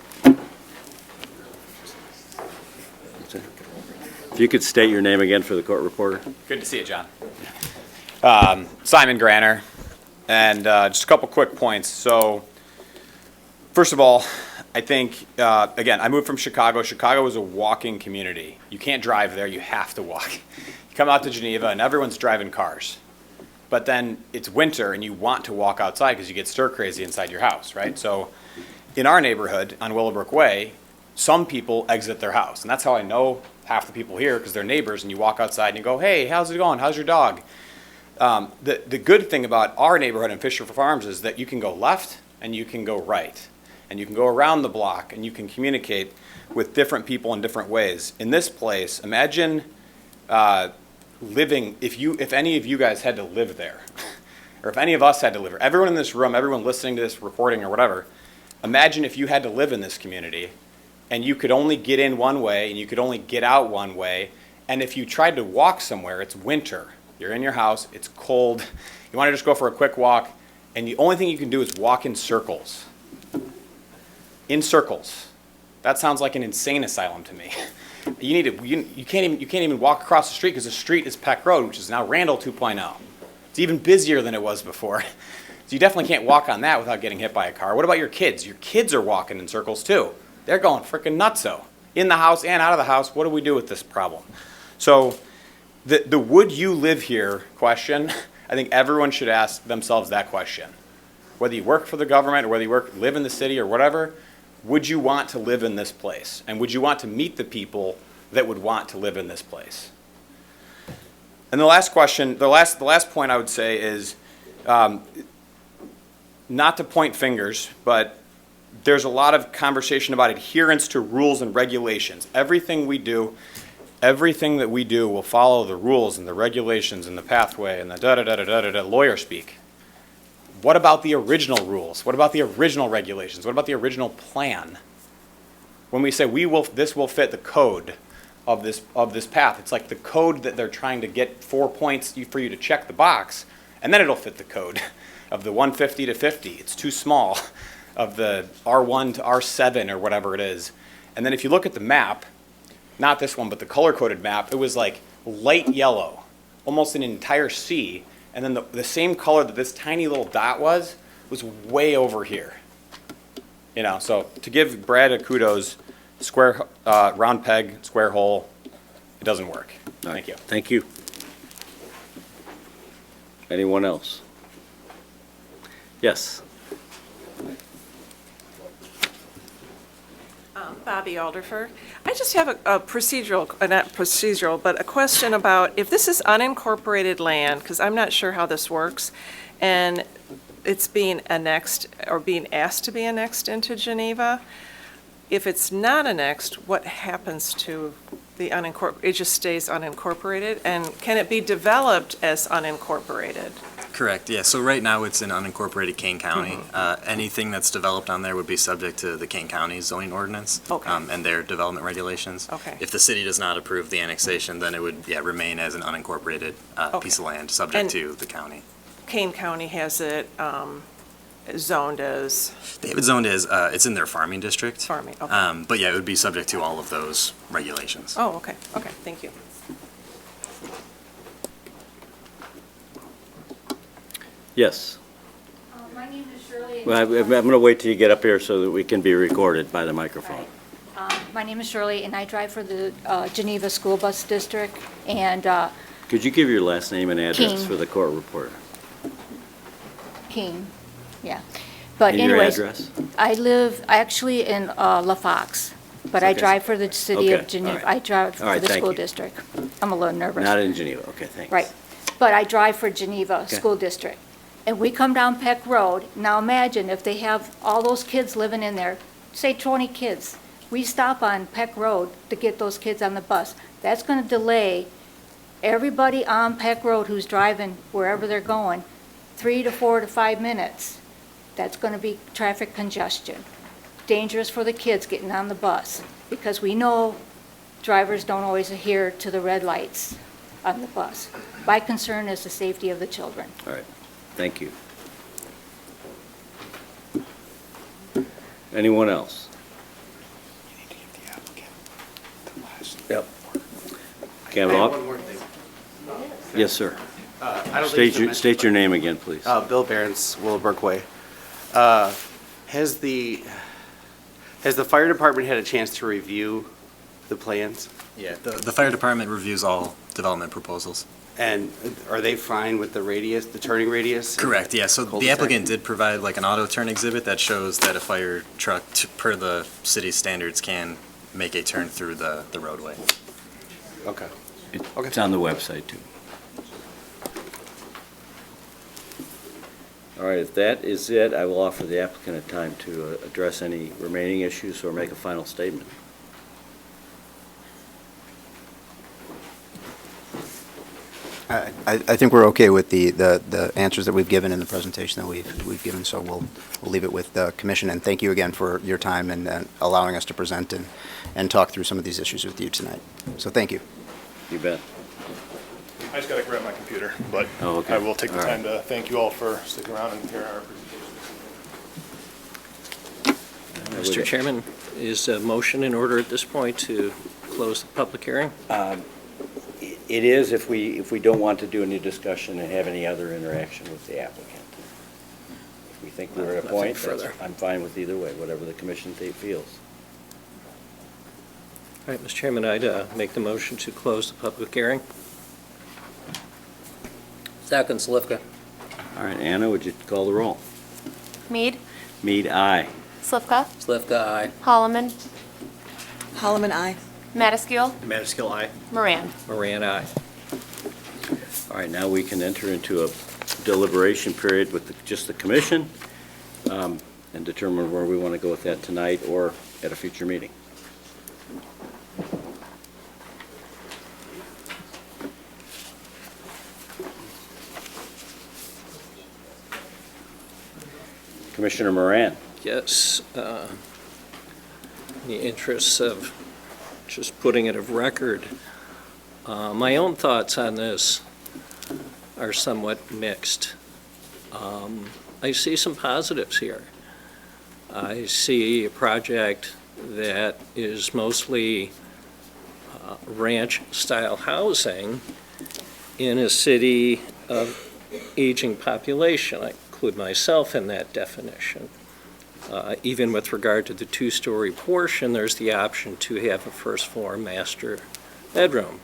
If you could state your name again for the court reporter. Good to see you, John. Simon Granner, and just a couple quick points. So, first of all, I think, again, I moved from Chicago. Chicago is a walking community. You can't drive there, you have to walk. You come out to Geneva and everyone's driving cars. But then it's winter and you want to walk outside because you get stir crazy inside your house, right? So in our neighborhood on Willowbrook Way, some people exit their house. And that's how I know half the people here, because they're neighbors, and you walk outside and you go, hey, how's it going? How's your dog? The good thing about our neighborhood in Fisher Farms is that you can go left and you can go right. And you can go around the block and you can communicate with different people in different ways. In this place, imagine living, if any of you guys had to live there, or if any of us had to live there, everyone in this room, everyone listening to this recording or whatever, imagine if you had to live in this community and you could only get in one way and you could only get out one way, and if you tried to walk somewhere, it's winter, you're in your house, it's cold, you want to just go for a quick walk, and the only thing you can do is walk in circles. In circles. That sounds like an insane asylum to me. You can't even walk across the street because the street is Peck Road, which is now Randall 2.0. It's even busier than it was before. So you definitely can't walk on that without getting hit by a car. What about your kids? Your kids are walking in circles too. They're going freaking nutso. In the house and out of the house, what do we do with this problem? So the would you live here question, I think everyone should ask themselves that question. Whether you work for the government or whether you live in the city or whatever, would you want to live in this place? And would you want to meet the people that would want to live in this place? And the last question, the last point I would say is, not to point fingers, but there's a lot of conversation about adherence to rules and regulations. Everything that we do will follow the rules and the regulations and the pathway and the da-da-da-da-da-da lawyer speak. What about the original rules? What about the original regulations? What about the original plan? When we say this will fit the code of this path, it's like the code that they're trying to get 4 points for you to check the box, and then it'll fit the code of the 150 to 50. It's too small, of the R1 to R7 or whatever it is. And then if you look at the map, not this one, but the color-coded map, it was like light yellow, almost an entire sea. And then the same color that this tiny little dot was way over here. You know, so to give Brad a kudos, square, round peg, square hole, it doesn't work. Thank you. Thank you. Anyone else? Yes. Bobby Alderfer. I just have a procedural, not procedural, but a question about if this is unincorporated land, because I'm not sure how this works, and it's being annexed or being asked to be annexed into Geneva. If it's not annexed, what happens to the unincorporated? It just stays unincorporated, and can it be developed as unincorporated? Correct, yeah. So right now it's in unincorporated Kane County. Anything that's developed on there would be subject to the Kane County zoning ordinance and their development regulations. Okay. If the city does not approve the annexation, then it would remain as an unincorporated piece of land subject to the county. Kane County has it zoned as? They have it zoned as, it's in their farming district. Farming, okay. But yeah, it would be subject to all of those regulations. Oh, okay, thank you. Yes. My name is Shirley. Well, I'm going to wait till you get up here so that we can be recorded by the microphone. My name is Shirley, and I drive for the Geneva School Bus District, and Could you give your last name and address King. for the court reporter? King, yeah. But And your anyways, address? I live actually in La Fox, but I Okay. drive for the city Okay, of Geneva. all right. I drive All right, for the thank school you. district. I'm a little nervous. Not in Geneva, okay, thanks. Right. But I drive for Geneva Okay. School District. And we come down Peck Road. Now imagine if they have all those kids living in there, say 20 kids. We stop on Peck Road to get those kids on the bus. That's going to delay everybody on Peck Road who's driving wherever they're going 3 to 4 to 5 minutes. That's going to be traffic congestion. Dangerous for the kids getting on the bus because we know drivers don't always adhere to the red lights on the bus. My concern is the safety of the children. All right, thank you. Anyone else? Yep. Kavanaugh? One more thing. Yes, sir. I don't think you State your name again, please. Bill Behrens, Willowbrook Way. Has the fire department had a chance to review the plans? Yeah, the fire department reviews all development proposals. And are they fine with the radius, the turning radius? Correct, yeah, so the Cul-de-sac? applicant did provide like an auto turn exhibit that shows that a fire truck, per the city standards, can make a turn through the roadway. Okay. It's on the website, too. All right, if that is it, I will offer the applicant a time to address any remaining issues or make a final statement. I think we're okay with the answers that we've given in the presentation that we've given, so we'll leave it with the commission. And thank you again for your time and allowing us to present and talk through some of these issues with you tonight. So thank you. You bet. I just gotta grab my computer, but Oh, okay. I will take the All right. time to thank you all for sticking around and hearing our presentation. Mr. Chairman, is a motion in order at this point to close the public hearing? It is if we don't want to do any discussion and have any other interaction with the applicant. If we think we're at a Nothing point, further. I'm fine with either way, whatever the commission feels. All right, Mr. Chairman, I'd make the motion to close the public hearing. Second, Slivka. All right, Anna, would you call the roll? Mead, Mead, aye. Slivka, Slivka, aye. Holloman, Holloman, aye. Madaskil, Madaskil, aye. Moran. Moran, aye. All right, now we can enter into a deliberation period with just the commission and determine where we want to go with that tonight or at a future meeting. Commissioner Moran. Yes, in the interests of just putting it of record, my own thoughts on this are somewhat mixed. I see some positives here. I see a project that is mostly ranch-style housing in a city of aging population. I include myself in that definition. Even with regard to the two-story portion, there's the option to have a first-floor master bedroom,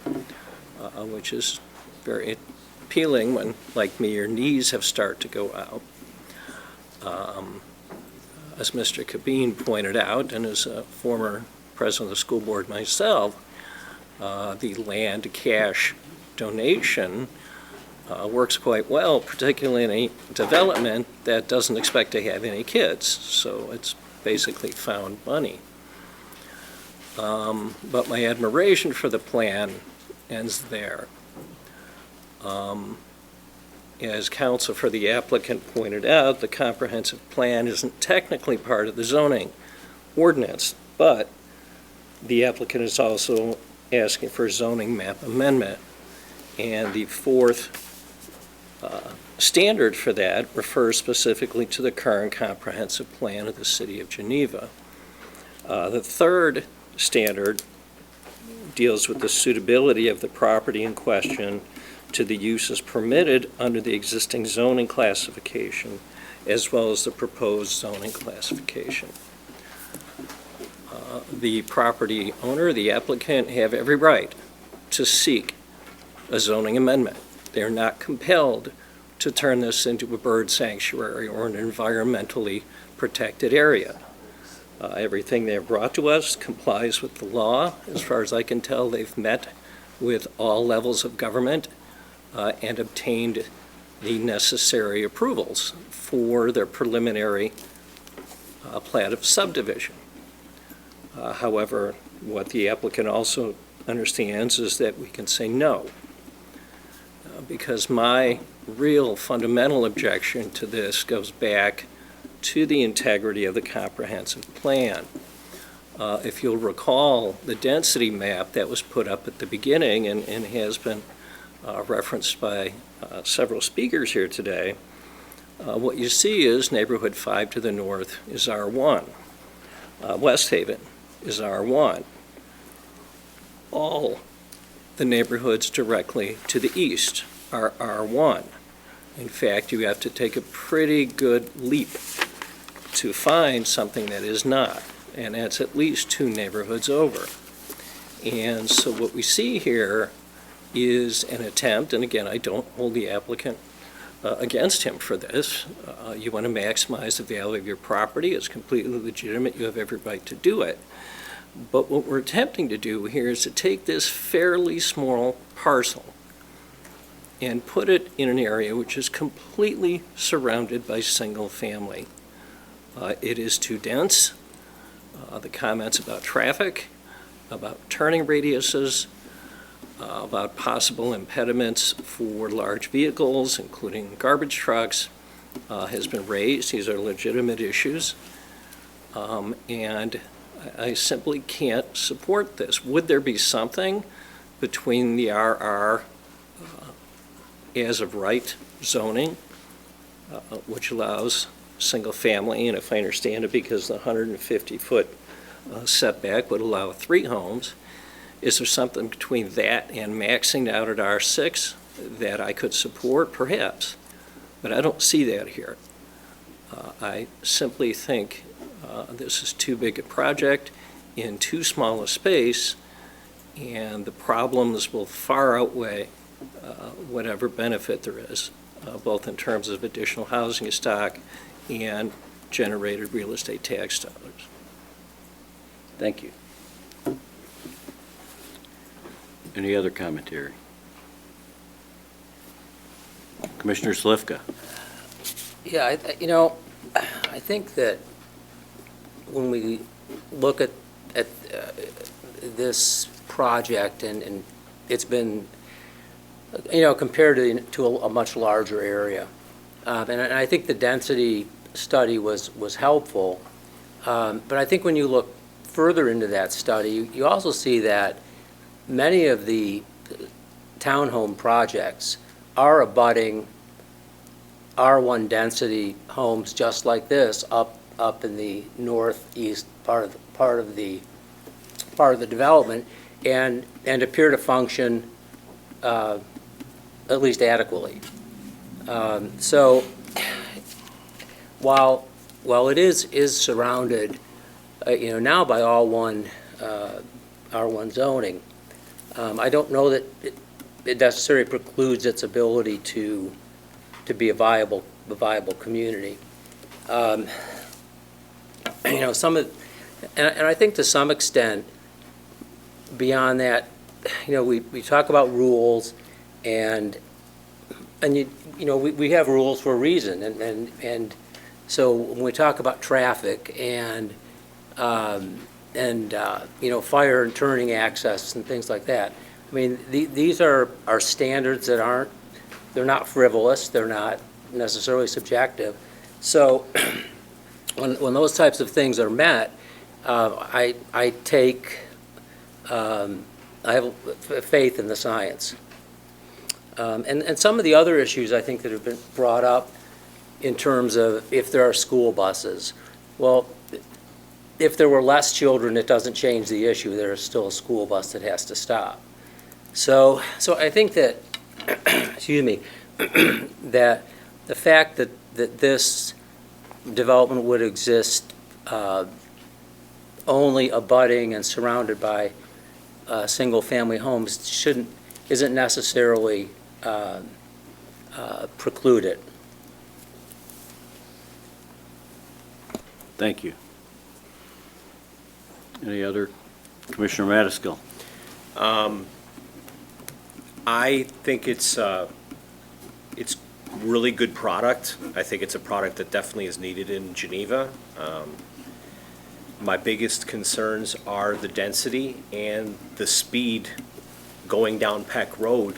which is very appealing when, like me, your knees have started to go out. As Mr. Kabine pointed out, and as a former president of the school board myself, the land cash donation works quite well, particularly in a development that doesn't expect to have any kids. So it's basically found money. But my admiration for the plan ends there. As counsel for the applicant pointed out, the comprehensive plan isn't technically part of the zoning ordinance, but the applicant is also asking for a zoning map amendment. And the fourth standard for that refers specifically to the current comprehensive plan of the city of Geneva. The third standard deals with the suitability of the property in question to the uses permitted under the existing zoning classification, as well as the proposed zoning classification. The property owner, the applicant, have every right to seek a zoning amendment. They're not compelled to turn this into a bird sanctuary or an environmentally protected area. Everything they've brought to us complies with the law. As far as I can tell, they've met with all levels of government and obtained the necessary approvals for their preliminary plat of subdivision. However, what the applicant also understands is that we can say no. Because my real fundamental objection to this goes back to the integrity of the comprehensive plan. If you'll recall, the density map that was put up at the beginning and has been referenced by several speakers here today, what you see is neighborhood 5 to the north is R1. West Haven is R1. All the neighborhoods directly to the east are R1. In fact, you have to take a pretty good leap to find something that is not, and that's at least 2 neighborhoods over. And so what we see here is an attempt, and again, I don't hold the applicant against him for this. You want to maximize the value of your property. It's completely legitimate. You have every right to do it. But what we're attempting to do here is to take this fairly small parcel and put it in an area which is completely surrounded by single family. It is too dense. The comments about traffic, about turning radiuses, about possible impediments for large vehicles, including garbage trucks, has been raised. These are legitimate issues. And I simply can't support this. Would there be something between the RR as of right zoning, which allows single family, and if I understand it, because the 150-foot setback would allow 3 homes, is there something between that and maxing out at R6 that I could support? Perhaps, but I don't see that here. I simply think this is too big a project in too small a space, and the problems will far outweigh whatever benefit there is, both in terms of additional housing stock and generated real estate tax dollars. Thank you. Any other commentary? Commissioner Slivka. Yeah, I think that when we look at this project, and it's been, compared to a much larger area, and I think the density study was helpful, but I think when you look further into that study, you also see that many of the townhome projects are abutting R1 density homes just like this up in the northeast part of the development, and appear to function at least adequately. So while it is surrounded, now by R1 zoning, I don't know that it necessarily precludes its ability to be a viable community. Some of, and I think to some extent, beyond that, we talk about rules, and we have rules for a reason, and so when we talk about traffic and fire and turning access and things like that, I mean, these are standards that they're not frivolous, they're not necessarily subjective. So when those types of things are met, I have faith in the science. And some of the other issues I think that have been brought up in terms of if there are school buses. Well, if there were less children, it doesn't change the issue. There is still a school bus that has to stop. So I think that, excuse me, that the fact that this development would exist only abutting and surrounded by single-family homes isn't necessarily precluded. Thank you. Any other? Commissioner Madiskill. I think it's really good product. I think it's a product that definitely is needed in Geneva. My biggest concerns are the density and the speed going down Peck Road,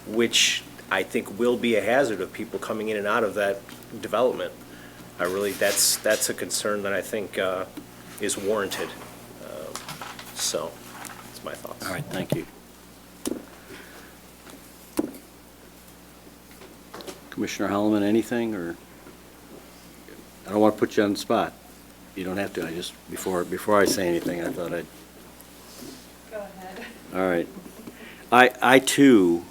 which I think will be a hazard of people coming in and out of that development. That's a concern that I think is warranted. So that's my thoughts. All right, thank you. Commissioner Holloman, anything, or? I don't want to put you on the spot. You don't have to. I just, before I say anything, I thought I'd. Go ahead. All right. I too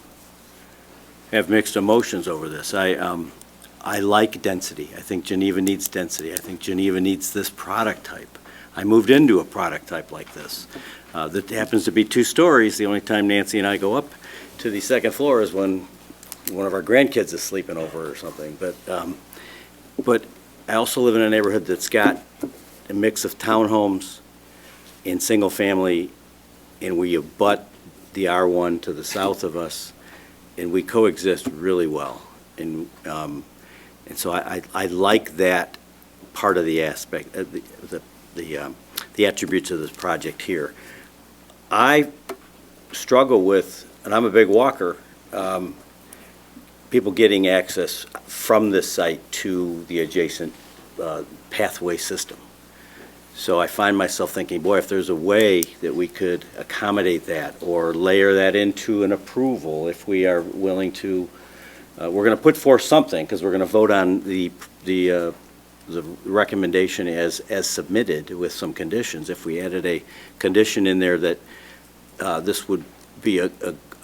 have mixed emotions over this. I like density. I think Geneva needs density. I think Geneva needs this product type. I moved into a product type like this. That happens to be 2 stories. The only time Nancy and I go up to the second floor is when one of our grandkids is sleeping over or something. But I also live in a neighborhood that's got a mix of townhomes and single family, and we abut the R1 to the south of us, and we coexist really well. And so I like that part of the aspect, the attributes of this project here. I struggle with, and I'm a big walker, people getting access from this site to the adjacent pathway system. So I find myself thinking, boy, if there's a way that we could accommodate that or layer that into an approval, if we are willing to, we're going to put forth something because we're going to vote on the recommendation as submitted with some conditions. If we added a condition in there that this would be a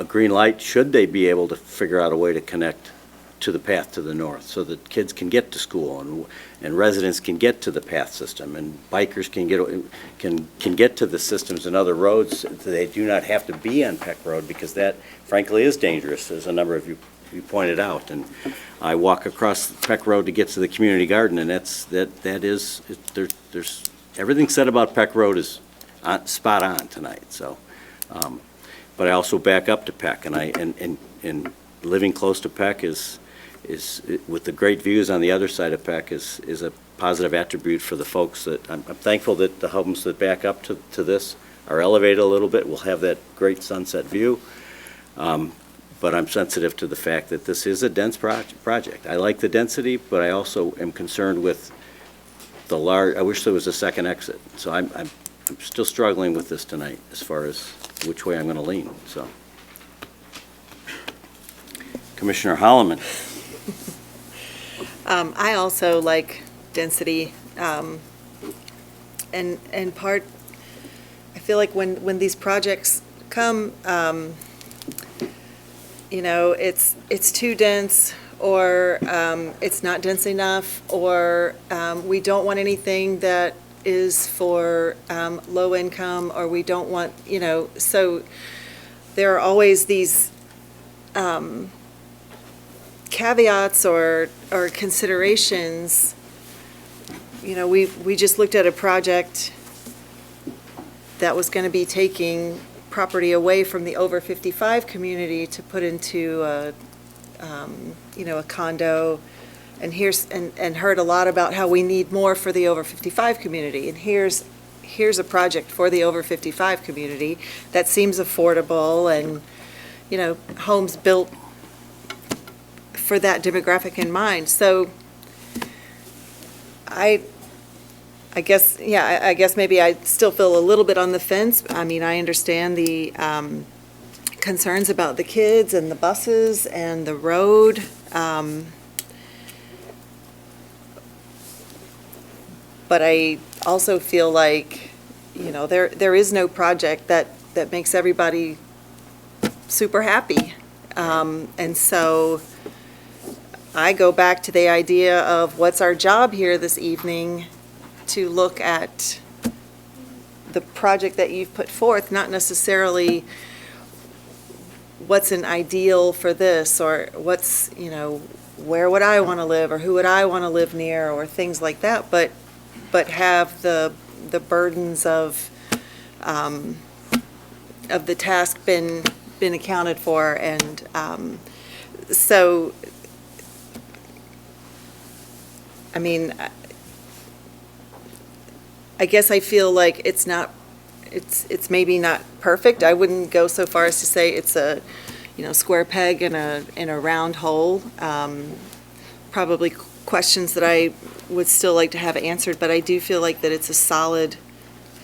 green light, should they be able to figure out a way to connect to the path to the north so that kids can get to school and residents can get to the path system and bikers can get to the systems and other roads. They do not have to be on Peck Road because that frankly is dangerous, as a number of you pointed out. And I walk across Peck Road to get to the community garden, and there's everything said about Peck Road is spot on tonight. So, but I also back up to Peck, and living close to Peck is with the great views on the other side of Peck is a positive attribute for the folks that I'm thankful that the homes that back up to this are elevated a little bit. We'll have that great sunset view. But I'm sensitive to the fact that this is a dense project. I like the density, but I also am concerned with the large, I wish there was a second exit. So I'm still struggling with this tonight as far as which way I'm going to lean, so. Commissioner Holloman. I also like density, and part, I feel like when these projects come, you know, it's too dense, or it's not dense enough, or we don't want anything that is for low income, or we don't want, you know, so there are always these caveats or considerations. You know, we just looked at a project that was going to be taking property away from the over 55 community to put into a, you know, a condo, and heard a lot about how we need more for the over 55 community, and here's a project for the over 55 community that seems affordable, and, you know, homes built for that demographic in mind. So I guess, yeah, I guess maybe I still feel a little bit on the fence. I mean, I understand the concerns about the kids and the buses and the road. But I also feel like, you know, there is no project that makes everybody super happy. And so I go back to the idea of what's our job here this evening, to look at the project that you've put forth, not necessarily what's an ideal for this, or what's, you know, where would I want to live, or who would I want to live near, or things like that, but have the burdens of the task been accounted for. And so, I mean, I guess I feel like it's maybe not perfect. I wouldn't go so far as to say it's a, you know, square peg in a round hole. Probably questions that I would still like to have answered, but I do feel like that it's a solid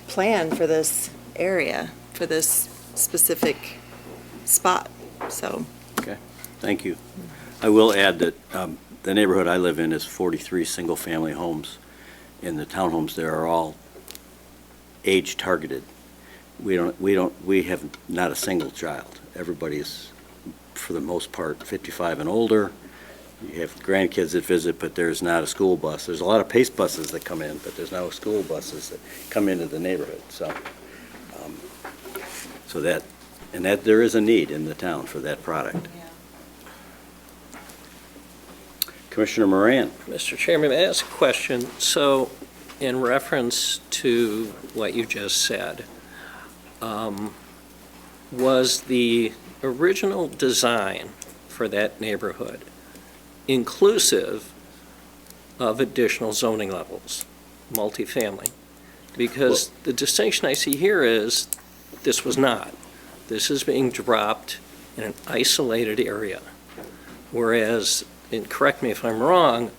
plan for this area, for this specific spot, so. Okay, thank you. I will add that the neighborhood I live in is 43 single-family homes, and the townhomes there are all age targeted. We have not a single child. Everybody is for the most part, 55 and older. You have grandkids that visit, but there's not a school bus. There's a lot of PACE buses that come in, but there's no school buses that come into the neighborhood. So that there is a need in the town for that product. Commissioner Moran. Mr. Chairman, may I ask a question? So, in reference to what you just said, was the original design for that neighborhood inclusive of additional zoning levels, multifamily? Because the distinction I see here is this was not. This is being dropped in an isolated area, whereas, and correct me if I'm wrong,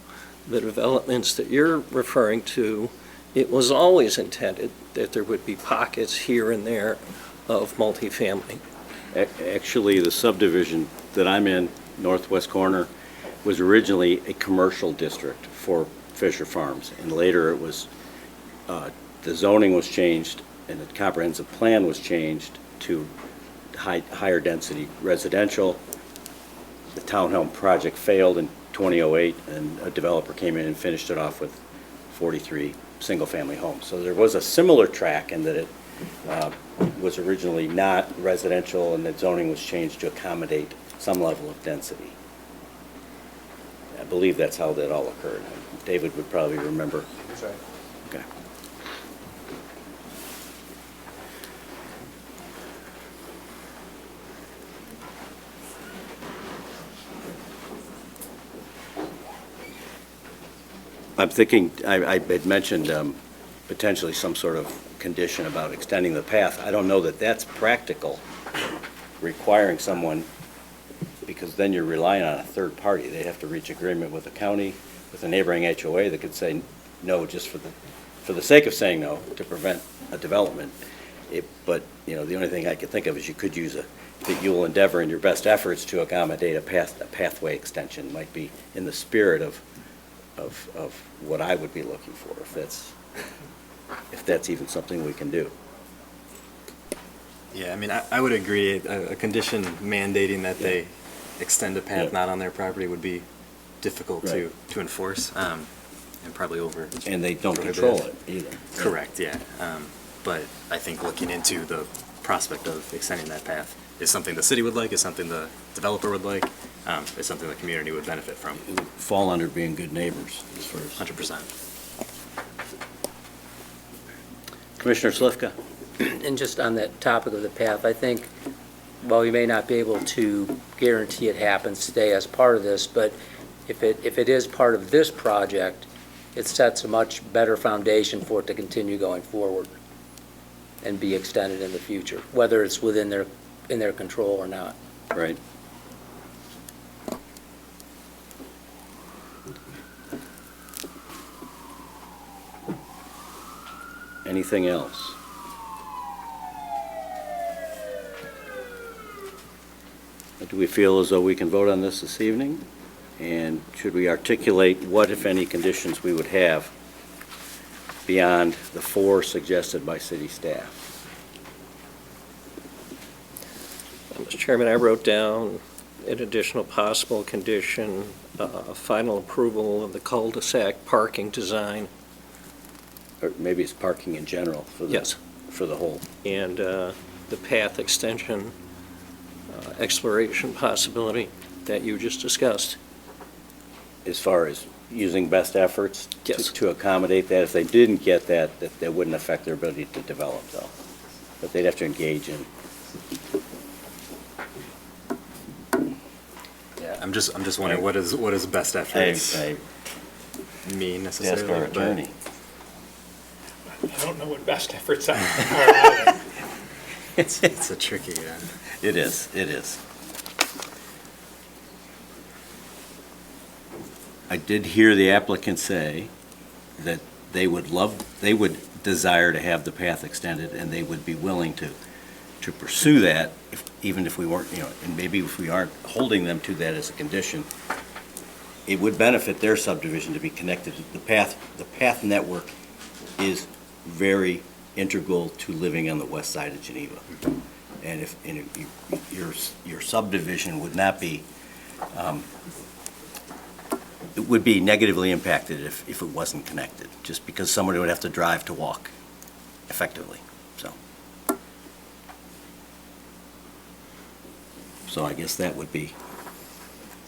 the developments that you're referring to, it was always intended that there would be pockets here and there of multifamily. Actually, the subdivision that I'm in, northwest corner, was originally a commercial district for Fisher Farms, and later it was, the zoning was changed and the comprehensive plan was changed to higher density residential. The townhome project failed in 2008, and a developer came in and finished it off with 43 single-family homes. So there was a similar track in that it was originally not residential, and that zoning was changed to accommodate some level of density. I believe that's how that all occurred. David would probably remember. That's right. Okay. I'm thinking, I had mentioned potentially some sort of condition about extending the path. I don't know that that's practical, requiring someone, because then you're relying on a third party. They have to reach agreement with the county, with a neighboring HOA that could say no just for the sake of saying no, to prevent a development. But, you know, the only thing I could think of is you could use that you will endeavor in your best efforts to accommodate a pathway extension. Might be in the spirit of what I would be looking for, if that's even something we can do. Yeah, I mean, I would agree, a condition mandating that they extend a path not on their property would be difficult to enforce, and probably over. And they don't control it either. Correct, yeah. But I think looking into the prospect of extending that path is something the city would like, is something the developer would like, is something the community would benefit from. It would fall under being good neighbors as far as. 100%. Commissioner Slivka. And just on that topic of the path, I think, while we may not be able to guarantee it happens today as part of this, but if it is part of this project, it sets a much better foundation for it to continue going forward and be extended in the future, whether it's within their control or not. Right. Anything else? Do we feel as though we can vote on this evening? And should we articulate what, if any, conditions we would have beyond the 4 suggested by city staff? Mr. Chairman, I wrote down an additional possible condition, final approval of the cul-de-sac parking design. Or maybe it's parking in general for the, Yes. for the whole. And the path extension exploration possibility that you just discussed. As far as using best efforts Yes. to accommodate that. If they didn't get that wouldn't affect their ability to develop, though. But they'd have to engage in. Yeah, I'm just wondering what is best efforts mean necessarily? Ask our attorney. I don't know what best efforts are. It's a tricky. It is. It is. I did hear the applicant say that they would desire to have the path extended, and they would be willing to pursue that, even if we weren't, and maybe if we aren't holding them to that as a condition, it would benefit their subdivision to be connected. The path network is very integral to living on the west side of Geneva. And your subdivision would not be, it would be negatively impacted if it wasn't connected, just because somebody would have to drive to walk effectively, so. So I guess that would be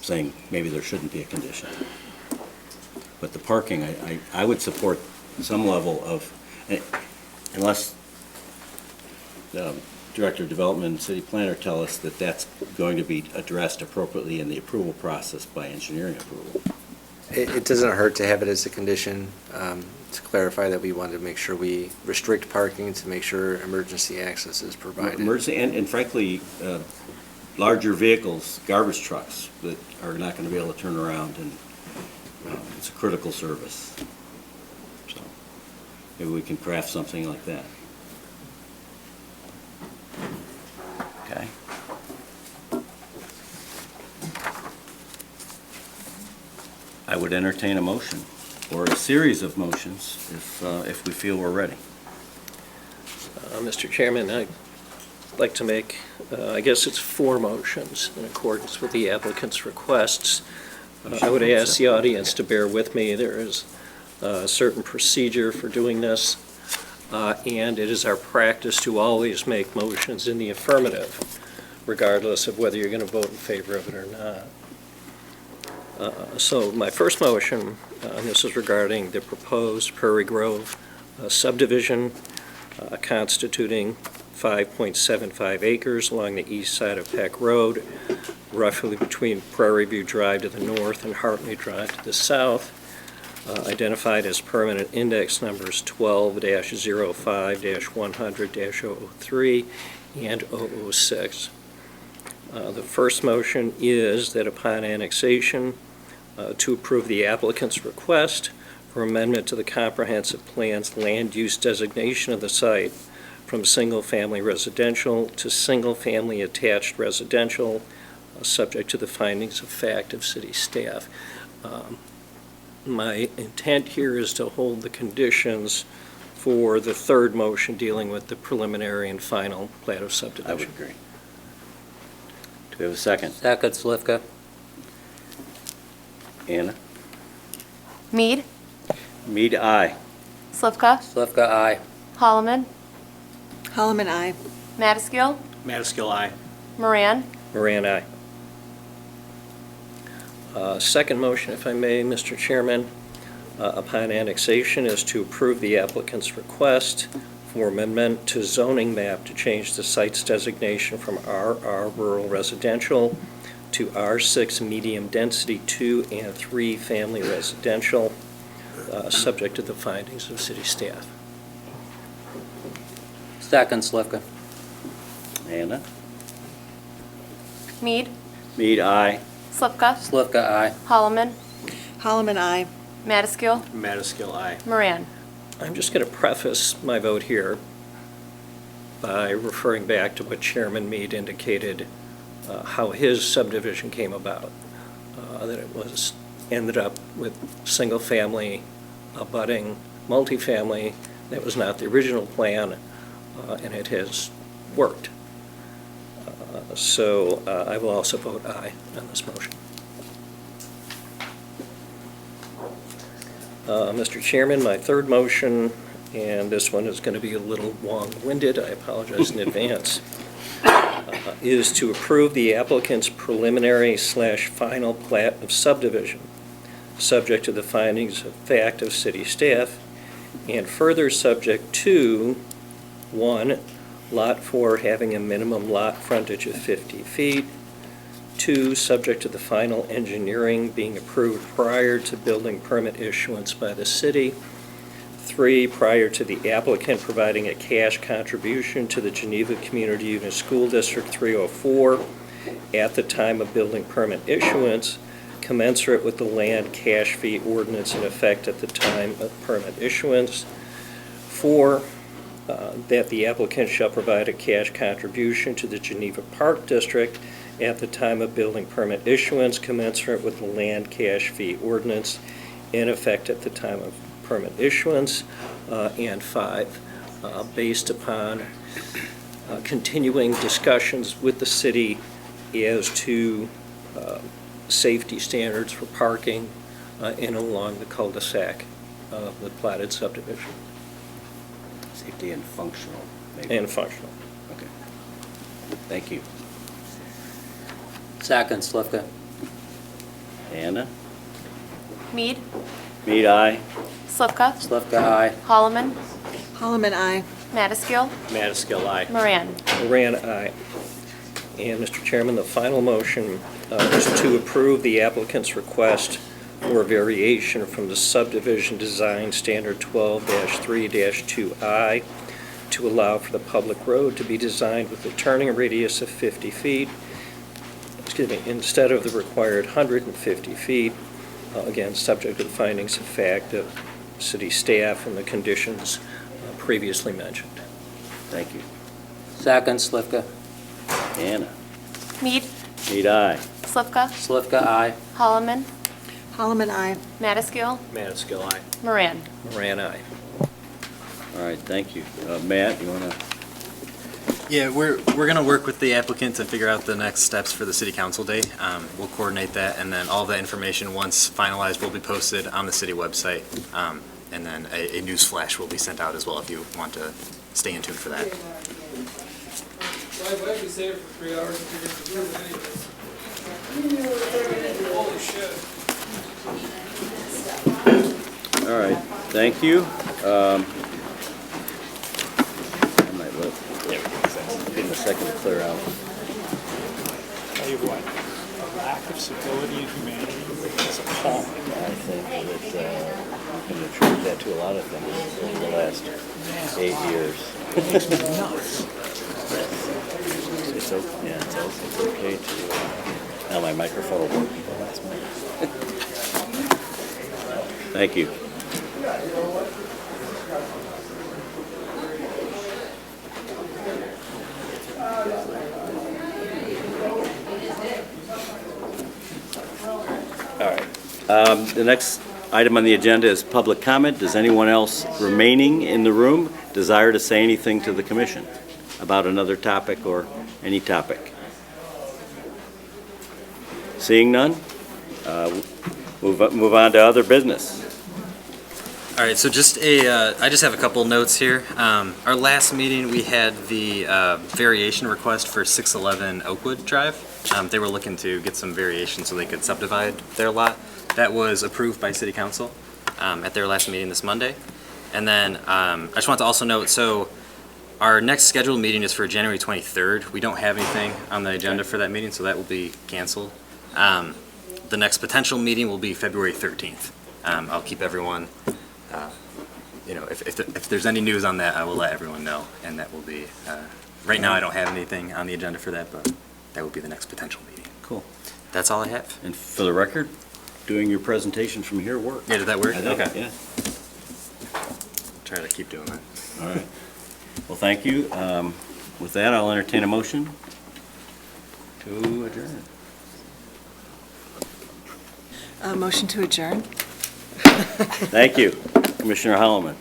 saying maybe there shouldn't be a condition. But the parking, I would support some level of, unless Director of Development and City Planner tell us that that's going to be addressed appropriately in the approval process by engineering approval. It doesn't hurt to have it as a condition, to clarify that we want to make sure we restrict parking to make sure emergency access is provided. Emergency, and frankly, larger vehicles, garbage trucks that are not going to be able to turn around, and it's a critical service. So maybe we can craft something like that. Okay. I would entertain a motion, or a series of motions, if we feel we're ready. Mr. Chairman, I'd like to make, I guess it's 4 motions in accordance with the applicant's requests. I would ask the audience to bear with me. There is a certain procedure for doing this, and it is our practice to always make motions in the affirmative, regardless of whether you're going to vote in favor of it or not. So my first motion, and this is regarding the proposed Prairie Grove subdivision constituting 5.75 acres along the east side of Peck Road, roughly between Prairie View Drive to the north and Hartley Drive to the south, identified as permanent index numbers 12-05-100-003 and 006. The first motion is that upon annexation, to approve the applicant's request for amendment to the comprehensive plan's land use designation of the site from single-family residential to single-family attached residential, subject to the findings of fact of city staff. My intent here is to hold the conditions for the third motion dealing with the preliminary and final plat of subdivision. I would agree. Do we have a second? Second, Slivka. Anna? Mead, Mead, aye. Slivka, Slivka, aye. Holloman, Holloman, aye. Madaskil, Madaskil, aye. Moran. Moran, aye. Second motion, if I may, Mr. Chairman, upon annexation is to approve the applicant's request for amendment to zoning map to change the site's designation from RR Rural Residential to R6 Medium Density 2 and 3 Family Residential, subject to the findings of city staff. Second, Slivka. Anna? Mead, Mead, aye. Slivka, Slivka, aye. Holloman, Holloman, aye. Madaskil, Madaskil, aye. Moran. I'm just going to preface my vote here by referring back to what Chairman Mead indicated, how his subdivision came about, that it was ended up with single-family abutting multifamily. That was not the original plan, and it has worked. So I will also vote aye on this motion. Mr. Chairman, my third motion, and this one is going to be a little long-winded, I apologize in advance, is to approve the applicant's preliminary/final plat of subdivision, subject to the findings of fact of city staff, and further subject to, 1, Lot 4 having a minimum lot frontage of 50 feet, 2, subject to the final engineering being approved prior to building permit issuance by the city, 3, prior to the applicant providing a cash contribution to the Geneva Community Unit School District 304 at the time of building permit issuance, commensurate with the land cash fee ordinance in effect at the time of permit issuance. 4, that the applicant shall provide a cash contribution to the Geneva Park District at the time of building permit issuance, commensurate with the land cash fee ordinance in effect at the time of permit issuance. And 5, based upon continuing discussions with the city as to safety standards for parking in and along the cul-de-sac of the platted subdivision. Safety and functional, maybe. And functional. Okay. Thank you. Second, Slivka. Anna? Mead, Mead, aye. Slivka, Slivka, aye. Holloman, Holloman, aye. Madaskil, Madaskil, aye. Moran. Moran, aye. And, Mr. Chairman, the final motion is to approve the applicant's request for variation from the subdivision design standard 12-3-2I to allow for the public road to be designed with a turning radius of 50 feet, instead of the required 150 feet, again, subject to the findings of fact of city staff and the conditions previously mentioned. Thank you. Second, Slivka. Anna? Mead, Mead, aye. Slivka, Slivka, aye. Holloman, Holloman, aye. Madaskil, Madaskil, aye. Moran. Moran, aye. All right, thank you. Matt, you want to? Yeah, we're gonna work with the applicant to figure out the next steps for the city council day. We'll coordinate that, and then all that information, once finalized, will be posted on the city website. And then a news flash will be sent out as well if you want to stay in tune for that. Why would we save it for 3 hours if you're going to do it anyways? Holy shit. All right, thank you. I might give him a second to clear out. Tell you what, a lack of civility and humanity is appalling. I think that you can attribute that to a lot of things over the last 8 years. It makes me nuts. It's okay to, now my microphone will work the last minute. Thank you. All right. The next item on the agenda is public comment. Does anyone else remaining in the room desire to say anything to the commission about another topic or any topic? Seeing none, move on to other business. All right, so I just have a couple notes here. Our last meeting, we had the variation request for 611 Oakwood Drive. They were looking to get some variation so they could subdivide their lot. That was approved by City Council at their last meeting this Monday. And then I just want to also note, so our next scheduled meeting is for January 23rd. We don't have anything on the agenda for that meeting, so that will be canceled. The next potential meeting will be February 13th. I'll keep everyone, if there's any news on that, I will let everyone know. And that will be, right now I don't have anything on the agenda for that, but that will be the next potential meeting. Cool. That's all I have. And for the record, doing your presentation from here worked. Yeah, did that work? I think, Okay. yeah. Try to keep doing that. All right. Well, thank you. With that, I'll entertain a motion to adjourn. Motion to adjourn? Thank you, Commissioner Holloman.